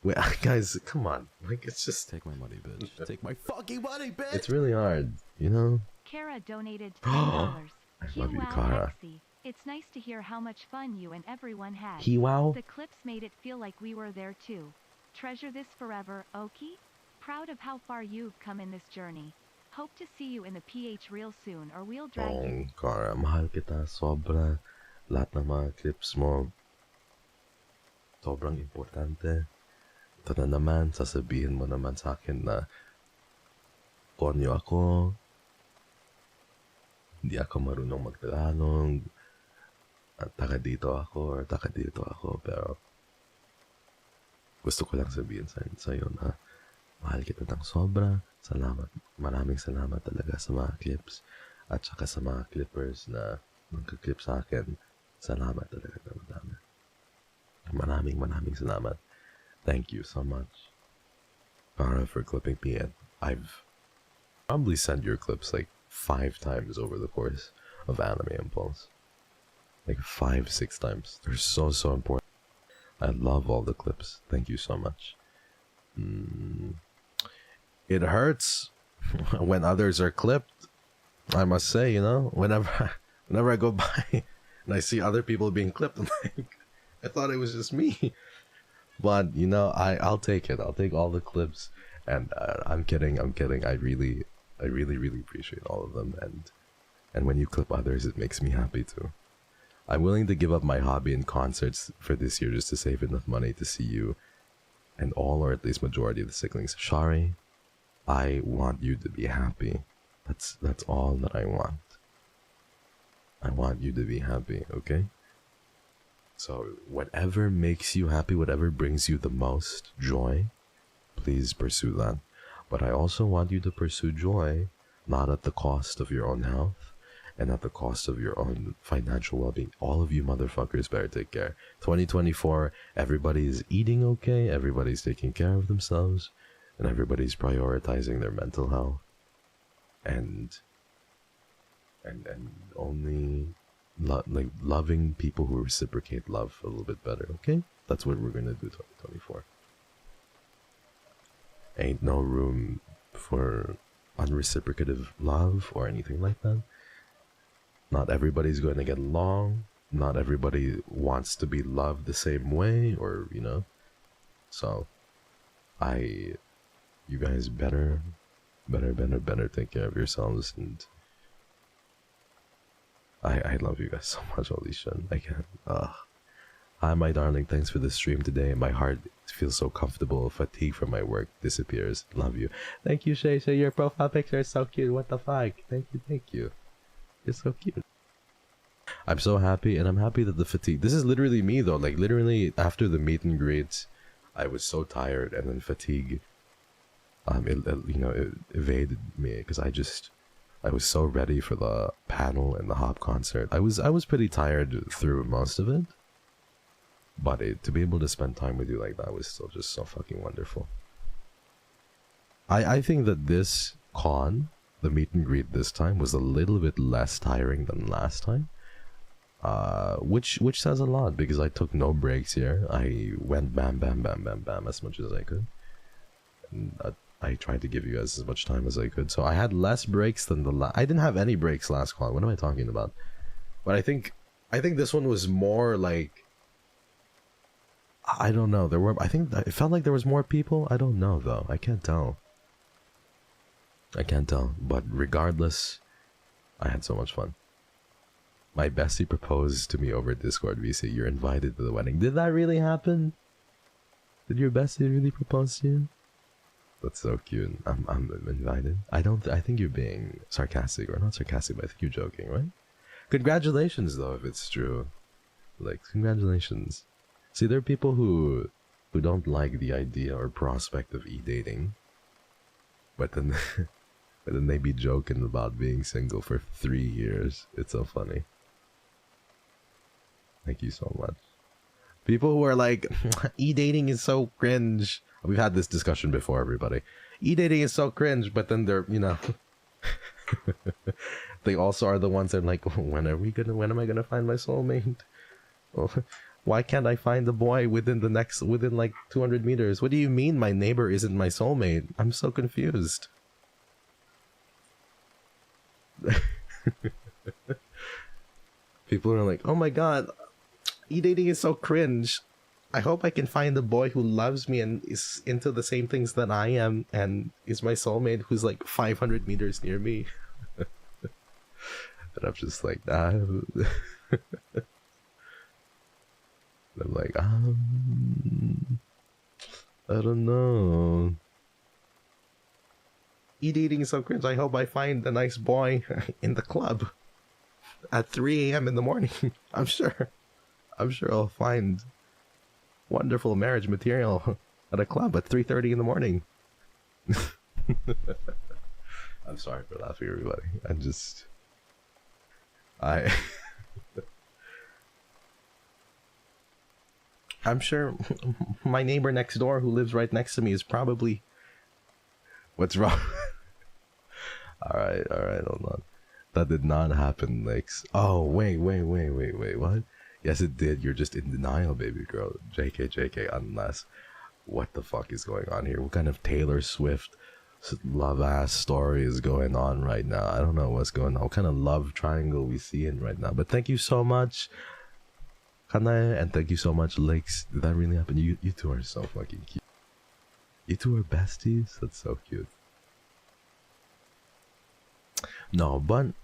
wait, guys, come on, like it's just Take my money, bitch. Take my fucking money, bitch. it's really hard, you know. Kara donated $10. I love you, Wow, Kara. Hexy. It's nice to hear how much fun you and everyone had. Wow. The clips made it feel like we were there too. Treasure this forever, Oki. Proud of how far you've come in this journey. Hope to see you in the PH real soon, or we'll drag you. Kara, mahal kita sobra. Lahat ng mga clips mo, sobrang importante. Ito na naman, sasabihin mo naman sa akin na konyo ako. Hindi ako marunong magtagalog. At taka dito ako, pero gusto ko lang sabihin sa'yo na mahal kita ng sobra. Salamat. Maraming salamat talaga sa mga clips. At saka sa mga clippers na nagka-clip sa akin. Salamat talaga na madami. Maraming salamat. Thank you so much, Kara, for clipping me. And I've probably sent your clips like 5 times over the course of Anime Impulse. Like 5-6 times. They're so important. I love all the clips. Thank you so much. It hurts when others are clipped. I must say, you know, whenever I go by and I see other people being clipped, I'm like, I thought it was just me. But you know, I'll take it. I'll take all the clips. And I'm kidding. I really appreciate all of them. And when you clip others, it makes me happy too. I'm willing to give up my hobby in concerts for this year just to save enough money to see you and all, or at least majority of the Sicklings. Shari, I want you to be happy. That's all that I want. I want you to be happy, okay? So whatever makes you happy, whatever brings you the most joy, please pursue that. But I also want you to pursue joy not at the cost of your own health and at the cost of your own financial well-being. All of you motherfuckers better take care. 2024, everybody's eating okay, everybody's taking care of themselves, and everybody's prioritizing their mental health. And only loving people who reciprocate love a little bit better, okay? That's what we're gonna do 2024. Ain't no room for unreciprocative love or anything like that. Not everybody's going to get along. Not everybody wants to be loved the same way, or, you know. So, you guys better take care of yourselves, and I love you guys so much, holy shit. I can't. Hi, my darling. Thanks for the stream today. My heart feels so comfortable. Fatigue from my work disappears. Love you. Thank you, Shay. Your profile picture is so cute. What the fuck? Thank you. You're so cute. I'm so happy, and I'm happy that the fatigue... This is literally me, though. Like, literally, after the meet and greet, I was so tired, and then fatigue, it evaded me, because I was so ready for the panel and the hop concert. I was pretty tired through most of it. But to be able to spend time with you like that was still just so fucking wonderful. I think that this con, the meet and greet this time, was a little bit less tiring than last time. Which says a lot, because I took no breaks here. I went bam as much as I could. And I tried to give you guys as much time as I could. So I had less breaks than I didn't have any breaks last con. What am I talking about? But I think this one was more like, I don't know. It felt like there was more people. I don't know though. I can't tell. But regardless, I had so much fun. My bestie proposed to me over Discord, VC. You're invited to the wedding. Did that really happen? Did your bestie really propose to you? That's so cute. I'm invited. I think you're being sarcastic, or not sarcastic, but I think you're joking, right? Congratulations though, if it's true. Like, congratulations. See, there are people who don't like the idea or prospect of e-dating, but then they be joking about being single for 3 years. It's so funny. Thank you so much. People who are like, e-dating is so cringe. We've had this discussion before, everybody. E-dating is so cringe, but then they're, they also are the ones that are like, when am I gonna find my soulmate? Why can't I find the boy within like 200 meters? What do you mean my neighbor isn't my soulmate? I'm so confused. People are like, oh my god, e-dating is so cringe. I hope I can find a boy who loves me and is into the same things that I am and is my soulmate who's like 500 meters near me. And I'm just like, I'm like, I don't know. E-dating is so cringe. I hope I find a nice boy in the club at 3 a.m. in the morning. I'm sure I'll find wonderful marriage material at a club at 3:30 in the morning. I'm sorry for laughing, everybody. I'm sure my neighbor next door who lives right next to me is probably... What's wrong? Alright, hold on. That did not happen, Lex. Oh, wait, what? Yes, it did. You're just in denial, baby girl. JK, unless... What the fuck is going on here? What kind of Taylor Swift love-ass story is going on right now? I don't know what's going on. What kind of love triangle we see in right now? But thank you so much, Kanae, and thank you so much, Lex. Did that really happen? You two are so fucking cute. You two are besties? That's so cute. No, but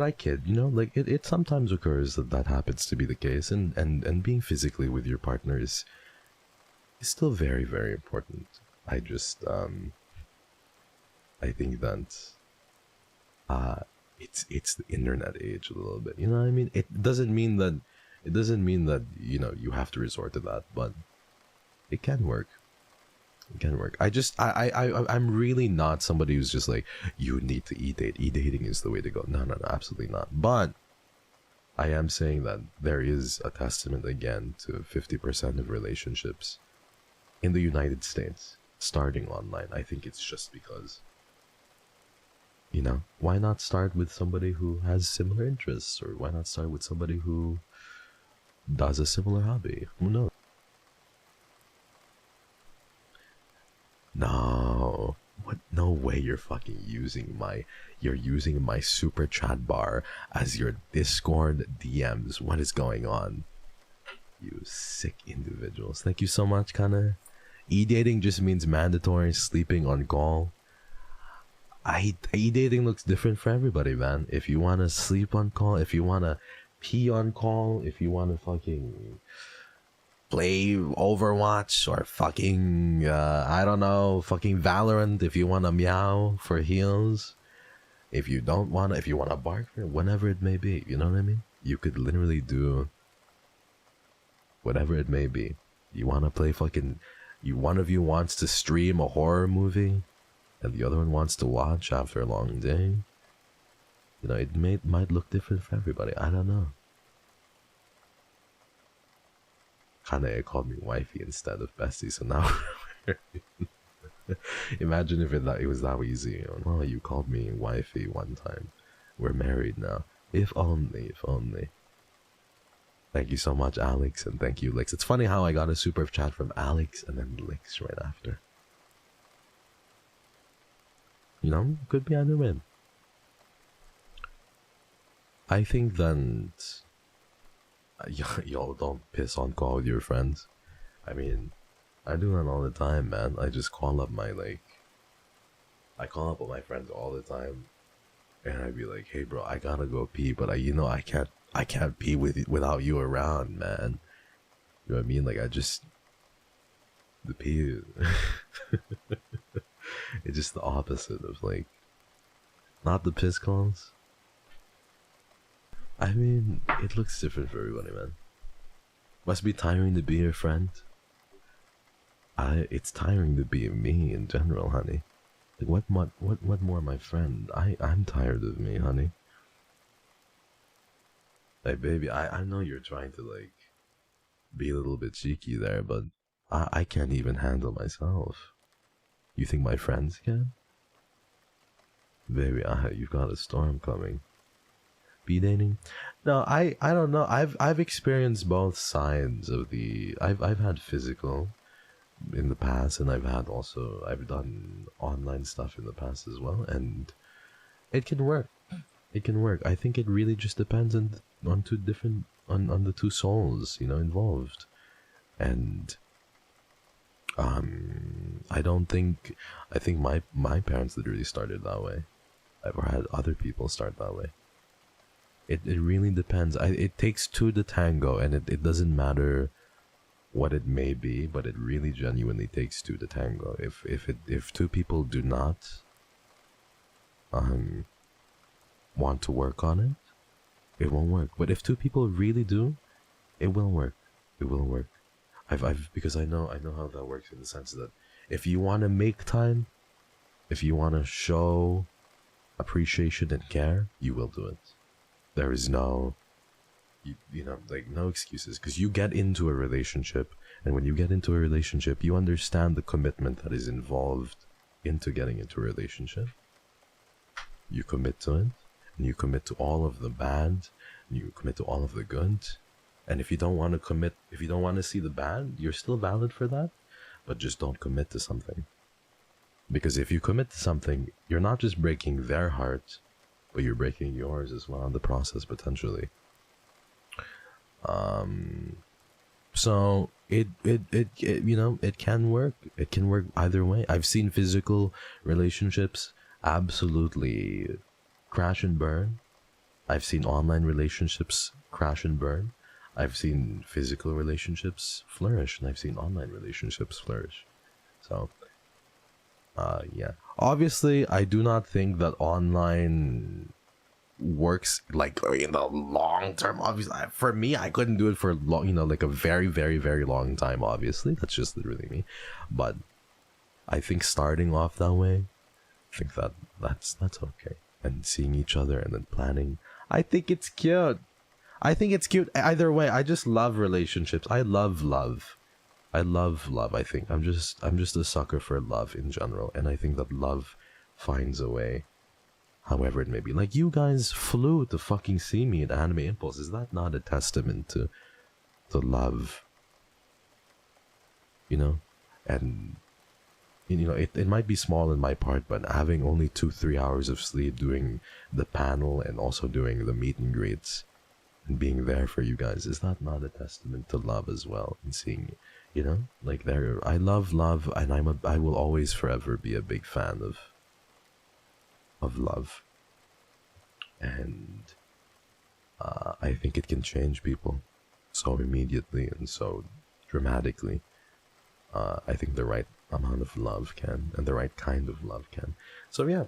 I kid, like it sometimes occurs that happens to be the case, and being physically with your partner is still very, very important. I just I think that it's the internet age a little bit. You know what I mean? It doesn't mean that you have to resort to that, but it can work. It can work. I'm really not somebody who's just like, you need to e-date. E-dating is the way to go. No, absolutely not. But I am saying that there is a testament again to 50% of relationships in the United States starting online. I think it's just because, you know, why not start with somebody who has similar interests, or why not start with somebody who does a similar hobby? Who knows? No, what? No way you're fucking using my super chat bar as your Discord DMs. What is going on? You sick individuals. Thank you so much, Kana. E-dating just means mandatory sleeping on call. E-dating looks different for everybody, man. If you want to sleep on call, if you want to pee on call, if you want to fucking play Overwatch or fucking I don't know, fucking Valorant, if you want to meow for heals, if you don't want to, if you want to bark, whatever it may be, you know what I mean? You could literally do whatever it may be. You want to play fucking, one of you wants to stream a horror movie and the other one wants to watch after a long day. You know, it might look different for everybody. I don't know. Kanae called me wifey instead of bestie, so now imagine if it was that easy. Oh, you called me wifey one time. We're married now. If only, if only. Thank you so much, Alex, and thank you, Lix. It's funny how I got a super chat from Alex and then Lix right after. You know, could be either way. I think that yo, don't piss on call with your friends. I mean, I do that all the time, man. I just call up I call up with my friends all the time, and I'd be like, "Hey, bro, I gotta go pee, but I can't pee without you around, man." You know what I mean? Like, the pee. It's just the opposite of like, not the piss calls. I mean, it looks different for everybody, man. Must be tiring to be your friend. It's tiring to be me in general, honey. Like, what more, my friend? I'm tired of me, honey. Like, baby, I know you're trying to like be a little bit cheeky there, but I can't even handle myself. You think my friends can? Baby, you've got a storm coming. Be dating? No, I don't know. I've experienced both sides of the. I've had physical in the past, and I've done online stuff in the past as well, and it can work. It can work. I think it really just depends on the two souls, you know, involved, and I think my parents literally started that way. I've had other people start that way. It really depends. It takes two to tango, and it doesn't matter what it may be, but it really genuinely takes two to tango. If two people do not want to work on it, it won't work. But if two people really do, it will work. It will work. Because I know how that works, in the sense that if you want to make time, if you want to show appreciation and care, you will do it. There is no, you know, like, no excuses, because you get into a relationship, and when you get into a relationship, you understand the commitment that is involved into getting into a relationship. You commit to it, and you commit to all of the bad, and you commit to all of the good. And if you don't want to commit, if you don't want to see the bad, you're still valid for that, but just don't commit to something. Because if you commit to something, you're not just breaking their heart, but you're breaking yours as well in the process, potentially. So it you know, it can work. It can work either way. I've seen physical relationships absolutely crash and burn. I've seen online relationships crash and burn. I've seen physical relationships flourish, and I've seen online relationships flourish. So, yeah. Obviously, I do not think that online works like in the long term. Obviously, for me, I couldn't do it for long, you know, like a very, very, very long time. Obviously, that's just literally me. But I think starting off that way, I think that's okay. And seeing each other and then planning, I think it's cute. I think it's cute either way. I just love relationships. I love love. I love love. I think I'm just a sucker for love in general, and I think that love finds a way, however it may be. Like, you guys flew to fucking see me at Anime Impulse. Is that not a testament to love? You know, and you know, it might be small in my part, but having only 2-3 hours of sleep, doing the panel and also doing the meet and greets and being there for you guys, is that not a testament to love as well? And seeing, you know, like, there, I love love, and I will always forever be a big fan of love. And I think it can change people so immediately and so dramatically. I think the right amount of love can, and the right kind of love can. So yeah,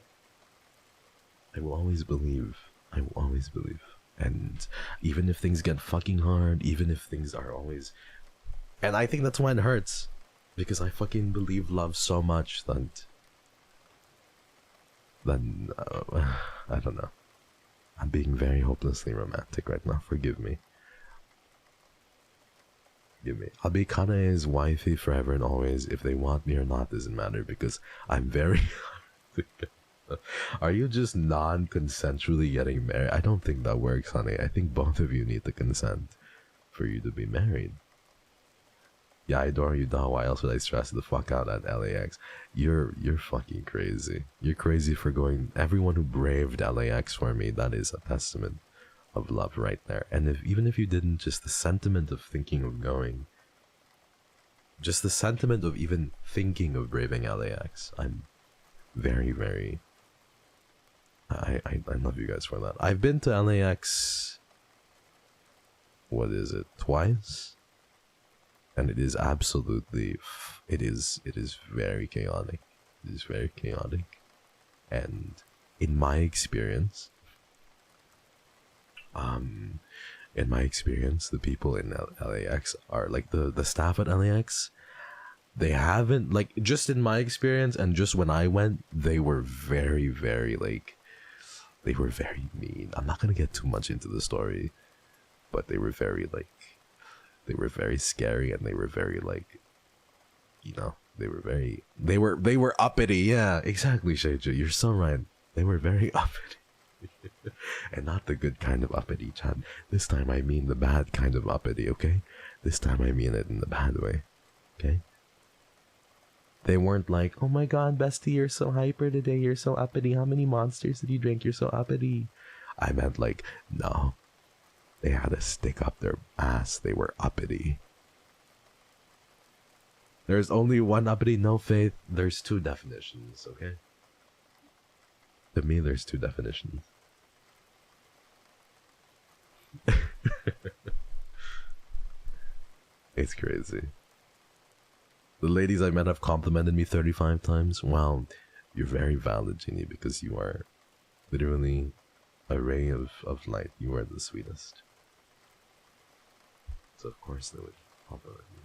I will always believe. I will always believe. And even if things get fucking hard, even if things are always... And I think that's why it hurts. Because I fucking believe love so much that... Then, I don't know. I'm being very hopelessly romantic right now. Forgive me. Forgive me. I'll be Kanae's wifey forever and always. If they want me or not doesn't matter, because I'm very... Are you just non-consensually getting married? I don't think that works, honey. I think both of you need to consent for you to be married. Yeah, I adore you, Dawn. Why else would I stress the fuck out at LAX? You're fucking crazy. You're crazy for going... Everyone who braved LAX for me, that is a testament of love right there. And even if you didn't, just the sentiment of thinking of going... Just the sentiment of even thinking of braving LAX. I'm very, very... I love you guys for that. I've been to LAX... What is it? Twice? And it is absolutely... It is very chaotic. It is very chaotic. And in my experience... the people in LAX are like the staff at LAX. They haven't, like, just in my experience and just when I went, they were very, very, like, they were very mean. I'm not gonna get too much into the story, but they were very, like, they were very scary, and they were very, like, you know, they were uppity. Yeah, exactly, Sheiju. You're so right. They were very uppity. And not the good kind of uppity, Chad. This time I mean the bad kind of uppity, okay? This time I mean it in the bad way, okay? They weren't like, oh my god, bestie, you're so hyper today, you're so uppity, how many monsters did you drink, you're so uppity? I meant, like, no. They had a stick up their ass, they were uppity. There's only one uppity, no faith. There's two definitions, okay? To me, there's two definitions. It's crazy. The ladies I met have complimented me 35 times. Wow, you're very valid, Genie, because you are literally a ray of light. You are the sweetest. So of course they would compliment me.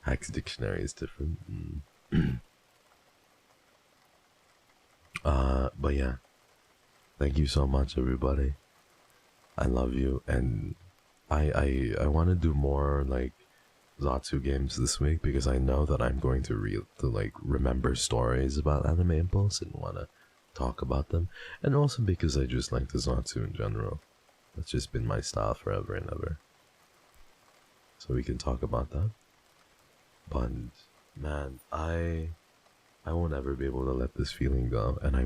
Hex dictionary is different. But yeah, thank you so much, everybody. I love you, and I want to do more like Zatsu games this week, because I know that I'm going to remember stories about Anime Impulse and want to talk about them, and also because I just like the Zatsu in general. That's just been my style forever and ever. So we can talk about that. But man, I won't ever be able to let this feeling go, and I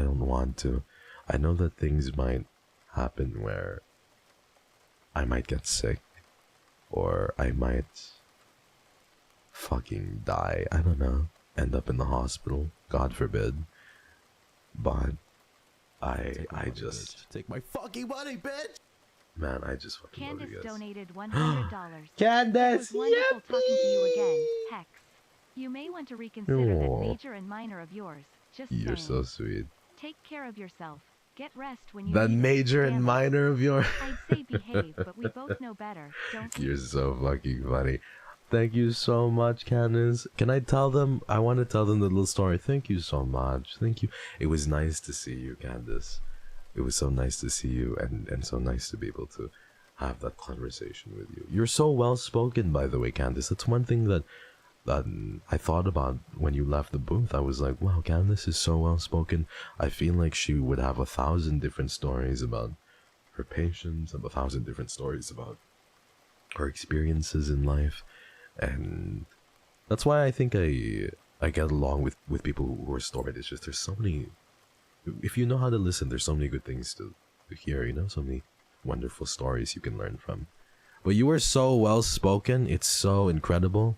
don't want to. I know that things might happen where I might get sick, or I might fucking die. I don't know. End up in the hospital. God forbid. But I just take my fucking money, bitch. Man, I just fucking love you Candace guys. donated $100. Candace, it was wonderful talking to you again, Hex. You may want to reconsider that Aw. major and minor of yours. Just You're saying. so sweet. Take care of yourself. Get rest when you That need it, major damn and it. minor of yours. I'd say behave, but we both know better, don't we? You're so fucking funny. Thank you so much, Candace. Can I tell them? I want to tell them the little story. Thank you so much. Thank you. It was nice to see you, Candace. It was so nice to see you, and so nice to be able to have that conversation with you. You're so well spoken, by the way, Candace. That's one thing that I thought about when you left the booth. I was like, wow, Candace is so well spoken. I feel like she would have 1,000 different stories about her patients, 1,000 different stories about her experiences in life, and that's why I think I get along with people who are storied. It's just there's so many. If you know how to listen, there's so many good things to hear. You know, so many wonderful stories you can learn from. But you were so well spoken. It's so incredible.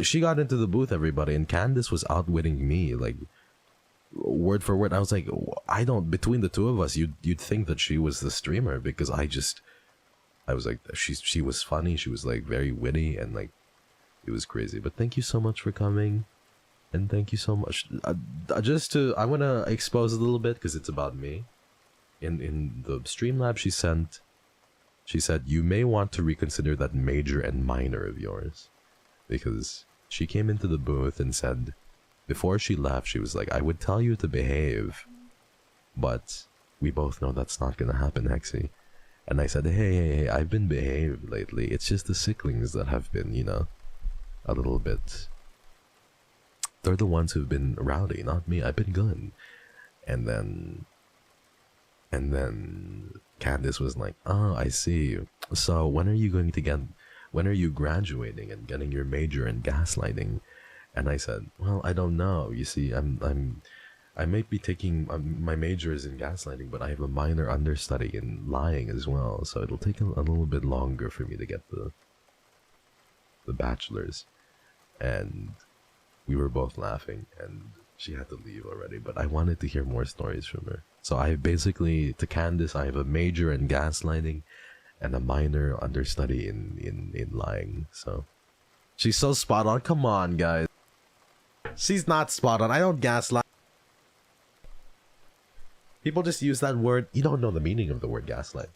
She got into the booth, everybody, and Candace was outwitting me, like, word for word. I was like, between the two of us, you'd think that she was the streamer, because I was like, she was funny, she was, like, very witty, and, like, it was crazy. But thank you so much for coming, and thank you so much. I want to expose a little bit, because it's about me. In the Streamlab she said, you may want to reconsider that major and minor of yours. Because she came into the booth and said, before she left, she was like, I would tell you to behave, but we both know that's not gonna happen, Hexy. And I said, hey, I've been behaved lately. It's just the Sicklings that have been, you know, a little bit. They're the ones who've been rowdy, not me. I've been good. And then Candace was like, oh, I see. So when are you graduating and getting your major in gaslighting? And I said, well, I don't know. You see, I might be taking my major is in gaslighting, but I have a minor understudy in lying as well. So it'll take a little bit longer for me to get the bachelor's. And we were both laughing, and she had to leave already. But I wanted to hear more stories from her. So I basically, to Candace, I have a major in gaslighting and a minor understudy in lying. So she's so spot on. Come on, guys. She's not spot on. I don't gaslight. People just use that word. You don't know the meaning of the word gaslight.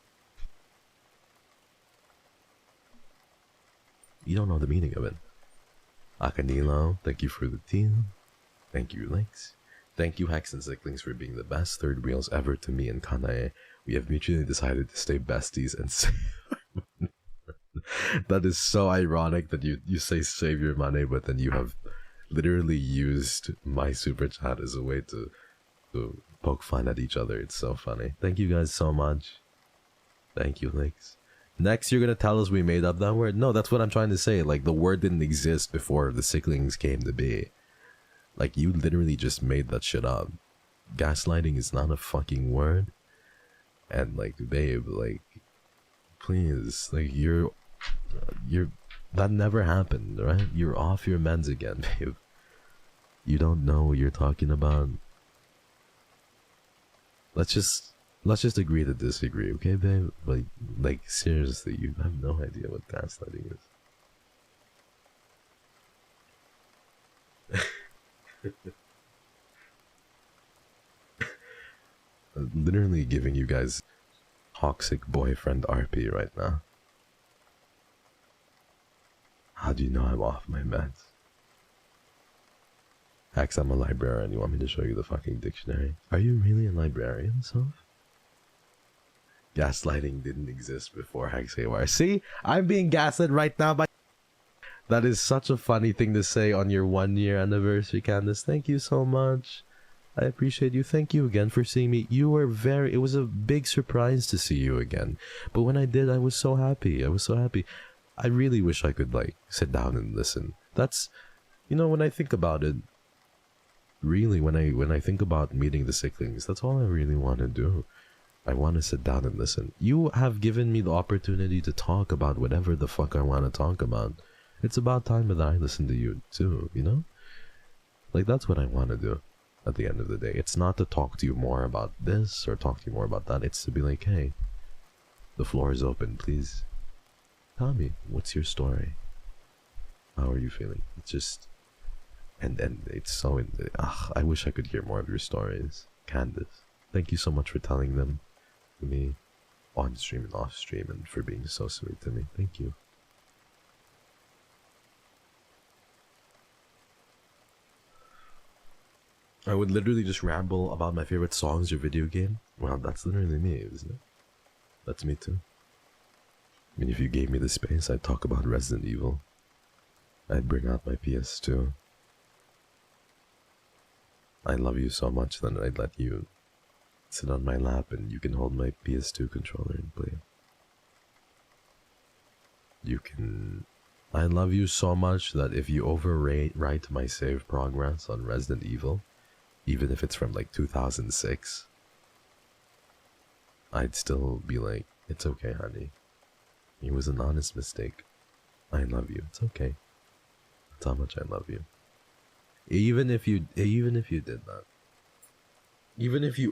You don't know the meaning of it. Akanilo, thank you for the team. Thank you, Links. Thank you, Hex and Sicklings, for being the best third wheels ever to me and Kanae. We have mutually decided to stay besties and save our money. That is so ironic that you say save your money, but then you have literally used my super chat as a way to poke fun at each other. It's so funny. Thank you guys so much. Thank you, Links. Next, you're gonna tell us we made up that word? No, that's what I'm trying to say. Like, the word didn't exist before the Sicklings came to be. Like, you literally just made that shit up. Gaslighting is not a fucking word. And, like, babe, like, please, like, you're, that never happened, right? You're off your meds again, babe. You don't know what you're talking about. Let's just agree to disagree, okay, babe? Like, seriously, you have no idea what gaslighting is. I'm literally giving you guys toxic boyfriend RP right now. How do you know I'm off my meds? Hex, I'm a librarian. You want me to show you the fucking dictionary? Are you really a librarian, Soph? Gaslighting didn't exist before Hex Haywire. See? I'm being gaslit right now by... That is such a funny thing to say on your 1-year anniversary, Candace. Thank you so much. I appreciate you. Thank you again for seeing me. You were very... It was a big surprise to see you again. But when I did, I was so happy. I was so happy. I really wish I could, like, sit down and listen. That's... You know, when I think about it... Really, when I think about meeting the Sicklings, that's all I really want to do. I want to sit down and listen. You have given me the opportunity to talk about whatever the fuck I want to talk about. It's about time that I listen to you too, you know? Like, that's what I want to do at the end of the day. It's not to talk to you more about this or talk to you more about that. It's to be like, hey, the floor is open. Please tell me, what's your story? How are you feeling? It's just... And it's so... I wish I could hear more of your stories, Candace. Thank you so much for telling them to me on stream and off stream, and for being so sweet to me. Thank you. I would literally just ramble about my favorite songs or video game. Well, that's literally me, isn't it? That's me too. I mean, if you gave me the space, I'd talk about Resident Evil. I'd bring out my PS2. I love you so much that I'd let you sit on my lap and you can hold my PS2 controller and play. You can... I love you so much that if you overwrite my save progress on Resident Evil, even if it's from like 2006, I'd still be like, it's okay, honey. It was an honest mistake. I love you. It's okay. That's how much I love you. Even if you did that. Even if you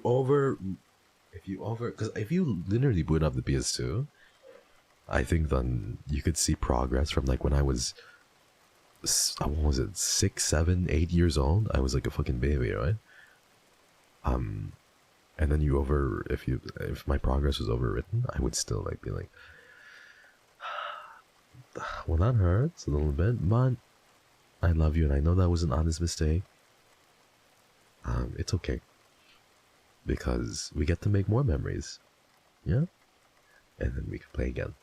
because if you literally boot up the PS2, I think then you could see progress from like when I was, what was it, 6, 7, 8 years old? I was like a fucking baby, right? And then if my progress was overwritten, I would still like be like, well, that hurts a little bit, but I love you and I know that was an honest mistake. It's okay. Because we get to make more memories. Yeah? And then we can play again.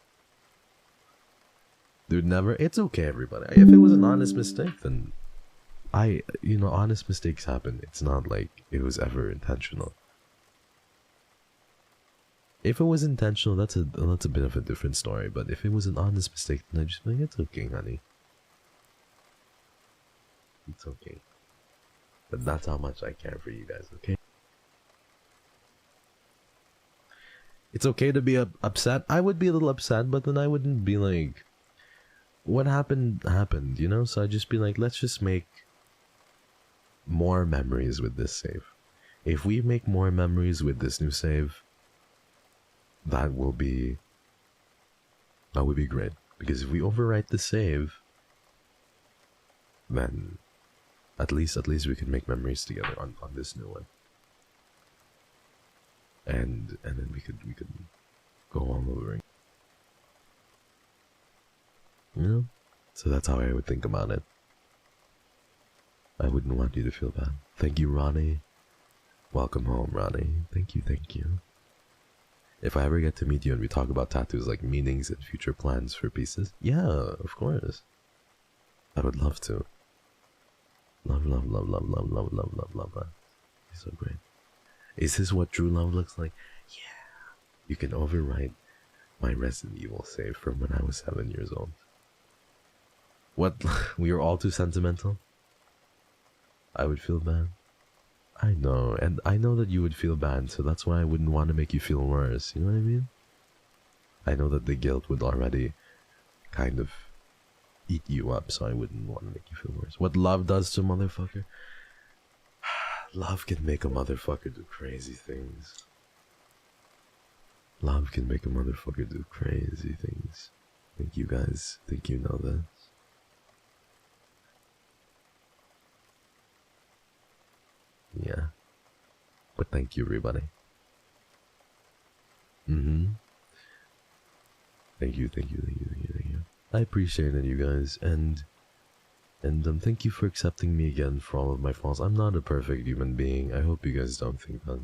Dude, never. It's okay, everybody. If it was an honest mistake, then honest mistakes happen. It's not like it was ever intentional. If it was intentional, that's a bit of a different story. But if it was an honest mistake, then I just think it's okay, honey. It's okay. But that's how much I care for you guys, okay? It's okay to be upset. I would be a little upset, but then I wouldn't be like, what happened, you know? So I'd just be like, let's just make more memories with this save. If we make more memories with this new save, that would be great. Because if we overwrite the save, then at least we can make memories together on this new one. And then we could go all over. You know? So that's how I would think about it. I wouldn't want you to feel bad. Thank you, Ronnie. Welcome home, Ronnie. Thank you. If I ever get to meet you and we talk about tattoos like meanings and future plans for pieces, yeah, of course. I would love to. Love. You're so great. Is this what true love looks like? Yeah. You can overwrite my Resident Evil save from when I was 7 years old. What? We were all too sentimental? I would feel bad. I know, and I know that you would feel bad, so that's why I wouldn't want to make you feel worse, you know what I mean? I know that the guilt would already kind of eat you up, so I wouldn't want to make you feel worse. What love does to a motherfucker? Love can make a motherfucker do crazy things. Love can make a motherfucker do crazy things. Think you guys think you know this? Yeah. But thank you, everybody. Thank you. I appreciate it, you guys, and thank you for accepting me again for all of my flaws. I'm not a perfect human being. I hope you guys don't think that.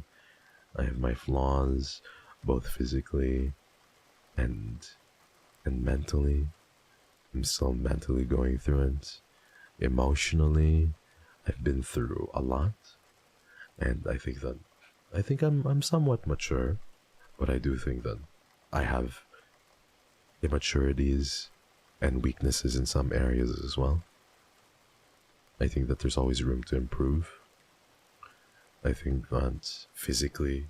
I have my flaws, both physically and mentally. I'm still mentally going through it. Emotionally, I've been through a lot, and I think I'm somewhat mature, but I do think that I have immaturities and weaknesses in some areas as well. I think that there's always room to improve. I think that physically,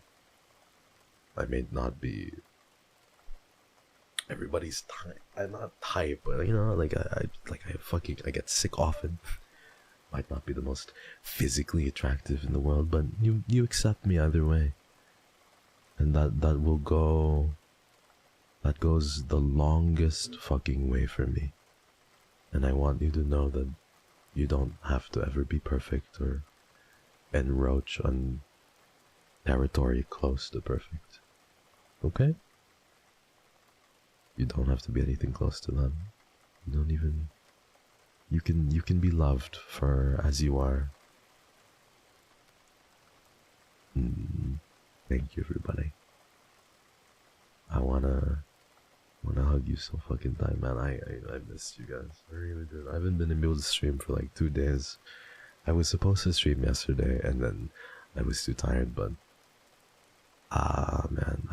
I may not be everybody's type. I'm not type, but you know, I get sick often. Might not be the most physically attractive in the world, but you accept me either way, and that will go. That goes the longest fucking way for me, and I want you to know that you don't have to ever be perfect or encroach on territory close to perfect. Okay? You don't have to be anything close to that. You don't even... You can be loved for as you are. Thank you, everybody. I wanna hug you so fucking tight, man. I missed you guys. I really did. I haven't been able to stream for like 2 days. I was supposed to stream yesterday, and then I was too tired, but... man,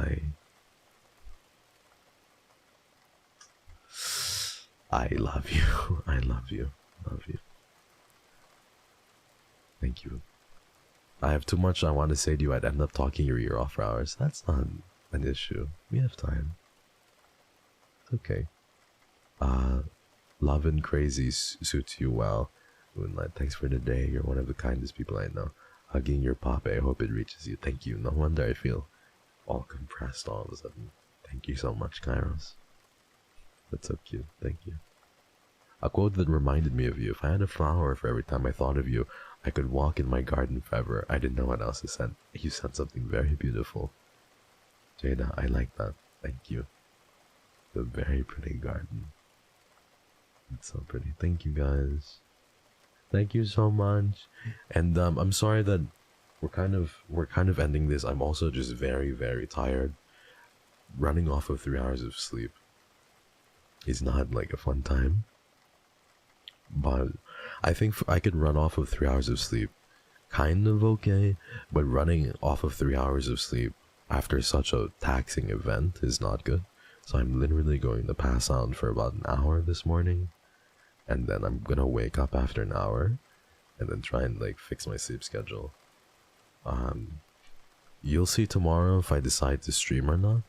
I love you. I love you. Love you. Thank you. I have too much I want to say to you. I'd end up talking your ear off for hours. That's not an issue. We have time. It's okay. Love and crazy suits you well. Moonlight, thanks for the day. You're one of the kindest people I know. Hugging your papa. I hope it reaches you. Thank you. No wonder I feel all compressed all of a sudden. Thank you so much, Kairos. That's so cute. Thank you. A quote that reminded me of you. If I had a flower for every time I thought of you, I could walk in my garden forever. I didn't know what else to send. You sent something very beautiful. Jada, I like that. Thank you. The very pretty garden. It's so pretty. Thank you, guys. Thank you so much. And I'm sorry that we're kind of ending this. I'm also just very, very tired. Running off of 3 hours of sleep is not like a fun time. But I think I could run off of 3 hours of sleep kind of okay, but running off of 3 hours of sleep after such a taxing event is not good. So I'm literally going to pass out for about an hour this morning, and then I'm gonna wake up after an hour and then try and like fix my sleep schedule. You'll see tomorrow if I decide to stream or not,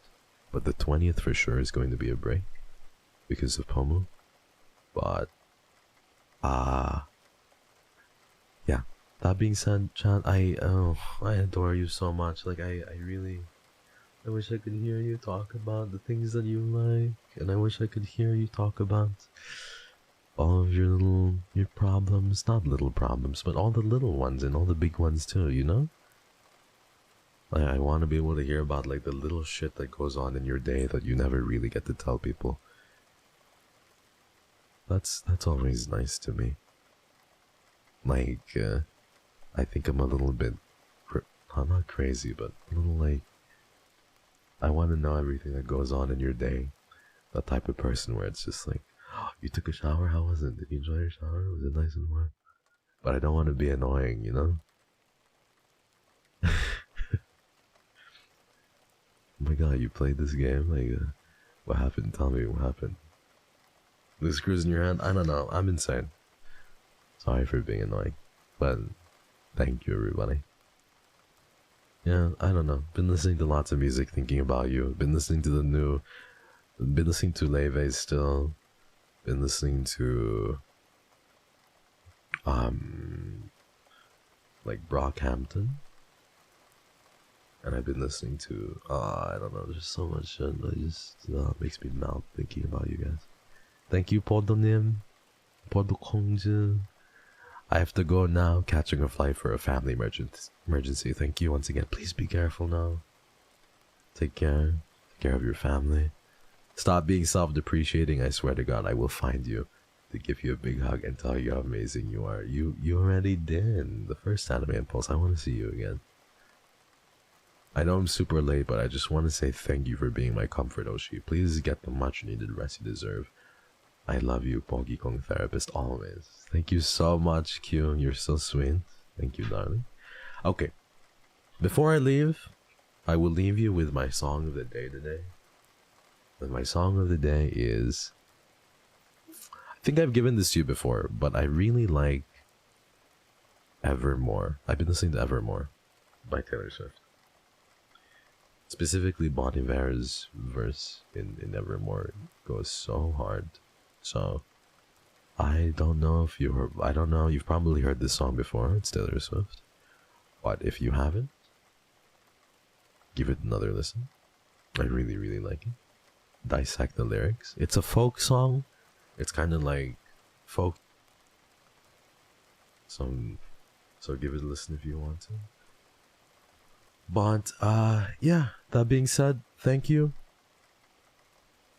but the 20th for sure is going to be a break because of Pomu. But yeah, that being said, chat, I adore you so much. Like I wish I could hear you talk about the things that you like, and I wish I could hear you talk about all of your problems. Not little problems, but all the little ones and all the big ones too, you know? I want to be able to hear about like the little shit that goes on in your day that you never really get to tell people. That's always nice to me. Like, I think I'm a little bit, I'm not crazy, but a little like, I want to know everything that goes on in your day. That type of person where it's just like, oh, you took a shower? How was it? Did you enjoy your shower? Was it nice and warm? But I don't want to be annoying, you know? Oh my god, you played this game? Like, what happened? Tell me what happened. The screws in your hand? I don't know. I'm insane. Sorry for being annoying. But, thank you, everybody. Yeah, I don't know. Been listening to lots of music, thinking about you. Been listening to been listening to Leve still. Been listening to, like Brockhampton. And I've been listening to, I don't know, there's so much shit. It just makes me melt thinking about you guys. Thank you, Podonim. Podokongju. I have to go now, catching a flight for a family emergency. Thank you once again. Please be careful now. Take care. Take care of your family. Stop being self-depreciating. I swear to God, I will find you to give you a big hug and tell you how amazing you are. You already did. The first anime impulse. I want to see you again. I know I'm super late, but I just want to say thank you for being my comfort, Oshi. Please get the much needed rest you deserve. I love you, Pogi Kong Therapist, always. Thank you so much, Q. You're so sweet. Thank you, darling. Okay. Before I leave, I will leave you with my song of the day today. And my song of the day is... I think I've given this to you before, but I really like Evermore. I've been listening to Evermore by Taylor Swift. Specifically, Bon Iver's verse in Evermore goes so hard. So, I don't know if you've probably heard this song before. It's Taylor Swift. But if you haven't, give it another listen. I really, really like it. Dissect the lyrics. It's a folk song. It's kind of like folk. So give it a listen if you want to. But yeah, that being said, thank you.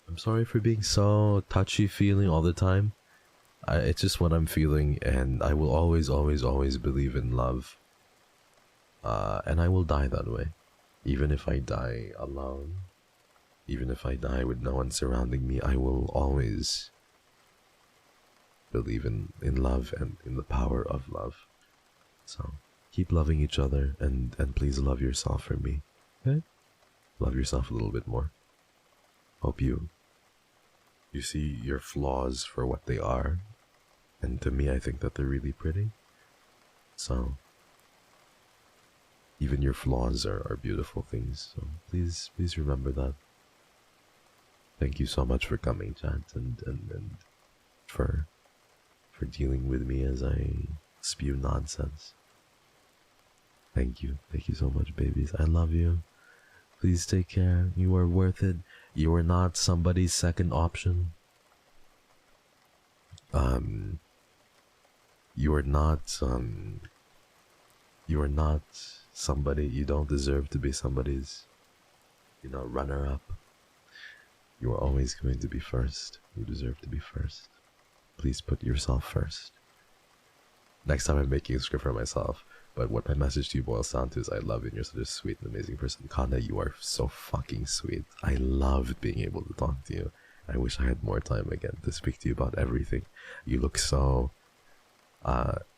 I'm sorry for being so touchy-feeling all the time. It's just what I'm feeling, and I will always, always, always believe in love. And I will die that way. Even if I die alone, even if I die with no one surrounding me, I will always believe in love and in the power of love. So, keep loving each other, and please love yourself for me, okay? Love yourself a little bit more. Hope you see your flaws for what they are, and to me I think that they're really pretty. So even your flaws are beautiful things, so please remember that. Thank you so much for coming, chat, and for dealing with me as I spew nonsense. Thank you so much, babies. I love you. Please take care. You are worth it. You are not somebody's second option. You are not somebody. You don't deserve to be somebody's, runner-up. You are always going to be first. You deserve to be first. Please put yourself first. Next time I'm making a script for myself, but what my message to you boils down to is I love you and you're such a sweet and amazing person. Kana, you are so fucking sweet. I loved being able to talk to you. I wish I had more time again to speak to you about everything. You look so...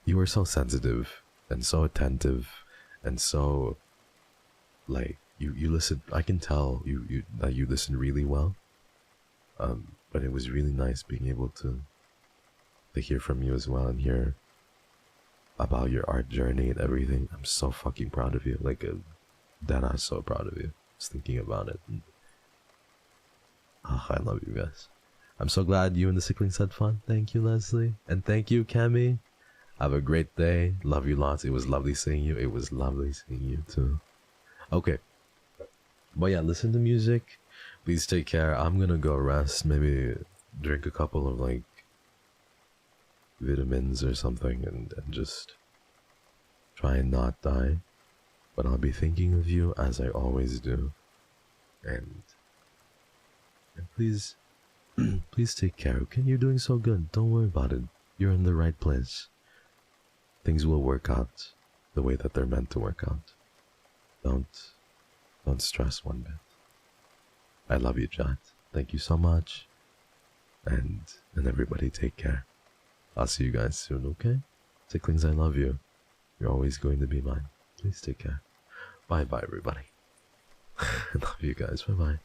you are so sensitive and so attentive and so... Like, you listen... I can tell that you listen really well. But it was really nice being able to hear from you as well and hear about your art journey and everything. I'm so fucking proud of you. Like, I'm so proud of you. Just thinking about it. And, I love you guys. I'm so glad you and the Sicklings had fun. Thank you, Leslie. And thank you, Cammy. Have a great day. Love you lots. It was lovely seeing you. It was lovely seeing you too. Okay. But yeah, listen to music. Please take care. I'm gonna go rest. Maybe drink a couple of, like, vitamins or something and just try and not die. But I'll be thinking of you as I always do. And please, please take care, okay? You're doing so good. Don't worry about it. You're in the right place. Things will work out the way that they're meant to work out. Don't stress one bit. I love you, chat. Thank you so much. And everybody take care. I'll see you guys soon, okay? Sicklings, I love you. You're always going to be mine. Please take care. Bye-bye, everybody. I love you guys. Bye-bye.